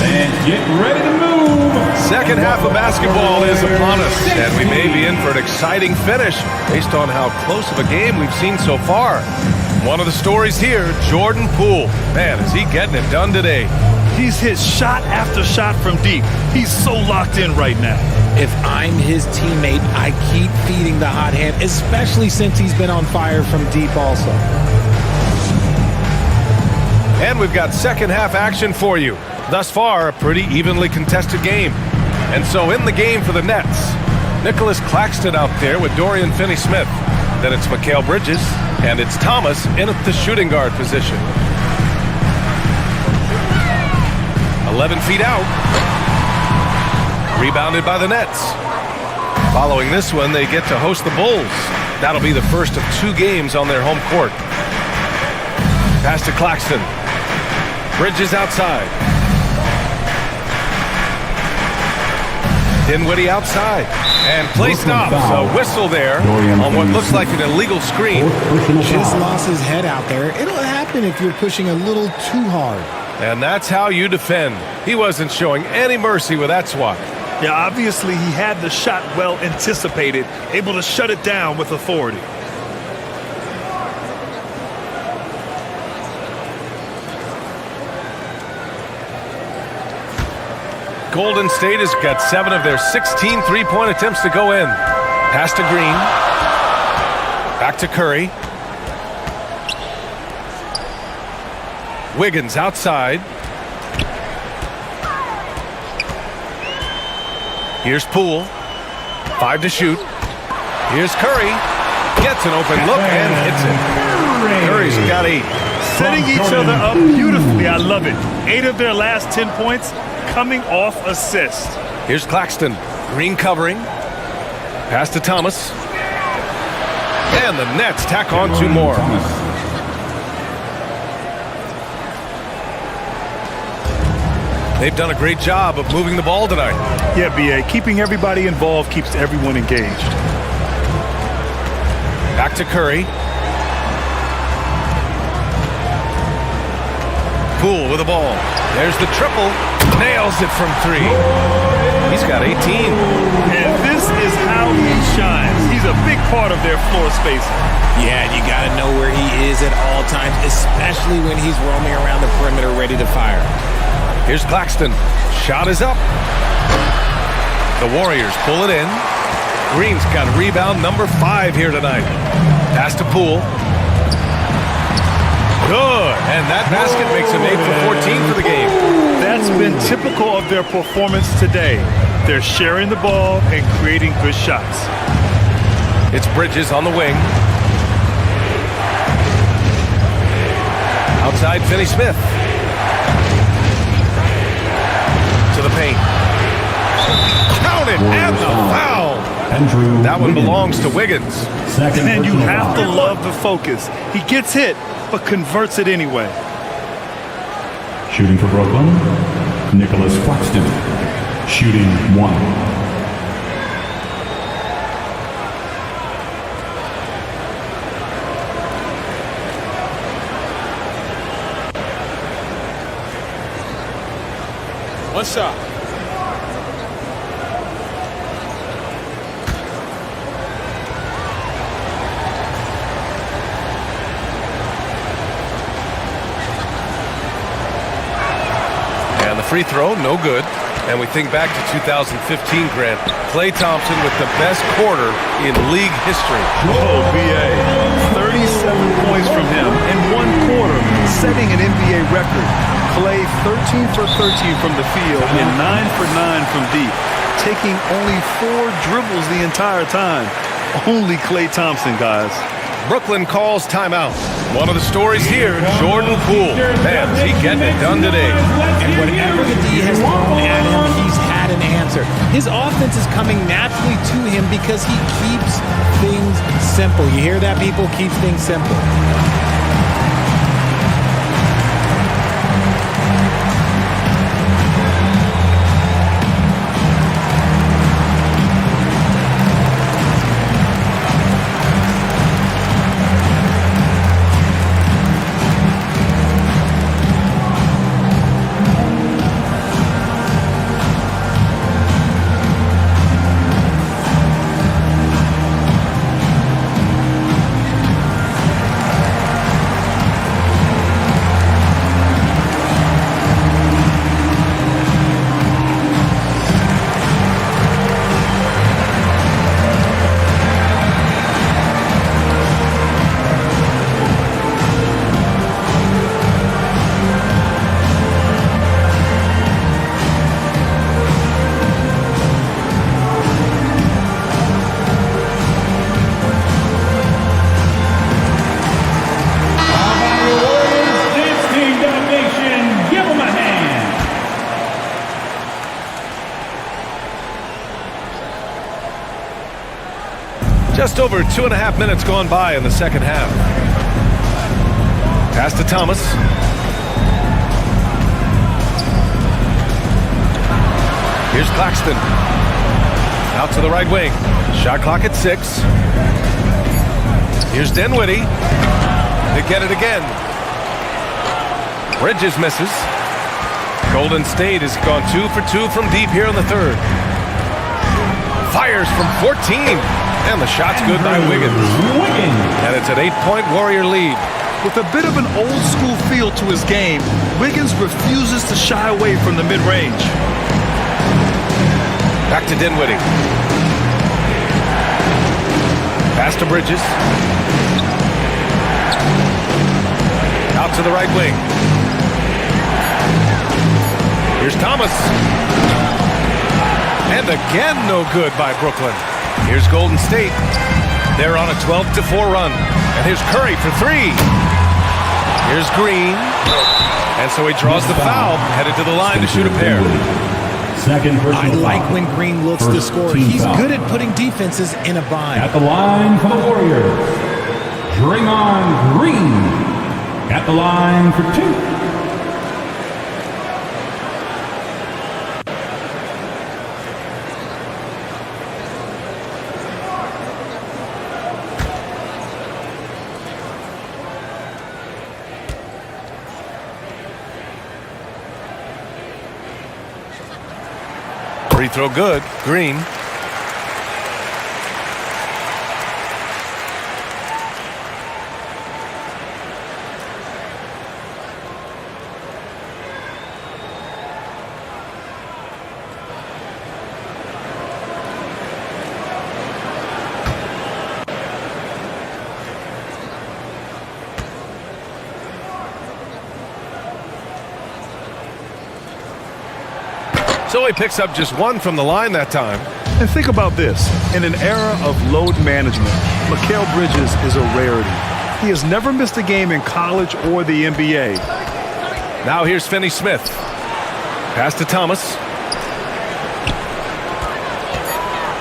And get ready to move. Second half of basketball is upon us, and we may be in for an exciting finish based on how close of a game we've seen so far. One of the stories here, Jordan Poole. Man, is he getting it done today. He's hit shot after shot from deep. He's so locked in right now. If I'm his teammate, I keep feeding the hot hand, especially since he's been on fire from deep also. And we've got second half action for you. Thus far, a pretty evenly contested game. And so in the game for the Nets, Nicholas Claxton out there with Dorian Finney-Smith. Then it's Mikal Bridges, and it's Thomas in at the shooting guard position. 11 feet out. Rebounded by the Nets. Following this one, they get to host the Bulls. That'll be the first of 2 games on their home court. Pass to Claxton. Bridges outside. Dinwiddie outside. And play stops. A whistle there on what looks like an illegal screen. Just lost his head out there. It'll happen if you're pushing a little too hard. And that's how you defend. He wasn't showing any mercy with that swat. Yeah, obviously he had the shot well anticipated, able to shut it down with authority. Golden State has got 7 of their 16 three-point attempts to go in. Pass to Green. Back to Curry. Wiggins outside. Here's Poole. 5 to shoot. Here's Curry. Gets an open look and hits it. Curry's got 8. Setting each other up beautifully. I love it. 8 of their last 10 points coming off assist. Here's Claxton. Green covering. Pass to Thomas. And the Nets tack on 2 more. They've done a great job of moving the ball tonight. Yeah, B.A. Keeping everybody involved keeps everyone engaged. Back to Curry. Poole with the ball. There's the triple. Nails it from 3. He's got 18. And this is how he shines. He's a big part of their floor spacing. Yeah, you got to know where he is at all times, especially when he's roaming around the perimeter ready to fire. Here's Claxton. Shot is up. The Warriors pull it in. Green's got rebound number 5 here tonight. Pass to Poole. Good. And that basket makes him 8 for 14 for the game. That's been typical of their performance today. They're sharing the ball and creating good shots. It's Bridges on the wing. Outside Finney-Smith. To the paint. Count it, and the foul. That one belongs to Wiggins. And you have to love the focus. He gets hit, but converts it anyway. Shooting for Brooklyn, Nicholas Claxton. Shooting 1. One shot. And the free throw, no good. And we think back to 2015, Grant. Klay Thompson with the best quarter in league history. Oh, B.A. 37 points from him in 1 quarter, setting an NBA record. Klay 13 for 13 from the field and 9 for 9 from deep, taking only 4 dribbles the entire time. Only Klay Thompson, guys. Brooklyn calls timeout. One of the stories here, Jordan Poole. Man, is he getting it done today. And whatever the D has thrown at him, he's had an answer. His offense is coming naturally to him because he keeps things simple. You hear that, people? Keeps things simple. Just over 2.5 minutes gone by in the second half. Pass to Thomas. Here's Claxton. Out to the right wing. Shot clock at 6. Here's Dinwiddie. They get it again. Bridges misses. Golden State has gone 2 for 2 from deep here in the third. Fires from 14. And the shot's good by Wiggins. And it's an 8-point Warrior lead. With a bit of an old-school feel to his game, Wiggins refuses to shy away from the mid-range. Back to Dinwiddie. Pass to Bridges. Out to the right wing. Here's Thomas. And again, no good by Brooklyn. Here's Golden State. They're on a 12-4 run. And here's Curry for 3. Here's Green. And so he draws the foul, headed to the line to shoot a pair. I like when Green looks to score. He's good at putting defenses in a bind. At the line for the Warriors, Draymond Green. At the line for 2. Free throw good. Green. So he picks up just 1 from the line that time. And think about this. In an era of load management, Mikal Bridges is a rarity. He has never missed a game in college or the NBA. Now here's Finney Smith. Pass to Thomas.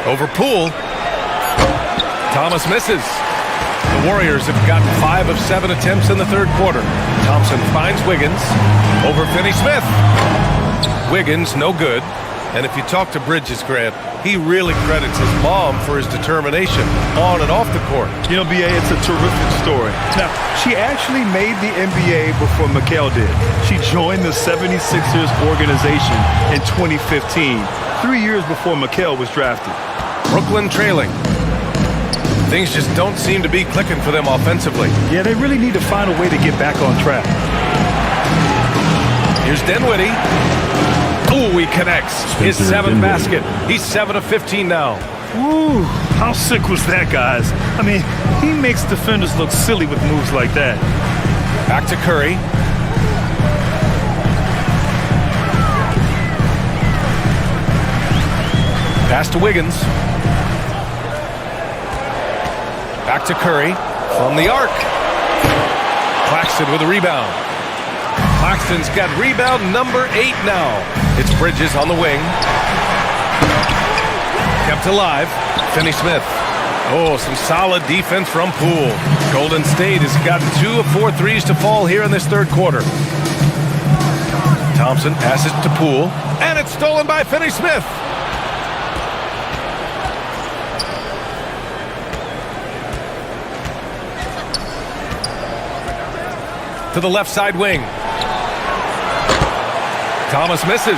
Over Poole. Thomas misses. The Warriors have gotten 5 of 7 attempts in the third quarter. Thompson finds Wiggins. Over Finney Smith. Wiggins, no good. And if you talk to Bridges, Grant, he really credits his mom for his determination on and off the court. You know, BA, it's a terrific story. Now, she actually made the NBA before Mikal did. She joined the 76ers organization in 2015, 3 years before Mikal was drafted. Brooklyn trailing. Things just don't seem to be clicking for them offensively. Yeah, they really need to find a way to get back on track. Here's Dinwiddie. Ooh, he connects. His 7th basket. He's 7 of 15 now. Woo, how sick was that, guys? I mean, he makes defenders look silly with moves like that. Back to Curry. Pass to Wiggins. Back to Curry. From the arc. Claxton with a rebound. Claxton's got rebound number 8 now. It's Bridges on the wing. Kept alive. Finney Smith. Oh, some solid defense from Poole. Golden State has gotten 2 of 4 threes to fall here in this third quarter. Thompson passes to Poole. And it's stolen by Finney Smith. To the left side wing. Thomas misses.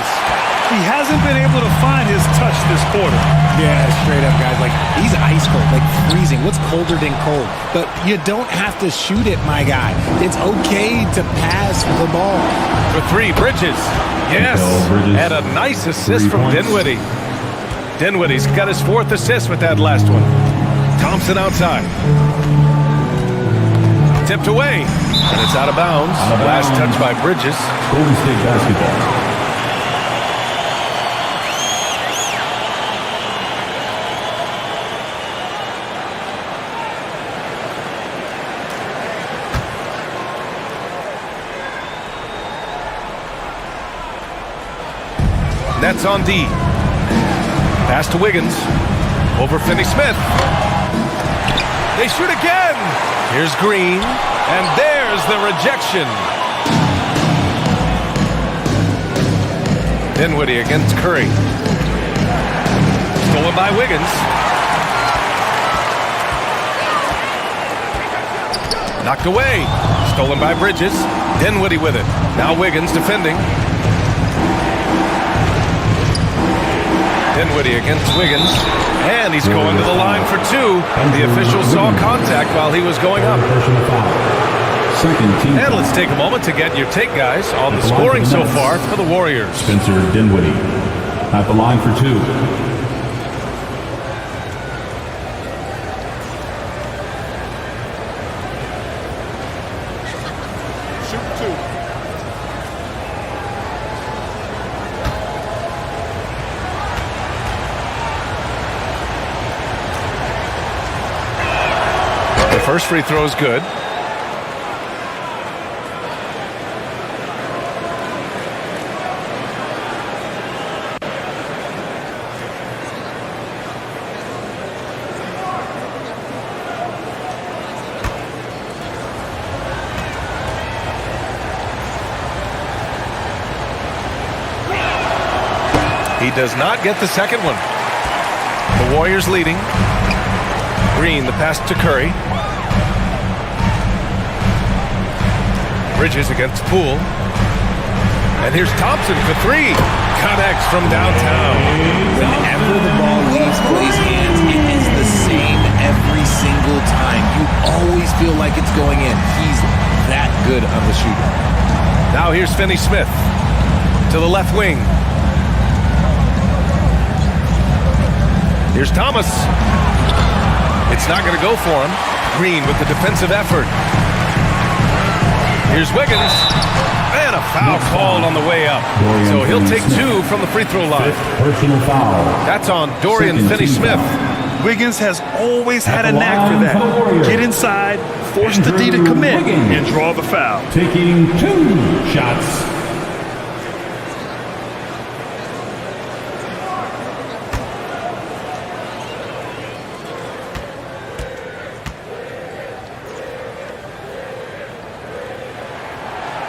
He hasn't been able to find his touch this quarter. Yeah, straight up, guys. Like, he's ice cold, like freezing. What's colder than cold? But you don't have to shoot it, my guy. It's okay to pass the ball. For 3, Bridges. Yes. And a nice assist from Dinwiddie. Dinwiddie's got his 4th assist with that last one. Thompson outside. Tipped away. And it's out of bounds. Last touch by Bridges. Golden State basketball. Nets on D. Pass to Wiggins. Over Finney Smith. They shoot again. Here's Green, and there's the rejection. Dinwiddie against Curry. Stolen by Wiggins. Knocked away. Stolen by Bridges. Dinwiddie with it. Now Wiggins defending. Dinwiddie against Wiggins. And he's going to the line for two. The official saw contact while he was going up. And let's take a moment to get your take, guys, on the scoring so far for the Warriors. Spencer Dinwiddie at the line for two. The first free throw is good. He does not get the second one. The Warriors leading. Green, the pass to Curry. Bridges against Poole. And here's Thompson for three. Connects from downtown. Whenever the ball leaves Clay's hands, it is the same every single time. You always feel like it's going in. He's that good of a shooter. Now here's Finney-Smith to the left wing. Here's Thomas. It's not going to go for him. Green with the defensive effort. Here's Wiggins. And a foul called on the way up. So he'll take two from the free throw line. Personal foul. That's on Dorian Finney-Smith. Wiggins has always had a knack for that. Get inside, force the D to commit, and draw the foul. Taking 2 shots.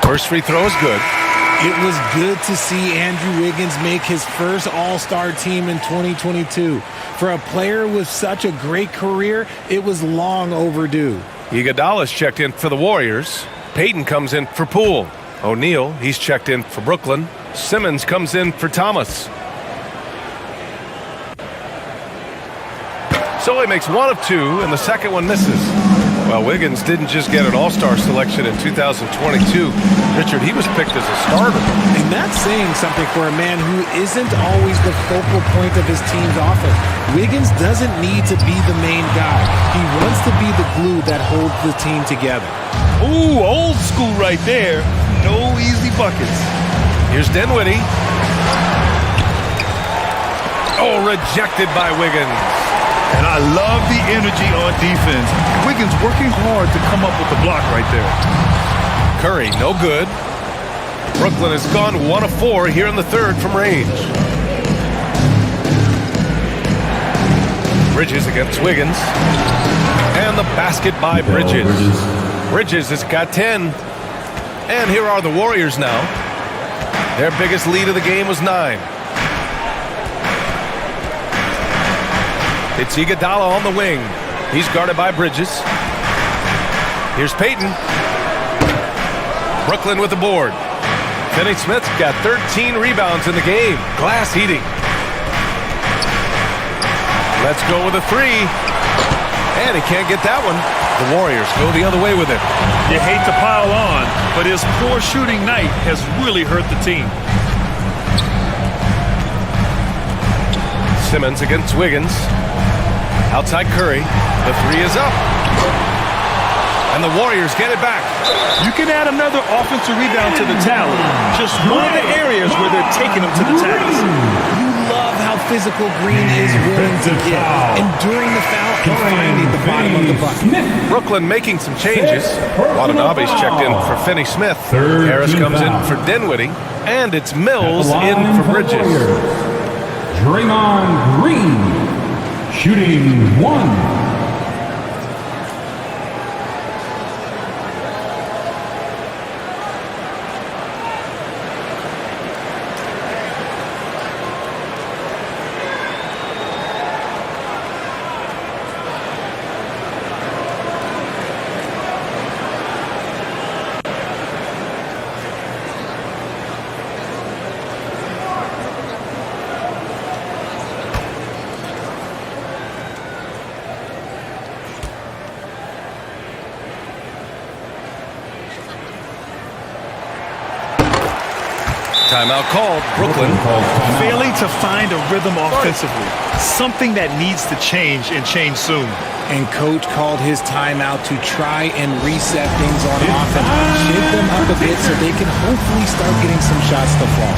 First free throw is good. It was good to see Andrew Wiggins make his first All-Star team in 2022. For a player with such a great career, it was long overdue. Iguodala's checked in for the Warriors. Payton comes in for Poole. O'Neal, he's checked in for Brooklyn. Simmons comes in for Thomas. So he makes one of two, and the second one misses. Well, Wiggins didn't just get an All-Star selection in 2022. Richard, he was picked as a starter. And that's saying something for a man who isn't always the focal point of his team's offense. Wiggins doesn't need to be the main guy. He wants to be the glue that holds the team together. Ooh, old school right there. No easy buckets. Here's Dinwiddie. Oh, rejected by Wiggins. And I love the energy on defense. Wiggins working hard to come up with the block right there. Curry, no good. Brooklyn has gone 1 of 4 here in the third from range. Bridges against Wiggins. And the basket by Bridges. Bridges has got 10. And here are the Warriors now. Their biggest lead of the game was 9. It's Iguodala on the wing. He's guarded by Bridges. Here's Payton. Brooklyn with the board. Finney-Smith's got 13 rebounds in the game. Glass heating. Let's go with a three. And he can't get that one. The Warriors go the other way with it. You hate to pile on, but his poor shooting night has really hurt the team. Simmons against Wiggins. Outside Curry. The three is up. And the Warriors get it back. You can add another offensive rebound to the tally. Just one of the areas where they're taking them to the task. You love how physical Green is willing to get, enduring the foul and finding the bottom of the bucket. Brooklyn making some changes. Watanabe's checked in for Finney-Smith. Harris comes in for Dinwiddie. And it's Mills in for Bridges. Draymond Green, shooting 1. Timeout called. Brooklyn. Failing to find a rhythm offensively. Something that needs to change and change soon. And coach called his timeout to try and reset things on offense. Shake them up a bit so they can hopefully start getting some shots to fall.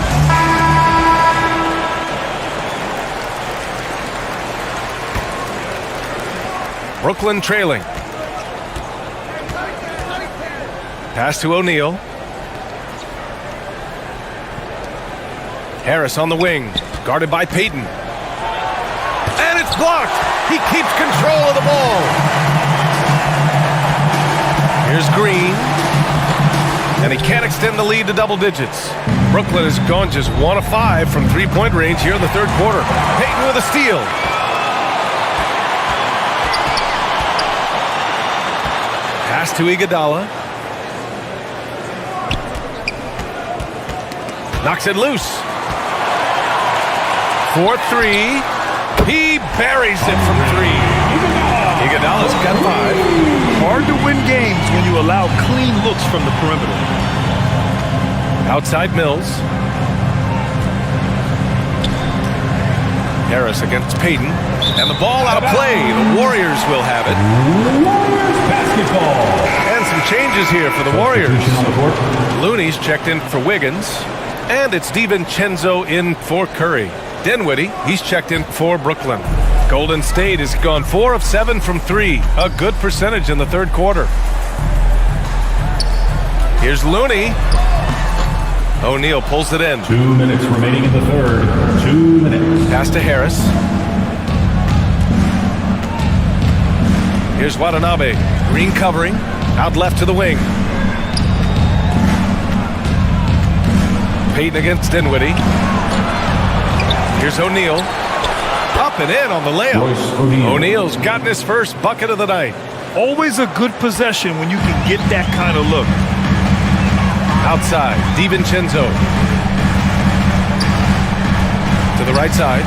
Brooklyn trailing. Pass to O'Neal. Harris on the wing, guarded by Payton. And it's blocked. He keeps control of the ball. Here's Green. And he can't extend the lead to double digits. Brooklyn has gone just 1 of 5 from three-point range here in the third quarter. Payton with a steal. Pass to Iguodala. Knocks it loose. 4-3. He buries it from 3. Iguodala's got 5. Hard to win games when you allow clean looks from the perimeter. Outside Mills. Harris against Payton. And the ball out of play. The Warriors will have it. Warriors basketball. And some changes here for the Warriors. Looney's checked in for Wiggins. And it's DiVincenzo in for Curry. Dinwiddie, he's checked in for Brooklyn. Golden State has gone 4 of 7 from 3. A good percentage in the third quarter. Here's Looney. O'Neal pulls it in. 2 minutes remaining in the third. 2 minutes. Pass to Harris. Here's Watanabe. Green covering. Out left to the wing. Payton against Dinwiddie. Here's O'Neal. Up and in on the layup. O'Neal's gotten his first bucket of the night. Always a good possession when you can get that kind of look. Outside, DiVincenzo. To the right side.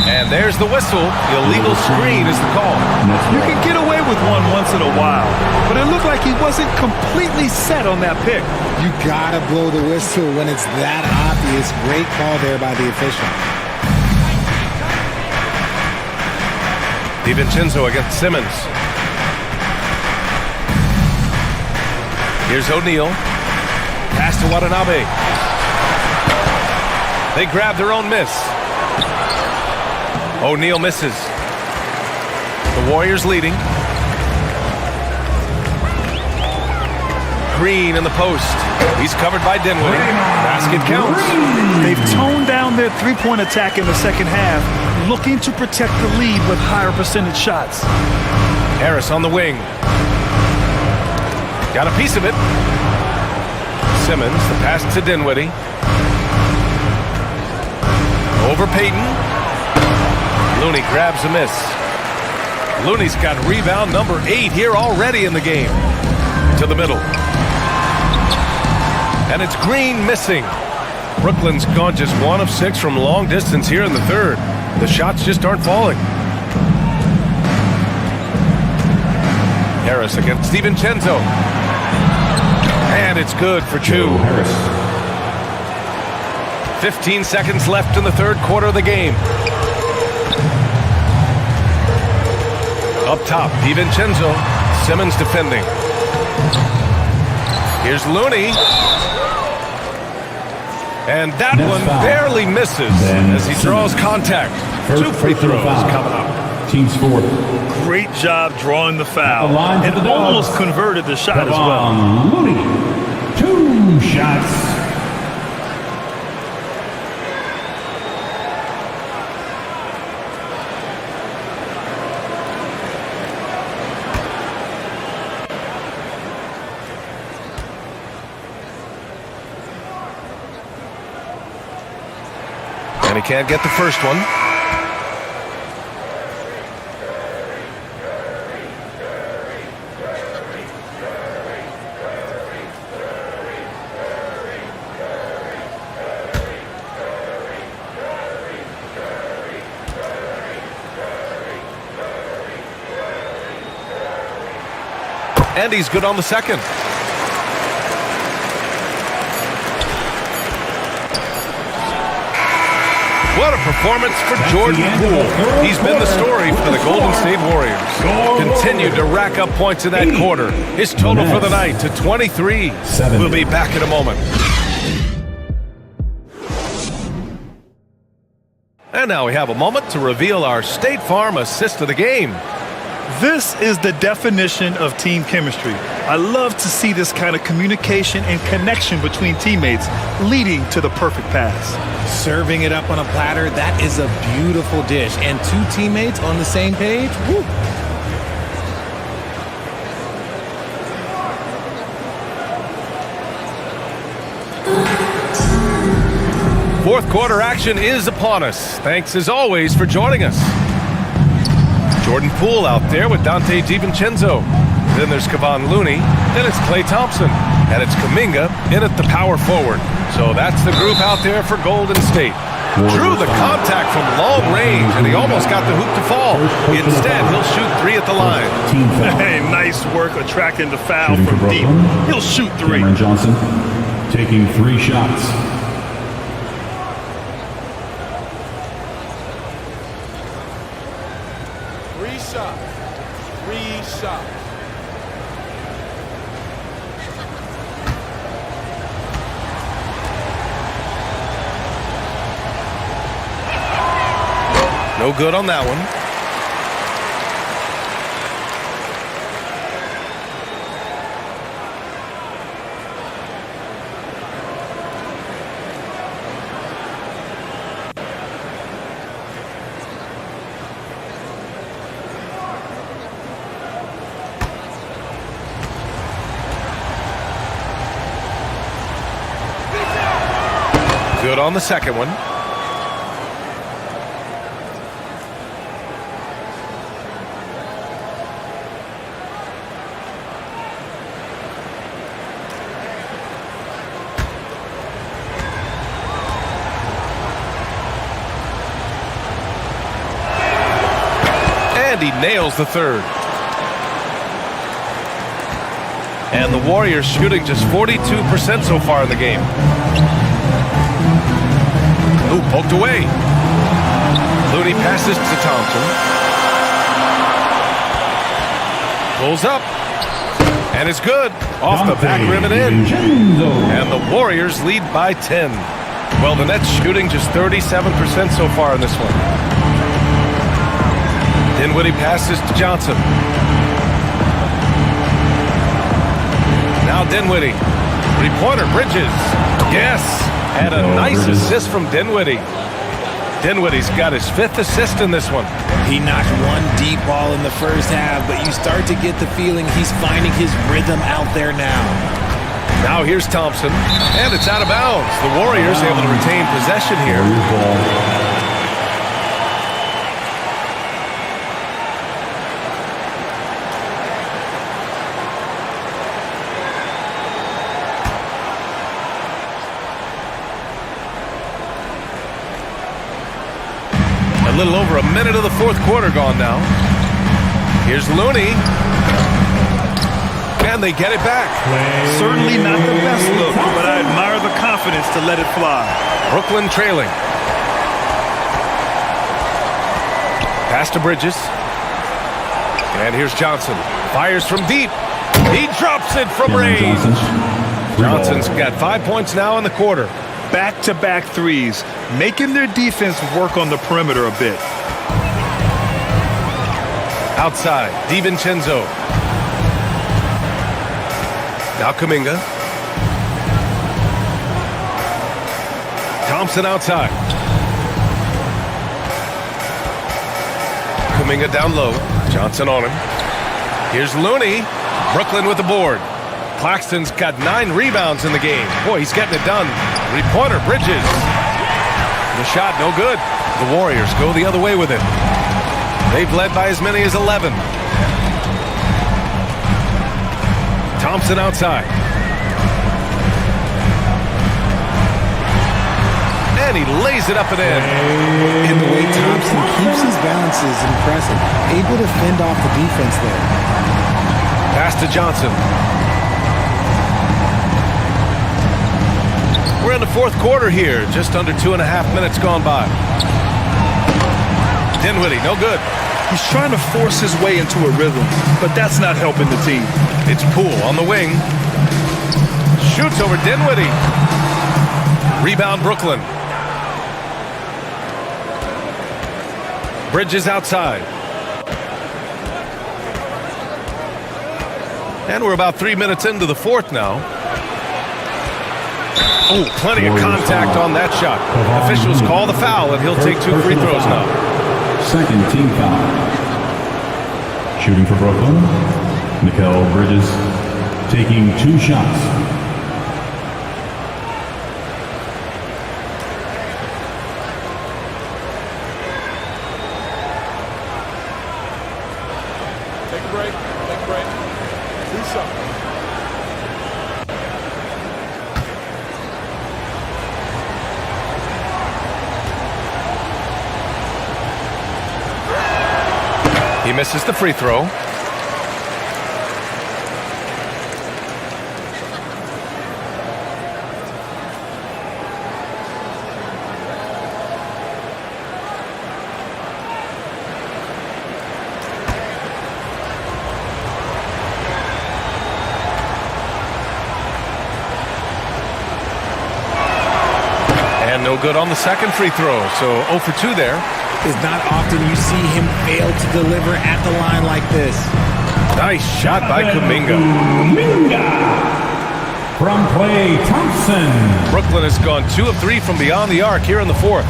And there's the whistle. Illegal screen is the call. You can get away with one once in a while, but it looked like he wasn't completely set on that pick. You gotta blow the whistle when it's that obvious. Great call there by the official. DiVincenzo against Simmons. Here's O'Neal. Pass to Watanabe. They grab their own miss. O'Neal misses. The Warriors leading. Green in the post. He's covered by Dinwiddie. Basket counts. They've toned down their three-point attack in the second half, looking to protect the lead with higher percentage shots. Harris on the wing. Got a piece of it. Simmons, the pass to Dinwiddie. Over Payton. Looney grabs a miss. Looney's got rebound number 8 here already in the game. To the middle. And it's Green missing. Brooklyn's gone just 1 of 6 from long distance here in the third. The shots just aren't falling. Harris against DiVincenzo. And it's good for 2. 15 seconds left in the third quarter of the game. Up top, DiVincenzo. Simmons defending. Here's Looney. And that one barely misses as he draws contact. 2 free throws coming up. Team scored. Great job drawing the foul. And almost converted the shot as well. Looney. 2 shots. And he can't get the first one. And he's good on the second. What a performance for Jordan Poole. He's been the story for the Golden State Warriors. Continued to rack up points in that quarter. His total for the night to 23. We'll be back in a moment. And now we have a moment to reveal our State Farm assist of the game. This is the definition of team chemistry. I love to see this kind of communication and connection between teammates leading to the perfect pass. Serving it up on a platter, that is a beautiful dish. And two teammates on the same page, woo. Fourth quarter action is upon us. Thanks as always for joining us. Jordan Poole out there with Dante DiVincenzo. Then there's Kevon Looney. Then it's Klay Thompson. And it's Kuminga in at the power forward. So that's the group out there for Golden State. Drew the contact from long range, and he almost got the hoop to fall. Instead, he'll shoot three at the line. Hey, nice work attracting the foul from deep. He'll shoot three. Cameron Johnson taking 3 shots. No good on that one. Good on the second one. And he nails the third. And the Warriors shooting just 42% so far in the game. Ooh, poked away. Looney passes to Thompson. Pulls up. And it's good. Off the back rim and in. And the Warriors lead by 10. Well, the Nets shooting just 37% so far in this one. Dinwiddie passes to Johnson. Now Dinwiddie. Three-pointer, Bridges. Yes. And a nice assist from Dinwiddie. Dinwiddie's got his 5th assist in this one. He knocked one deep ball in the first half, but you start to get the feeling he's finding his rhythm out there now. Now here's Thompson, and it's out of bounds. The Warriors able to retain possession here. A little over a minute of the fourth quarter gone now. Here's Looney. And they get it back. Certainly not the best look, but I admire the confidence to let it fly. Brooklyn trailing. Pass to Bridges. And here's Johnson. Fires from deep. He drops it from range. Johnson's got 5 points now in the quarter. Back-to-back threes, making their defense work on the perimeter a bit. Outside, DiVincenzo. Now Kuminga. Thompson outside. Kuminga down low. Johnson on him. Here's Looney. Brooklyn with the board. Claxton's got 9 rebounds in the game. Boy, he's getting it done. Three-pointer, Bridges. The shot, no good. The Warriors go the other way with it. They've led by as many as 11. Thompson outside. And he lays it up and in. And the way Thompson keeps his balance is impressive. Able to fend off the defense there. Pass to Johnson. We're in the fourth quarter here. Just under 2.5 minutes gone by. Dinwiddie, no good. He's trying to force his way into a rhythm, but that's not helping the team. It's Poole on the wing. Shoots over Dinwiddie. Rebound, Brooklyn. Bridges outside. And we're about 3 minutes into the fourth now. Oh, plenty of contact on that shot. Officials call the foul, and he'll take 2 free throws now. Second team foul. Shooting for Brooklyn, Mikal Bridges taking 2 shots. Take a break. Take a break. Do something. He misses the free throw. And no good on the second free throw, so 0 for 2 there. It's not often you see him fail to deliver at the line like this. Nice shot by Kuminga. From Klay Thompson. Brooklyn has gone 2 of 3 from beyond the arc here in the fourth.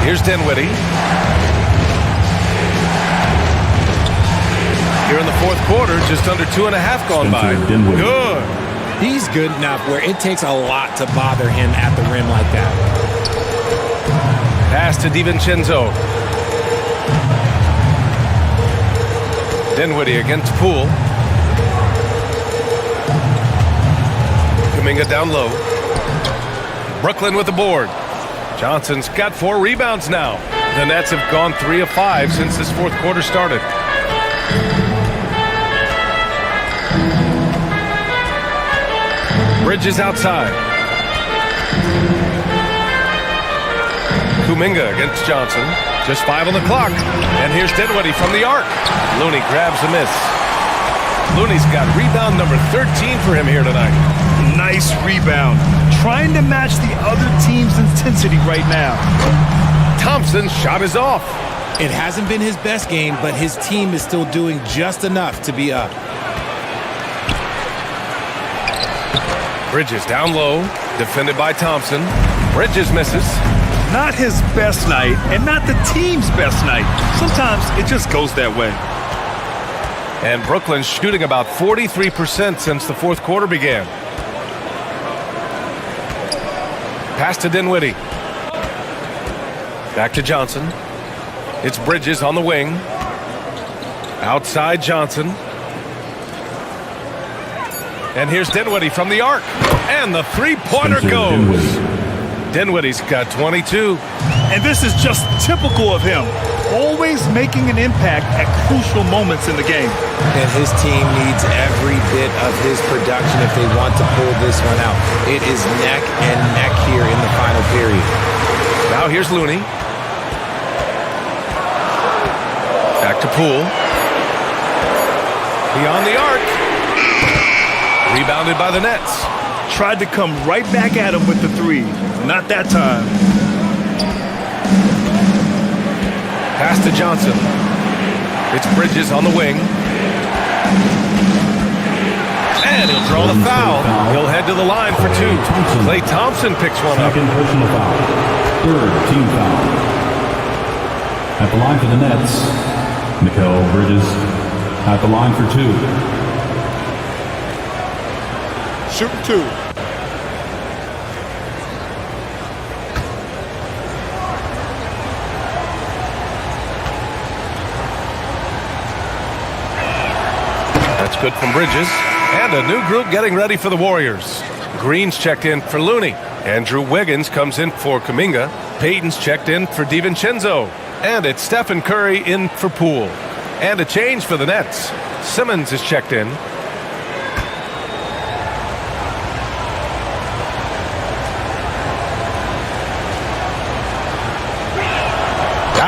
Here's Dinwiddie. Here in the fourth quarter, just under 2.5 gone by. Good. He's good enough where it takes a lot to bother him at the rim like that. Pass to DiVincenzo. Dinwiddie against Poole. Kuminga down low. Brooklyn with the board. Johnson's got 4 rebounds now. The Nets have gone 3 of 5 since this fourth quarter started. Bridges outside. Kuminga against Johnson. Just 5 on the clock. And here's Dinwiddie from the arc. Looney grabs a miss. Looney's got rebound number 13 for him here tonight. Nice rebound. Trying to match the other team's intensity right now. Thompson's shot is off. It hasn't been his best game, but his team is still doing just enough to be up. Bridges down low, defended by Thompson. Bridges misses. Not his best night, and not the team's best night. Sometimes it just goes that way. And Brooklyn's shooting about 43% since the fourth quarter began. Pass to Dinwiddie. Back to Johnson. It's Bridges on the wing. Outside Johnson. And here's Dinwiddie from the arc. And the three-pointer goes. Dinwiddie's got 22. And this is just typical of him. Always making an impact at crucial moments in the game. And his team needs every bit of his production if they want to pull this one out. It is neck and neck here in the final period. Now here's Looney. Back to Poole. Beyond the arc. Rebounded by the Nets. Tried to come right back at him with the three. Not that time. Pass to Johnson. It's Bridges on the wing. And he'll draw the foul. He'll head to the line for 2. Klay Thompson picks one up. Second personal foul. Third team foul. At the line for the Nets, Mikal Bridges at the line for 2. Shoot 2. That's good from Bridges. And a new group getting ready for the Warriors. Green's checked in for Looney. Andrew Wiggins comes in for Kuminga. Payton's checked in for DiVincenzo. And it's Stephen Curry in for Poole. And a change for the Nets. Simmons is checked in.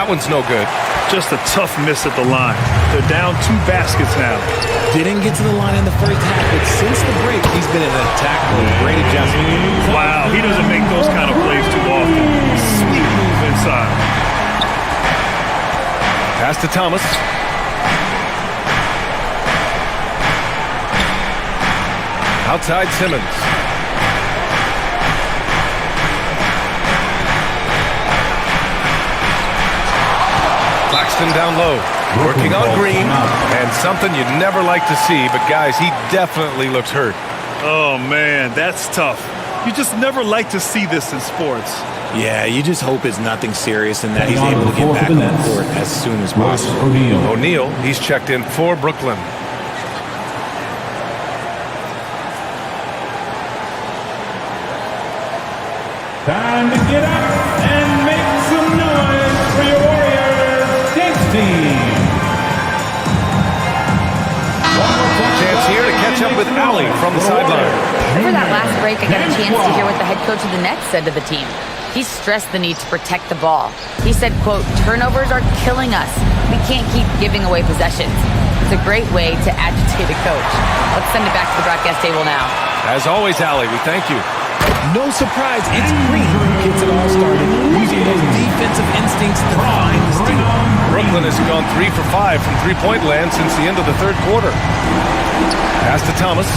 That one's no good. Just a tough miss at the line. They're down 2 baskets now. Didn't get to the line in the first half, but since the break, he's been in an attack mode. Great adjustment. Wow, he doesn't make those kind of plays too often. Sweet move inside. Pass to Thomas. Outside Simmons. Claxton down low, working on Green, and something you'd never like to see, but guys, he definitely looks hurt. Oh man, that's tough. You just never like to see this in sports. Yeah, you just hope it's nothing serious and that he's able to get back on the court as soon as possible. O'Neal, he's checked in for Brooklyn. Time to get up and make some noise for your Warriors dance team. Chance here to catch up with Allie from the sideline. Over that last break, I got a chance to hear what the head coach of the Nets said to the team. He stressed the need to protect the ball. He said, quote, "Turnovers are killing us. We can't keep giving away possessions." It's a great way to agitate a coach. Let's send it back to the broadcast table now. As always, Allie, we thank you. No surprise, it's Green who gets it all started, using those defensive instincts to find the steal. Brooklyn has gone 3 for 5 from three-point land since the end of the third quarter. Pass to Thomas.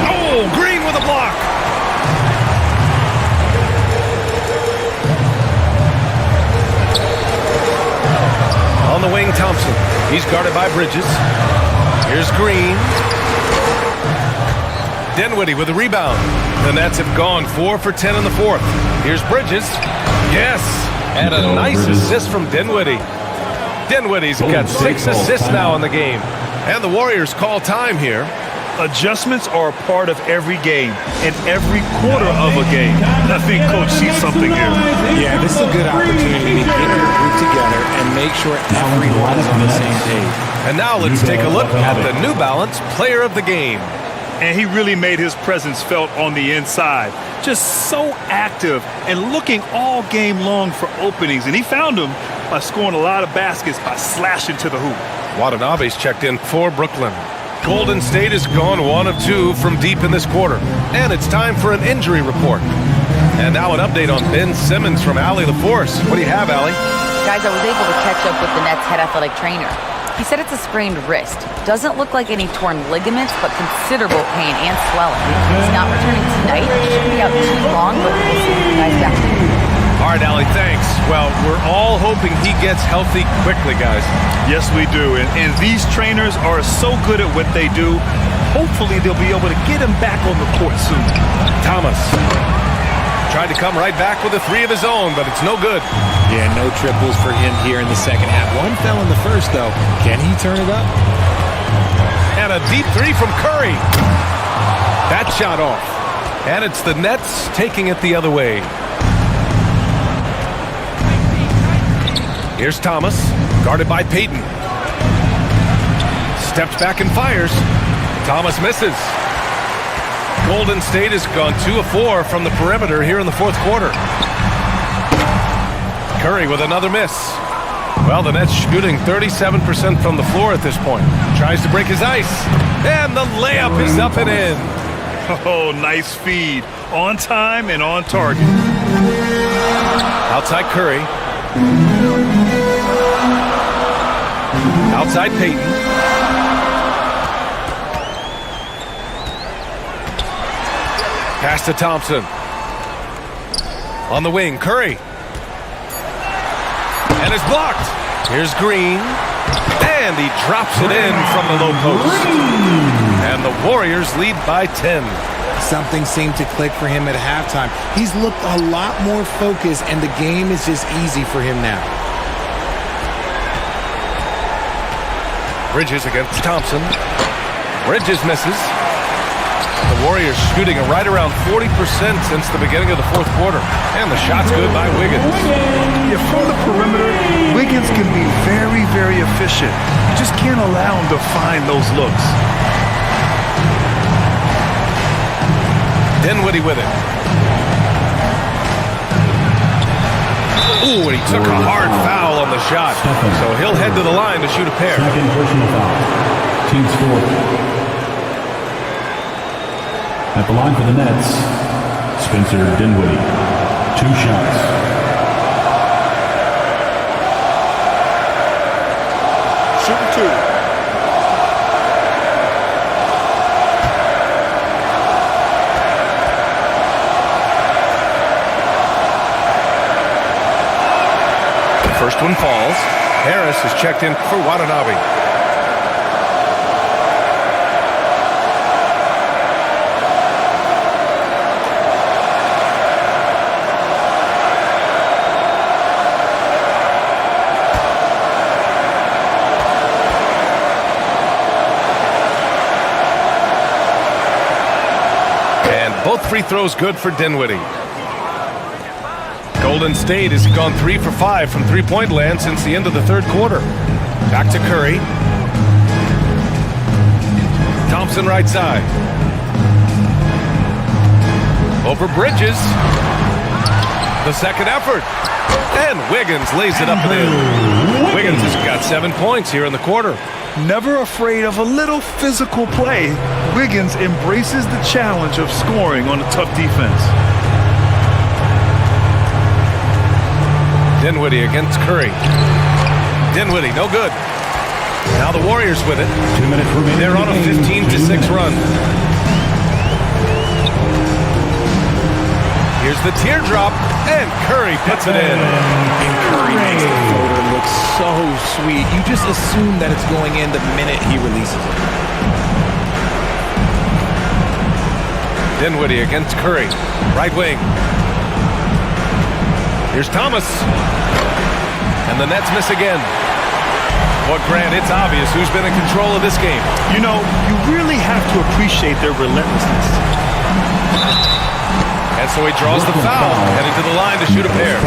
Oh, Green with a block. On the wing, Thompson. He's guarded by Bridges. Here's Green. Dinwiddie with a rebound. The Nets have gone 4 for 10 in the fourth. Here's Bridges. Yes, and a nice assist from Dinwiddie. Dinwiddie's got 6 assists now in the game. And the Warriors call time here. Adjustments are a part of every game and every quarter of a game. I think Coach sees something here. Yeah, this is a good opportunity to get your group together and make sure everyone is on the same page. And now let's take a look at the New Balance Player of the Game. And he really made his presence felt on the inside. Just so active and looking all game long for openings. And he found them by scoring a lot of baskets by slashing to the hoop. Watanabe's checked in for Brooklyn. Golden State has gone 1 of 2 from deep in this quarter. And it's time for an injury report. And now an update on Ben Simmons from Allie LaForce. What do you have, Allie? Guys, I was able to catch up with the Nets head athletic trainer. He said it's a sprained wrist. Doesn't look like any torn ligaments, but considerable pain and swelling. He's not returning tonight. He shouldn't be out too long, but we'll see what you guys got. All right, Allie, thanks. Well, we're all hoping he gets healthy quickly, guys. Yes, we do. And these trainers are so good at what they do. Hopefully, they'll be able to get him back on the court soon. Thomas tried to come right back with a 3 of his own, but it's no good. Yeah, no triples for him here in the second half. One fell in the first, though. Can he turn it up? And a deep 3 from Curry. That shot off. And it's the Nets taking it the other way. Here's Thomas, guarded by Payton. Steps back and fires. Thomas misses. Golden State has gone 2 of 4 from the perimeter here in the fourth quarter. Curry with another miss. Well, the Nets shooting 37% from the floor at this point. Tries to break his ice. And the layup is up and in. Oh, nice feed. On time and on target. Outside Curry. Outside Payton. Pass to Thompson. On the wing, Curry. And it's blocked. Here's Green. And he drops it in from the low post. And the Warriors lead by 10. Something seemed to click for him at halftime. He's looked a lot more focused, and the game is just easy for him now. Bridges against Thompson. Bridges misses. The Warriors shooting right around 40% since the beginning of the fourth quarter. And the shot's good by Wiggins. Yeah, from the perimeter, Wiggins can be very, very efficient. You just can't allow him to find those looks. Dinwiddie with it. Ooh, and he took a hard foul on the shot. So he'll head to the line to shoot a pair. Second personal foul. Team score. At the line for the Nets, Spencer Dinwiddie. 2 shots. Shooting 2. First one falls. Harris is checked in for Watanabe. And both free throws good for Dinwiddie. Golden State has gone 3 for 5 from three-point land since the end of the third quarter. Back to Curry. Thompson right side. Over Bridges. The second effort. And Wiggins lays it up and in. Wiggins has got 7 points here in the quarter. Never afraid of a little physical play, Wiggins embraces the challenge of scoring on a tough defense. Dinwiddie against Curry. Dinwiddie, no good. Now the Warriors with it. 2 minutes remaining. They're on a 15-6 run. Here's the teardrop, and Curry puts it in. And Curry makes the floater look so sweet. You just assume that it's going in the minute he releases it. Dinwiddie against Curry. Right wing. Here's Thomas. And the Nets miss again. But Grant, it's obvious who's been in control of this game. You know, you really have to appreciate their relentlessness. And so he draws the foul, heading to the line to shoot a pair.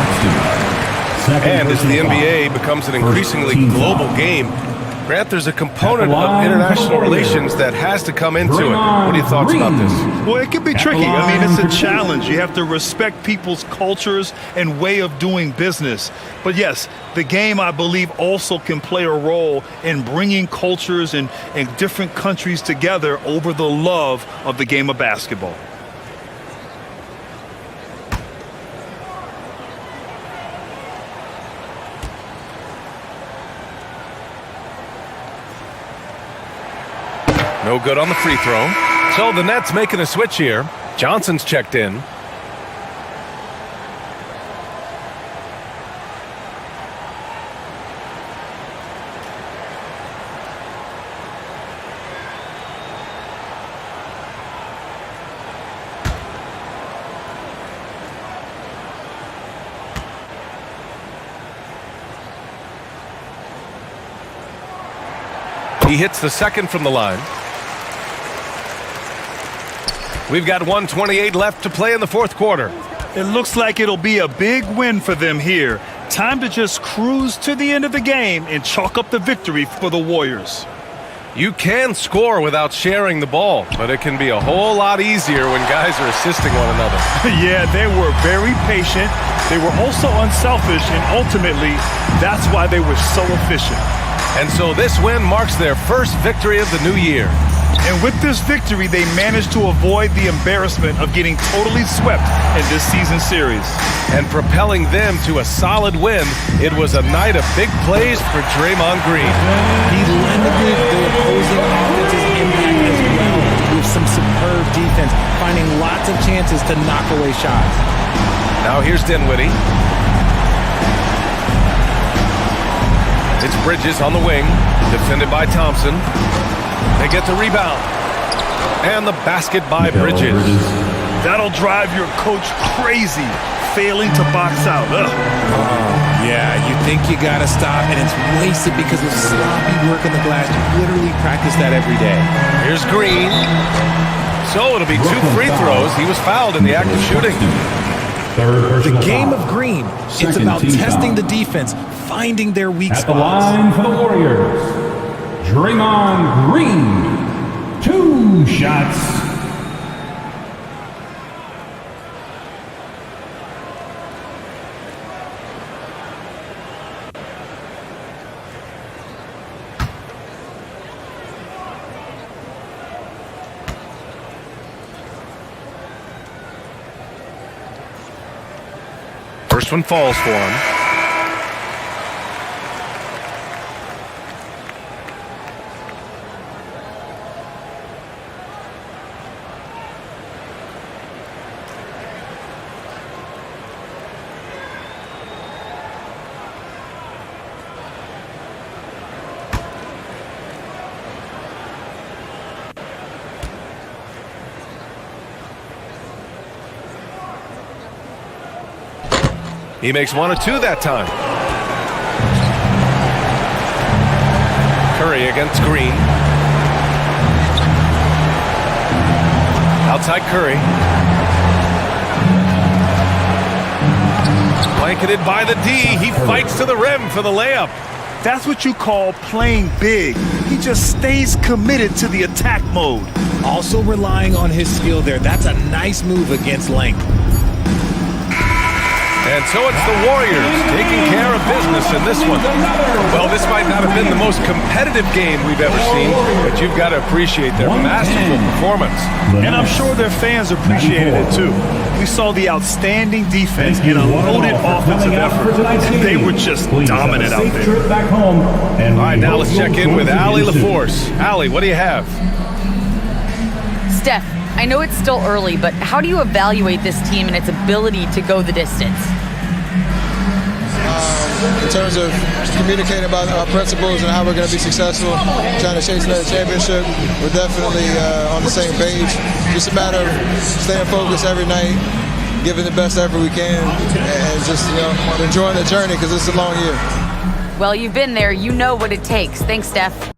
And as the NBA becomes an increasingly global game, Grant, there's a component of international relations that has to come into it. What are your thoughts about this? Well, it can be tricky. I mean, it's a challenge. You have to respect people's cultures and way of doing business. But yes, the game, I believe, also can play a role in bringing cultures and different countries together over the love of the game of basketball. No good on the free throw. So the Nets making a switch here. Johnson's checked in. He hits the second from the line. We've got 1:28 left to play in the fourth quarter. It looks like it'll be a big win for them here. Time to just cruise to the end of the game and chalk up the victory for the Warriors. You can score without sharing the ball, but it can be a whole lot easier when guys are assisting one another. Yeah, they were very patient. They were also unselfish, and ultimately, that's why they were so efficient. And so this win marks their first victory of the new year. And with this victory, they managed to avoid the embarrassment of getting totally swept in this season series. And propelling them to a solid win, it was a night of big plays for Draymond Green. He limited the opposing offense's impact as well with some superb defense, finding lots of chances to knock away shots. Now here's Dinwiddie. It's Bridges on the wing, defended by Thompson. They get the rebound. And the basket by Bridges. That'll drive your coach crazy, failing to box out. Yeah, you think you got to stop, and it's wasted because of sloppy work in the glass. You literally practice that every day. Here's Green. So it'll be 2 free throws. He was fouled in the act of shooting. The game of Green, it's about testing the defense, finding their weak spots. At the line for the Warriors, Draymond Green. 2 shots. First one falls for him. He makes 1 of 2 that time. Curry against Green. Outside Curry. Blanketed by the D. He fights to the rim for the layup. That's what you call playing big. He just stays committed to the attack mode. Also relying on his skill there. That's a nice move against length. And so it's the Warriors taking care of business in this one. Well, this might not have been the most competitive game we've ever seen, but you've got to appreciate their masterful performance. And I'm sure their fans appreciated it too. We saw the outstanding defense and a loaded offensive effort. They were just dominant out there. All right, now let's check in with Allie LaForce. Allie, what do you have? Steph, I know it's still early, but how do you evaluate this team and its ability to go the distance? In terms of communicating about our principles and how we're going to be successful, trying to chase another championship, we're definitely on the same page. Just a matter of staying focused every night, giving the best effort we can, and just enjoying the journey because it's a long year. Well, you've been there. You know what it takes. Thanks, Steph.